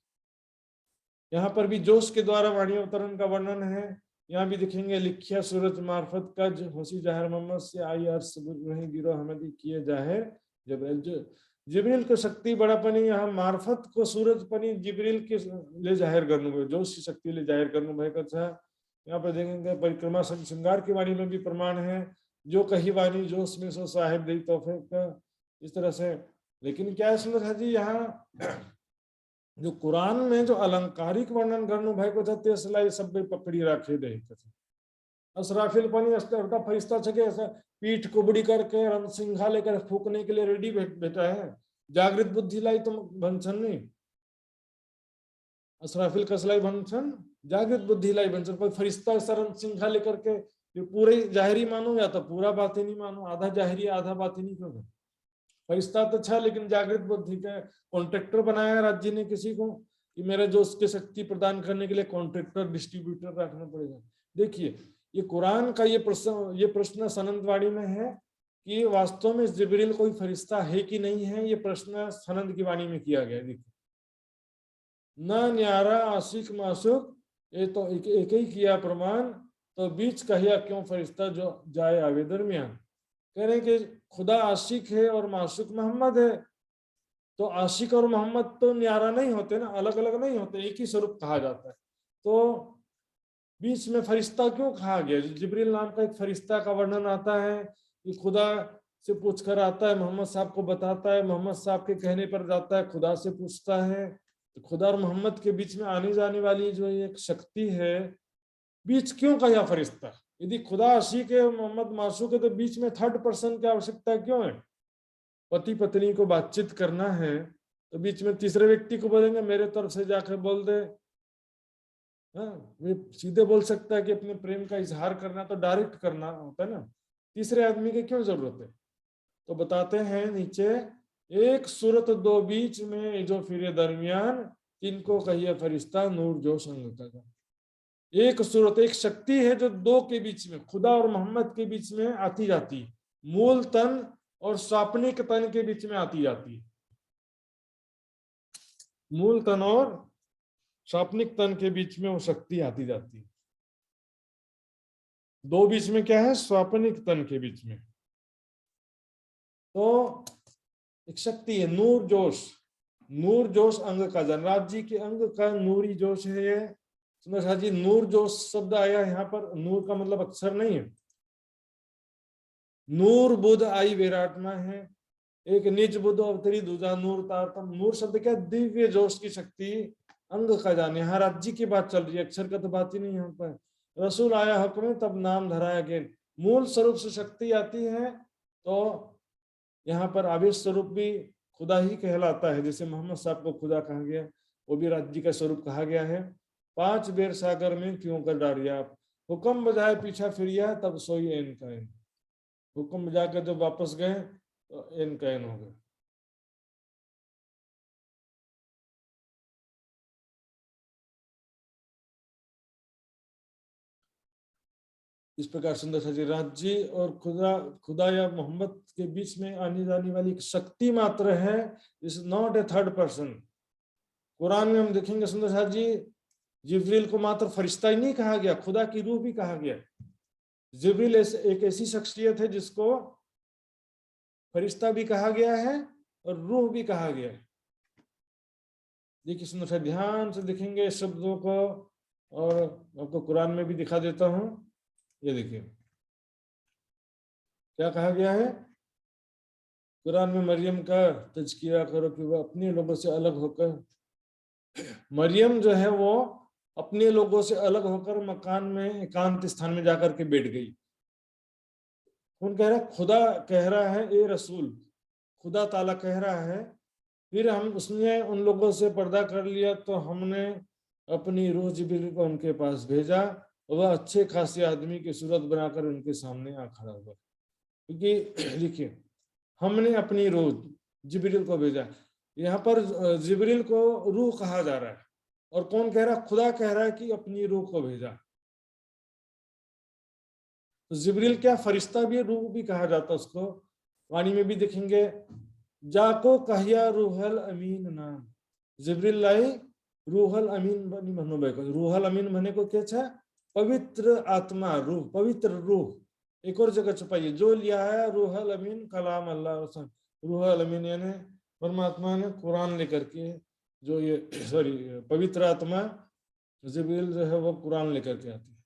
[SPEAKER 1] यहाँ पर भी जोश के द्वारा वाणी अवतरण का वर्णन है। यहाँ भी दिखेंगे, लिखिया सूरज मार्फत कज होसी जाहिर मोहम्मद से आई अर्श वही गिरो हमें किए जाहिर जबरील। जिब्रील को शक्ति बड़ापनी यहाँ मार्फत को सूरज पनी जिब्रील के ले जाहिर करने, जोश की शक्ति ले जाहिर करने भाई कथा। यहाँ पर देखेंगे परिक्रमा श्रृंगार की वाणी में भी प्रमाण है, जो कही वाणी जोश में सो साहिब दी तोहफे का, इस तरह से। लेकिन क्या है सुंदर है जी, यहाँ जो कुरान में जो अलंकारिक वर्णन करनु भाई को छते सलाई सब पकड़ी राखे दे असराफिल पानी अस्ता फरिश्ता छके ऐसा पीठ कुबड़ी करके रन सिंघा लेकर फूकने के लिए रेडी बैठा है। जागृत बुद्धि लाई तुम भनसन नहीं, असराफिल कसलाई भनसन जागृत बुद्धि लाई भनसन। कोई फरिश्ता सरन सिंघा लेकर के ये पूरे जाहिरी मानो या तो पूरा बात ही नहीं मानो, आधा जाहिरी आधा बात ही नहीं क्यों? फरिश्ता तो अच्छा, लेकिन जागृत बुद्धि का कॉन्ट्रैक्टर बनाया राज्य ने किसी को कि मेरा जो उसके शक्ति प्रदान करने के लिए कॉन्ट्रैक्टर डिस्ट्रीब्यूटर रखना पड़ेगा। देखिए ये कुरान का ये प्रश्न सनंदवाणी में है कि वास्तव में जिब्रील कोई फरिश्ता है कि नहीं है, ये प्रश्न सनंद की वाणी में किया गया। देखिए न न्यारा आशिक माशुक, ये तो एक ही किया प्रमाण, तो बीच कहिया क्यों फरिश्ता जो जाए आवे दरमियान। कह रहे कि खुदा आशिक है और माशुक मोहम्मद है, तो आशिक और मोहम्मद तो न्यारा नहीं होते ना, अलग अलग नहीं होते, एक ही स्वरूप कहा जाता है। तो बीच में फरिश्ता क्यों कहा गया? जिब्रील नाम का एक फरिश्ता का वर्णन आता है कि खुदा से पूछकर आता है, मोहम्मद साहब को बताता है, मोहम्मद साहब के कहने पर जाता है, खुदा से पूछता है। तो खुदा और मोहम्मद के बीच में आने जाने वाली जो एक शक्ति है, बीच क्यों का यह फरिश्ता? यदि खुदा आशिक है मोहम्मद मासूक है, तो बीच में थर्ड पर्सन की आवश्यकता क्यों है? पति पत्नी को बातचीत करना है तो बीच में तीसरे व्यक्ति को बोलेंगे मेरे तरफ से जाकर बोल दे? हाँ, वे सीधे बोल सकता है कि अपने प्रेम का इजहार करना तो डायरेक्ट करना होता है ना, तीसरे आदमी की क्यों जरूरत है? तो बताते हैं नीचे, एक सूरत दो बीच में जो फिरे दरमियान, इनको कहिए फरिश्ता नूर जो संग का। एक सूरत, एक शक्ति है जो दो के बीच में, खुदा और मोहम्मद के बीच में आती जाती है, मूल तन और स्वाप्निक तन के बीच में आती जाती है। मूल तन और स्वाप्निक तन के बीच में वो शक्ति आती जाती है। दो बीच में क्या है? स्वाप्निक तन के बीच में। तो एक शक्ति है नूर जोश। नूर जोश अंग का, जनराज जी के अंग का नूरी जोश है ये। सुंदर जी, नूर जोश शब्द आया यहाँ पर, नूर का मतलब अक्षर नहीं है। नूर बुध आई विराट में है, एक निज बुध अवतरी दूजा नूर तारतम। नूर शब्द क्या? दिव्य जोश की शक्ति, अंग का जाने। यहाँ राज्य की बात चल रही है, अक्षर का तो बात ही नहीं यहाँ पर। रसूल आया हक में तब नाम धराया गया। मूल स्वरूप से शक्ति आती है, तो यहाँ पर आवेश स्वरूप भी खुदा ही कहलाता है। जैसे मोहम्मद साहब को खुदा कहा गया, वो भी राज्य का स्वरूप कहा गया है। पांच बेर सागर में क्यों कर डारिया आप, हुक्म बजाए पीछा फिरिया तब सोई एन कैन। हुक्म बजाकर जब वापस गए तो एन कैन हो गए। इस प्रकार सुंदर सा जी, राज्य और खुदा या मोहम्मद के बीच में आने जाने वाली एक शक्ति मात्र है, is not a third person. Quran में हम देखेंगे सुंदर सा जी, जिब्रील को मात्र फरिश्ता ही नहीं कहा गया, खुदा की रूह भी कहा गया। जिब्रील एक ऐसी शख्सियत है जिसको फरिश्ता भी कहा गया है और रूह भी कहा गया है। देखिए सुंदर सा, ध्यान से देखेंगे शब्दों को, और आपको कुरान में भी दिखा देता हूं। ये देखिए क्या कहा गया है कुरान में, मरियम का तज़किया करो कि वह अपने लोगों से अलग होकर, मरियम जो है वो अपने लोगों से अलग होकर मकान में एकांत स्थान में जाकर के बैठ गई। कौन कह रहा है? खुदा कह रहा है, ए रसूल, खुदा ताला कह रहा है। फिर हम उसने उन लोगों से पर्दा कर लिया तो हमने अपनी रूह जिब्रील को उनके पास भेजा, वह अच्छे खासे आदमी की सूरत बनाकर उनके सामने आ खड़ा हुआ। क्योंकि देखिए, हमने अपनी रूह जिब्रील को भेजा, यहाँ पर जिब्रील को रूह कहा जा रहा है। और कौन कह रहा है? खुदा कह रहा है कि अपनी रूह को भेजा। तो जिब्रील क्या फरिश्ता भी, रूह भी कहा जाता है उसको। वाणी में भी देखेंगे, जाको कहिया रूहल अमीन नाम, जिब्रील लाई रूहल अमीन बनी मनो बेको। रूहल अमीन मने को क्या है? पवित्र आत्मा, रूह, पवित्र रूह। एक और जगह छुपाइए, जो लिया है रूहल अमीन कलाम अल्लाह रसूल। रूहल अमीन यानी परमात्मा ने कुरान लेकर के, जो ये सॉरी पवित्र आत्मा जिब्रील जो है वो कुरान लेकर के आती है।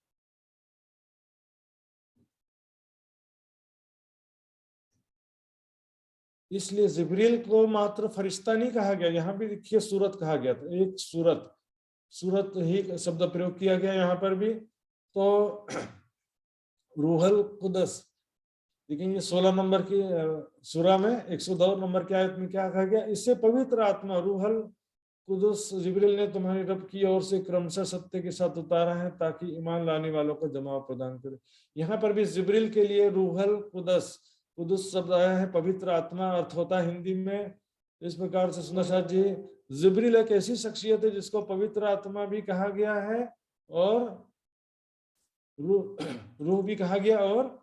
[SPEAKER 1] इसलिए जिब्रील को मात्र फरिश्ता नहीं कहा गया, यहाँ भी देखिए सूरत कहा गया था, एक सूरत, सूरत ही शब्द प्रयोग किया गया यहाँ पर भी। तो रूहल कुदस देखेंगे 16 नंबर की सूरा में 102 नंबर की आयत में क्या कहा गया? इससे पवित्र आत्मा रूहल कुदस जिब्रील ने तुम्हारे रब की ओर से क्रमशः सत्य के साथ उतारा है ताकि ईमान लाने वालों को जमाव प्रदान करे। यहाँ पर भी जिब्रील के लिए रूहल कुदस, कुदस शब्द आया है, पवित्र आत्मा अर्थ होता है हिंदी में। इस प्रकार से सुंदर साहब जी, जिब्रील एक ऐसी शख्सियत है जिसको पवित्र आत्मा भी कहा गया है और रूह भी कहा गया और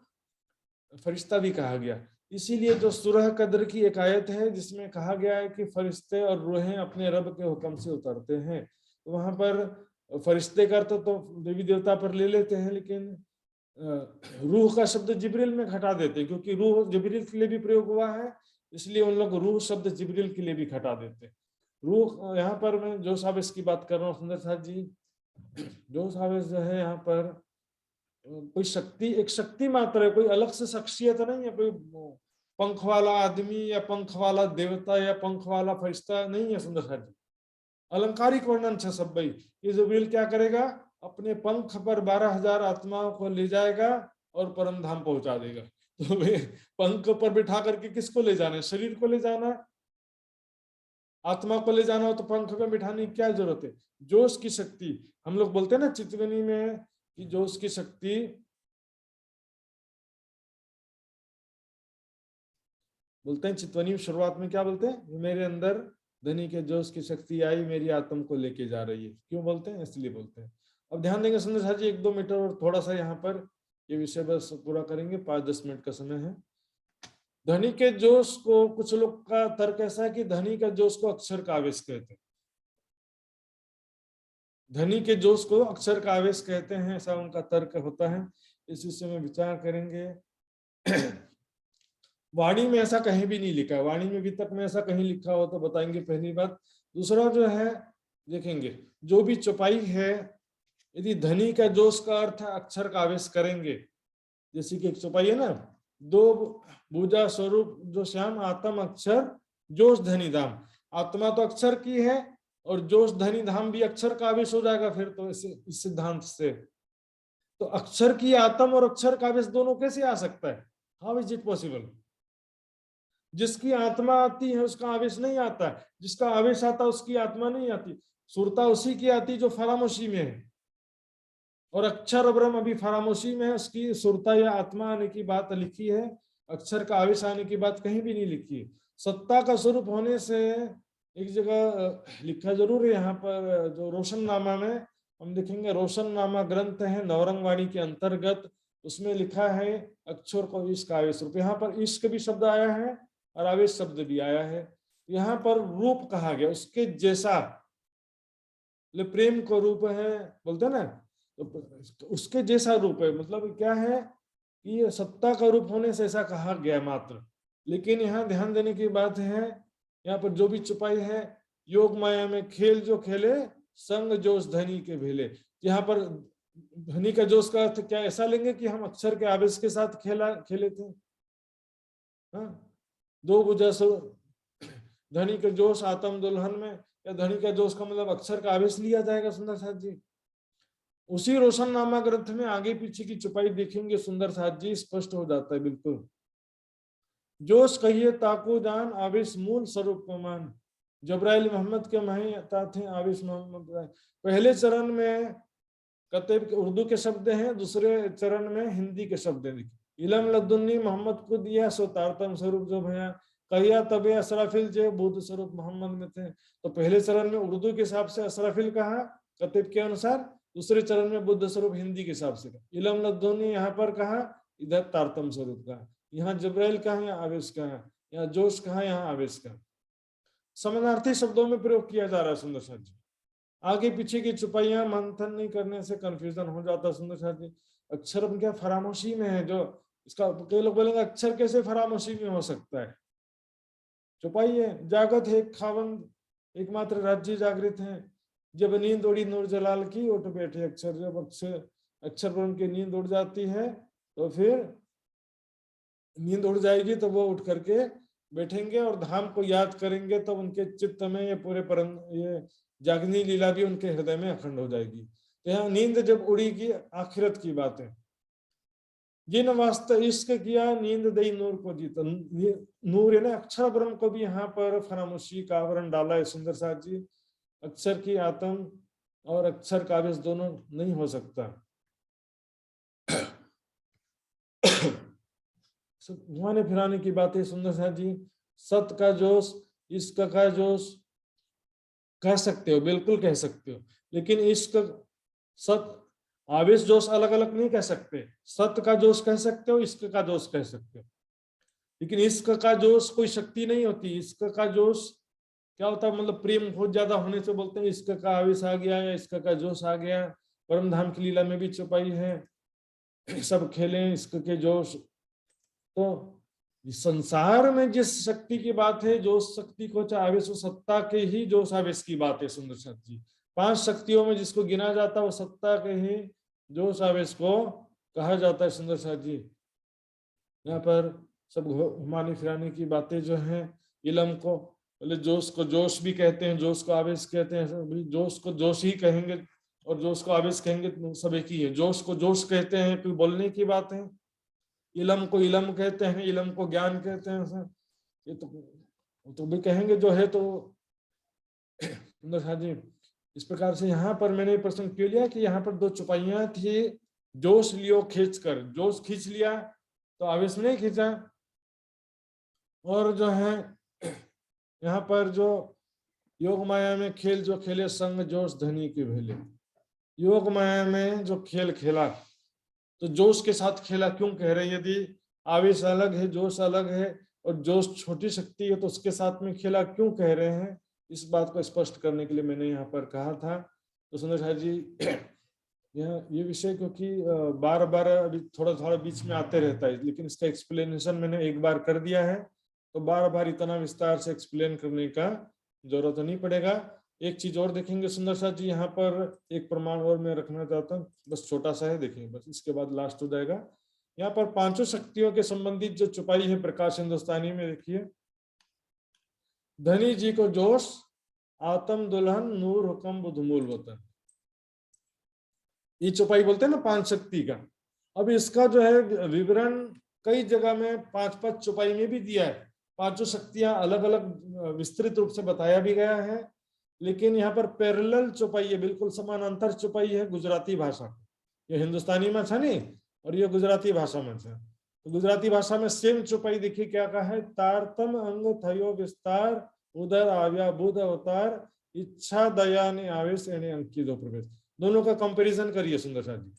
[SPEAKER 1] फरिश्ता भी कहा गया। इसीलिए जो सूरह कद्र की एक आयत है जिसमें कहा गया है कि फरिश्ते और रूहें अपने रब के हुक्म से उतरते हैं, तो वहां पर फरिश्ते का तो देवी देवता पर ले लेते हैं, लेकिन रूह का शब्द जिब्रील में घटा देते हैं, क्योंकि रूह जिब्रील के लिए भी प्रयोग हुआ है, इसलिए उन लोग रूह शब्द जिब्रील के लिए भी घटा देते हैं। रूह यहाँ पर मैं जो साबिस की बात कर रहा हूँ सुंदर साथ जी, जो साबिस जो है यहाँ पर कोई शक्ति, एक शक्ति मात्र है, कोई अलग से शख्सियत नहीं है, कोई पंख वाला आदमी या पंख वाला देवता या पंख वाला फरिश्ता नहीं है सुंदर साथ जी। अलंकारिक वर्णन है सब भाई। ये जिब्रील क्या करेगा, अपने पंख पर 12,000 आत्माओं को ले जाएगा और परम धाम पहुंचा देगा। तो वे पंख पर बिठा करके किसको ले जाना है, शरीर को ले जाना है। आत्मा को ले जाना हो तो पंख में बिठाने की क्या जरूरत है। जोश की शक्ति, हम लोग बोलते हैं ना चितवनी में कि जोश की शक्ति, बोलते हैं चितवनी में शुरुआत में क्या बोलते हैं, मेरे अंदर धनी के जोश की शक्ति आई, मेरी आत्म को लेके जा रही है। क्यों बोलते हैं, इसलिए बोलते हैं। अब ध्यान देंगे सुंदर साहब जी, 1-2 मीटर और थोड़ा सा यहाँ पर ये विषय बस पूरा करेंगे, 5-10 मिनट का समय है। धनी के जोश को, कुछ लोग का तर्क ऐसा है कि धनी का जोश को अक्षर का आवेश कहते हैं। धनी के जोश को अक्षर का आवेश कहते हैं, ऐसा उनका तर्क होता है। इस विषय में विचार करेंगे। वाणी में ऐसा कहीं भी नहीं लिखा है, वाणी में वितक में ऐसा कहीं लिखा हो तो बताएंगे, पहली बात। दूसरा जो है देखेंगे, जो भी चौपाई है, यदि धनी का जोश का अर्थ अक्षर का आवेश करेंगे, जैसे कि एक चौपाई है ना, 2 भुजा स्वरूप जो श्याम आत्म अक्षर जोश धनी धाम, आत्मा तो अक्षर की है और जोश धनी धाम भी अक्षर का आवेश हो जाएगा फिर तो इस सिद्धांत से। तो अक्षर की आत्म और अक्षर का आवेश दोनों कैसे आ सकता है, हाउ इज इट पॉसिबल। जिसकी आत्मा आती है उसका आवेश नहीं आता है, जिसका आवेश आता है उसकी आत्मा नहीं आती। सुरता उसी की आती जो फरामोशी में है, और अक्षर ब्रह्म अभी फरामोशी में है, उसकी सुरता या आत्मा आने की बात लिखी है, अक्षर का आवेश आने की बात कहीं भी नहीं लिखी है। सत्ता का स्वरूप होने से एक जगह लिखा जरूर है, यहाँ पर जो रोशननामा में हम देखेंगे, रोशननामा ग्रंथ है नवरंगवाणी के अंतर्गत, उसमें लिखा है अक्षर को इश्क आवेश रूप। यहाँ पर इश्क भी शब्द आया है और आवेश शब्द भी आया है। यहाँ पर रूप कहा गया उसके जैसा, प्रेम को रूप है बोलते ना, तो उसके जैसा रूप है, मतलब क्या है कि ये सत्ता का रूप होने से ऐसा कहा गया मात्र। लेकिन यहाँ ध्यान देने की बात है, यहाँ पर जो भी छुपाई है, योग माया में खेल जो खेले संग जोश धनी के भेले। यहाँ पर धनी का जोश का अर्थ क्या ऐसा लेंगे कि हम अक्षर के आवेश के साथ खेले थे। हाँ, 2 भुजा धनी का जोश आत्म दुल्हन में, या धनी का जोश का मतलब अक्षर का आवेश लिया जाएगा सुंदर साथ जी। उसी रोशननामा ग्रंथ में आगे पीछे की छुपाई देखेंगे सुंदर साथ जी, स्पष्ट हो जाता है बिल्कुल। जोश कहिए ताको जान आवेश मूल स्वरूप को मान, जबराइल मोहम्मद के महता थे आवेश मोहम्मद। पहले चरण में कतेब के उर्दू के शब्द हैं, दूसरे चरण में हिंदी के शब्द हैं। इलम लदुन्नी मोहम्मद को दिया सो तारतम स्वरूप जो भया, कहिया तबे असराफिल जो बुद्ध स्वरूप मोहम्मद में थे। तो पहले चरण में उर्दू के हिसाब से असराफिल कहा कतेब के अनुसार, दूसरे चरण में बुद्ध स्वरूप हिंदी के हिसाब से कहा। इलम लदुन्नी यहाँ पर कहा, इधर तारतम स्वरूप कहा। यहाँ जबराइल कहा, यहाँ आवेश कहा, यहाँ जोश कहा, यहाँ आवेश कहा। समानार्थी शब्दों में प्रयोग किया जा रहा है सुंदर साथ जी। आगे पीछे की छुपाइयां मंथन नहीं करने से कंफ्यूजन हो जाता है सुंदर साथ जी। अक्षर क्या फरामोशी में है, जो इसका कई लोग बोलेंगे अक्षर कैसे फरामोशी में हो सकता है। छुपाई है, जागत है खावंद एकमात्र राज्य जागृत है, जब नींद उड़ी नूर जलाल की उठ बैठे अक्षर। जब अक्षर पर उनकी नींद उड़ जाती है तो फिर नींद उड़ जाएगी तो वो उठ करके बैठेंगे और धाम को याद करेंगे, तो उनके चित्त में ये पूरे परम ये जागनी लीला भी उनके हृदय में अखंड हो जाएगी। तो यहाँ नींद जब उड़ेगी आखिरत की बात है। जिन वास्ते इश्क किया नींद दई नूर को जीता, नूर है ना अक्षर ब्रह्म को भी यहाँ पर फरामोशी का आवरण डाला है सुंदर साथ जी। अक्षर की आत्म और अक्षर का आवेश दोनों नहीं हो सकता। घुमाने फिराने की बात है सुंदर साथ जी। सत का जोश, इश्क का जोश कह सकते हो, बिल्कुल कह सकते हो, लेकिन इश्क सत आवेश जोश अलग अलग नहीं कह सकते। सत्य का जोश कह सकते हो, इश्क का जोश कह सकते हो, लेकिन इश्क का जोश कोई शक्ति नहीं होती। इश्क का जोश क्या होता है, मतलब प्रेम बहुत ज्यादा होने से बोलते हैं इश्क का आवेश आ गया या इश्क का जोश आ गया। परम धाम की लीला में भी छुपाई है, सब खेले इश्क के जोश। तो संसार में जिस शक्ति की बात है, जोश शक्ति को चाहे आवेश, वो सत्ता के ही जोश आवेश की बात है सुंदर साथ जी। 5 शक्तियों में जिसको गिना जाता है वो सत्ता के ही जोश आवेश को कहा जाता है सुंदर साथ जी। यहाँ पर सब घुमाने फिराने की बातें जो हैं, इलम को बोले जोश को जोश भी कहते हैं, जोश को आवेश कहते हैं। जोश को जोश ही कहेंगे और जोश को आवेश कहेंगे तो सब एक ही है। जोश को जोश कहते हैं कोई बोलने की बात है, इलम को इलम कहते हैं, इलम को ज्ञान कहते हैं सर। ये तो भी कहेंगे जो है। तो सुंदर जी इस प्रकार से यहाँ पर मैंने प्रश्न क्यों लिया कि यहाँ पर 2 चौपाइयां थी। जोश लियो खींच कर, जोश खींच लिया तो आवेश में नहीं खींचा। और जो है यहाँ पर जो योग माया में खेल जो खेले संग जोश धनी के भेले, योग माया में जो खेल खेला तो जोश के साथ खेला क्यों कह रहे हैं? यदि आवेश अलग है, जोश अलग है और जोश छोटी शक्ति है तो उसके साथ में खेला क्यों कह रहे हैं? इस बात को स्पष्ट करने के लिए मैंने यहाँ पर कहा था। तो सुंदर साहब जी ये विषय क्योंकि बार बार अभी थोड़ा थोड़ा बीच में आते रहता है, लेकिन इसका एक्सप्लेनेशन मैंने एक बार कर दिया है, तो बार बार इतना विस्तार से एक्सप्लेन करने का जरूरत नहीं पड़ेगा। एक चीज और देखेंगे सुंदर साहब जी, यहाँ पर एक प्रमाण और मैं रखना चाहता हूँ, बस छोटा सा है, देखेंगे बस, इसके बाद लास्ट हो जाएगा। यहाँ पर 5 शक्तियों के संबंधित जो छुपाई है प्रकाश हिंदुस्तानी में, देखिए, धनी जी को जोश, आत्म दुल्हन, नूर, हुक्म, बुध, मूल वतन, ये चौपाई बोलते हैं ना 5 शक्ति का। अब इसका जो है विवरण कई जगह में 5-5 चौपाई में भी दिया है। 5 शक्तियां अलग अलग विस्तृत रूप से बताया भी गया है, लेकिन यहाँ पर पैरेलल चौपाई है, बिल्कुल समानांतर चौपाई है गुजराती भाषा। ये हिंदुस्तानी में था नहीं और ये गुजराती भाषा में था। तो गुजराती भाषा में सेम चौपाई देखिए क्या कहा है, तारतम अंग थयो विस्तार, उदर आव्या बुध अवतार, इच्छा दया ने आवेश एने अंकी दो प्रवेश। दोनों का कंपैरिजन करिए सुंदर साहब जी,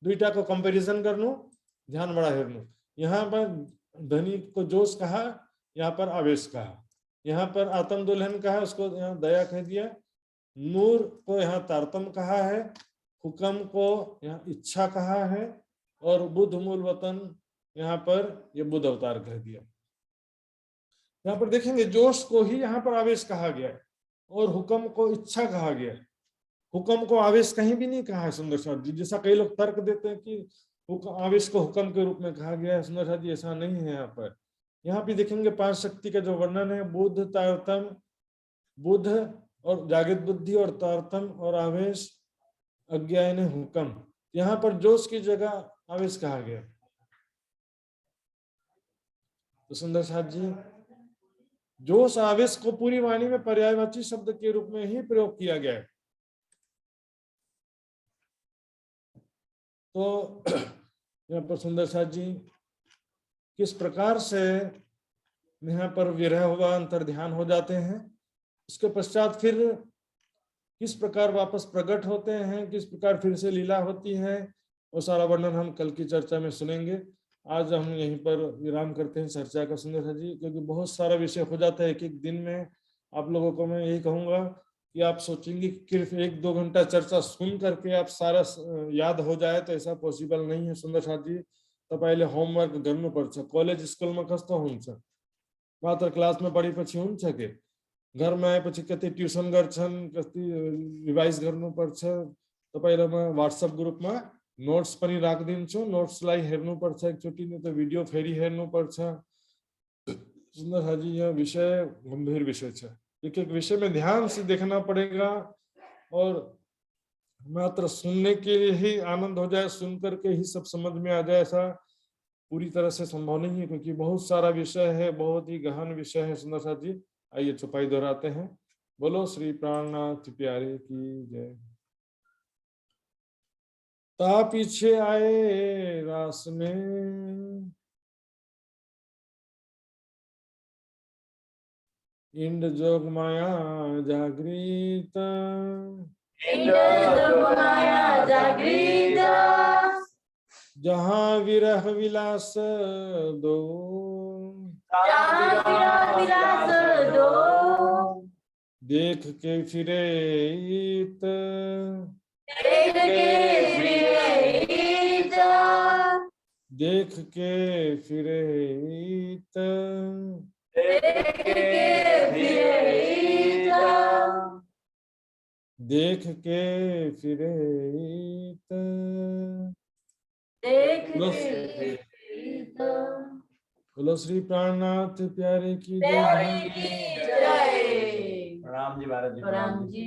[SPEAKER 1] दुईटा को कंपैरिजन कर लो, ध्यान बड़ा हेरनो। यहाँ पर धनी को जोश कहा, यहाँ पर आवेश कहा, यहाँ पर आत्म दुल्हन कहा, उसको यहाँ दया कह दिया, नूर को यहाँ तारतम कहा है, हुक्म को यहाँ इच्छा कहा है, और बुध मूल वतन यहाँ पर ये बुध अवतार कह दिया। यहाँ पर देखेंगे जोश को ही यहाँ पर आवेश कहा गया है और हुक्म को इच्छा कहा गया है। हुक्म को आवेश कहीं भी नहीं कहा है सुंदर साहब जी, जैसा कई लोग तर्क देते हैं कि आवेश को हुक्म के रूप में कहा गया है। सुंदर साहब जी ऐसा नहीं है। यहाँ पर यहाँ भी देखेंगे 5 शक्ति का जो वर्णन है, बुध तारतम, बुध और जागृत बुद्धि और तारतम और आवेश अज्ञान हुक्म, यहाँ पर जोश की जगह आवेश कहा गया। तो सुंदर साहब जी जोश आवेश को पूरी वाणी में पर्यायवाची शब्द के रूप में ही प्रयोग किया गया है। तो यहाँ पर सुंदर साहब जी किस प्रकार से यहाँ पर विरह हुआ अंतर ध्यान हो जाते हैं, उसके पश्चात फिर किस प्रकार वापस प्रकट होते हैं, किस प्रकार फिर से लीला होती है, वो सारा वर्णन हम कल की चर्चा में सुनेंगे। आज हम यहीं पर विराम करते हैं चर्चा का सुंदर साहब जी, क्योंकि बहुत सारा विषय हो जाता है एक एक दिन में। आप लोगों को मैं यही कहूंगा कि आप सोचेंगे कि सिर्फ 1-2 घंटा चर्चा सुन करके आप सारा याद हो जाए, तो ऐसा पॉसिबल नहीं है सुंदर साहब जी। तो पहले होमवर्क गर्नु पर्छ, कॉलेज स्कूल में कस्तो हुन्छ, मात्र क्लास में पढे पछि हुन्छ के, घरमा आएपछि कति ट्युसन गर्छन्, कति रिभाइज गर्नुपर्छ। तपाईलाई म व्हाट्सएप ग्रुपमा नोट्स पनि राखिदिन्छु, नोट्सलाई हेर्नुपर्छ एकचोटि, नहीं तो वीडियो फेरि हेर्नुपर्छ। सुंदर साहब जी यह विषय गंभीर विषय है, एक एक विषय में ध्यान से देखना पड़ेगा, और मात्र सुनने के लिए ही आनंद हो जाए, सुन करके ही सब समझ में आ जाए, ऐसा पूरी तरह से संभव नहीं है, क्योंकि बहुत सारा विषय है, बहुत ही गहन विषय है सुंदर साहब जी। आइए चौपाई दोहराते हैं। बोलो श्री प्राणनाथ प्यारे की जय। ता पीछे आए रास में, इंद्र जोग माया जागृत,
[SPEAKER 2] माया जागृत,
[SPEAKER 1] जहाँ विरह विलास दो,
[SPEAKER 2] विलास दो,
[SPEAKER 1] देख के फिरे इत,
[SPEAKER 2] देख के फिरे,
[SPEAKER 1] देख के फिरे इत,
[SPEAKER 2] देख के फिरे,
[SPEAKER 1] देख के फिरे इत।
[SPEAKER 2] देख
[SPEAKER 1] बोलो
[SPEAKER 2] के
[SPEAKER 1] बोलो श्री प्राणनाथ प्यारे की जय।
[SPEAKER 2] जय।
[SPEAKER 3] प्रणाम जी महाराज जी,
[SPEAKER 2] राम जी।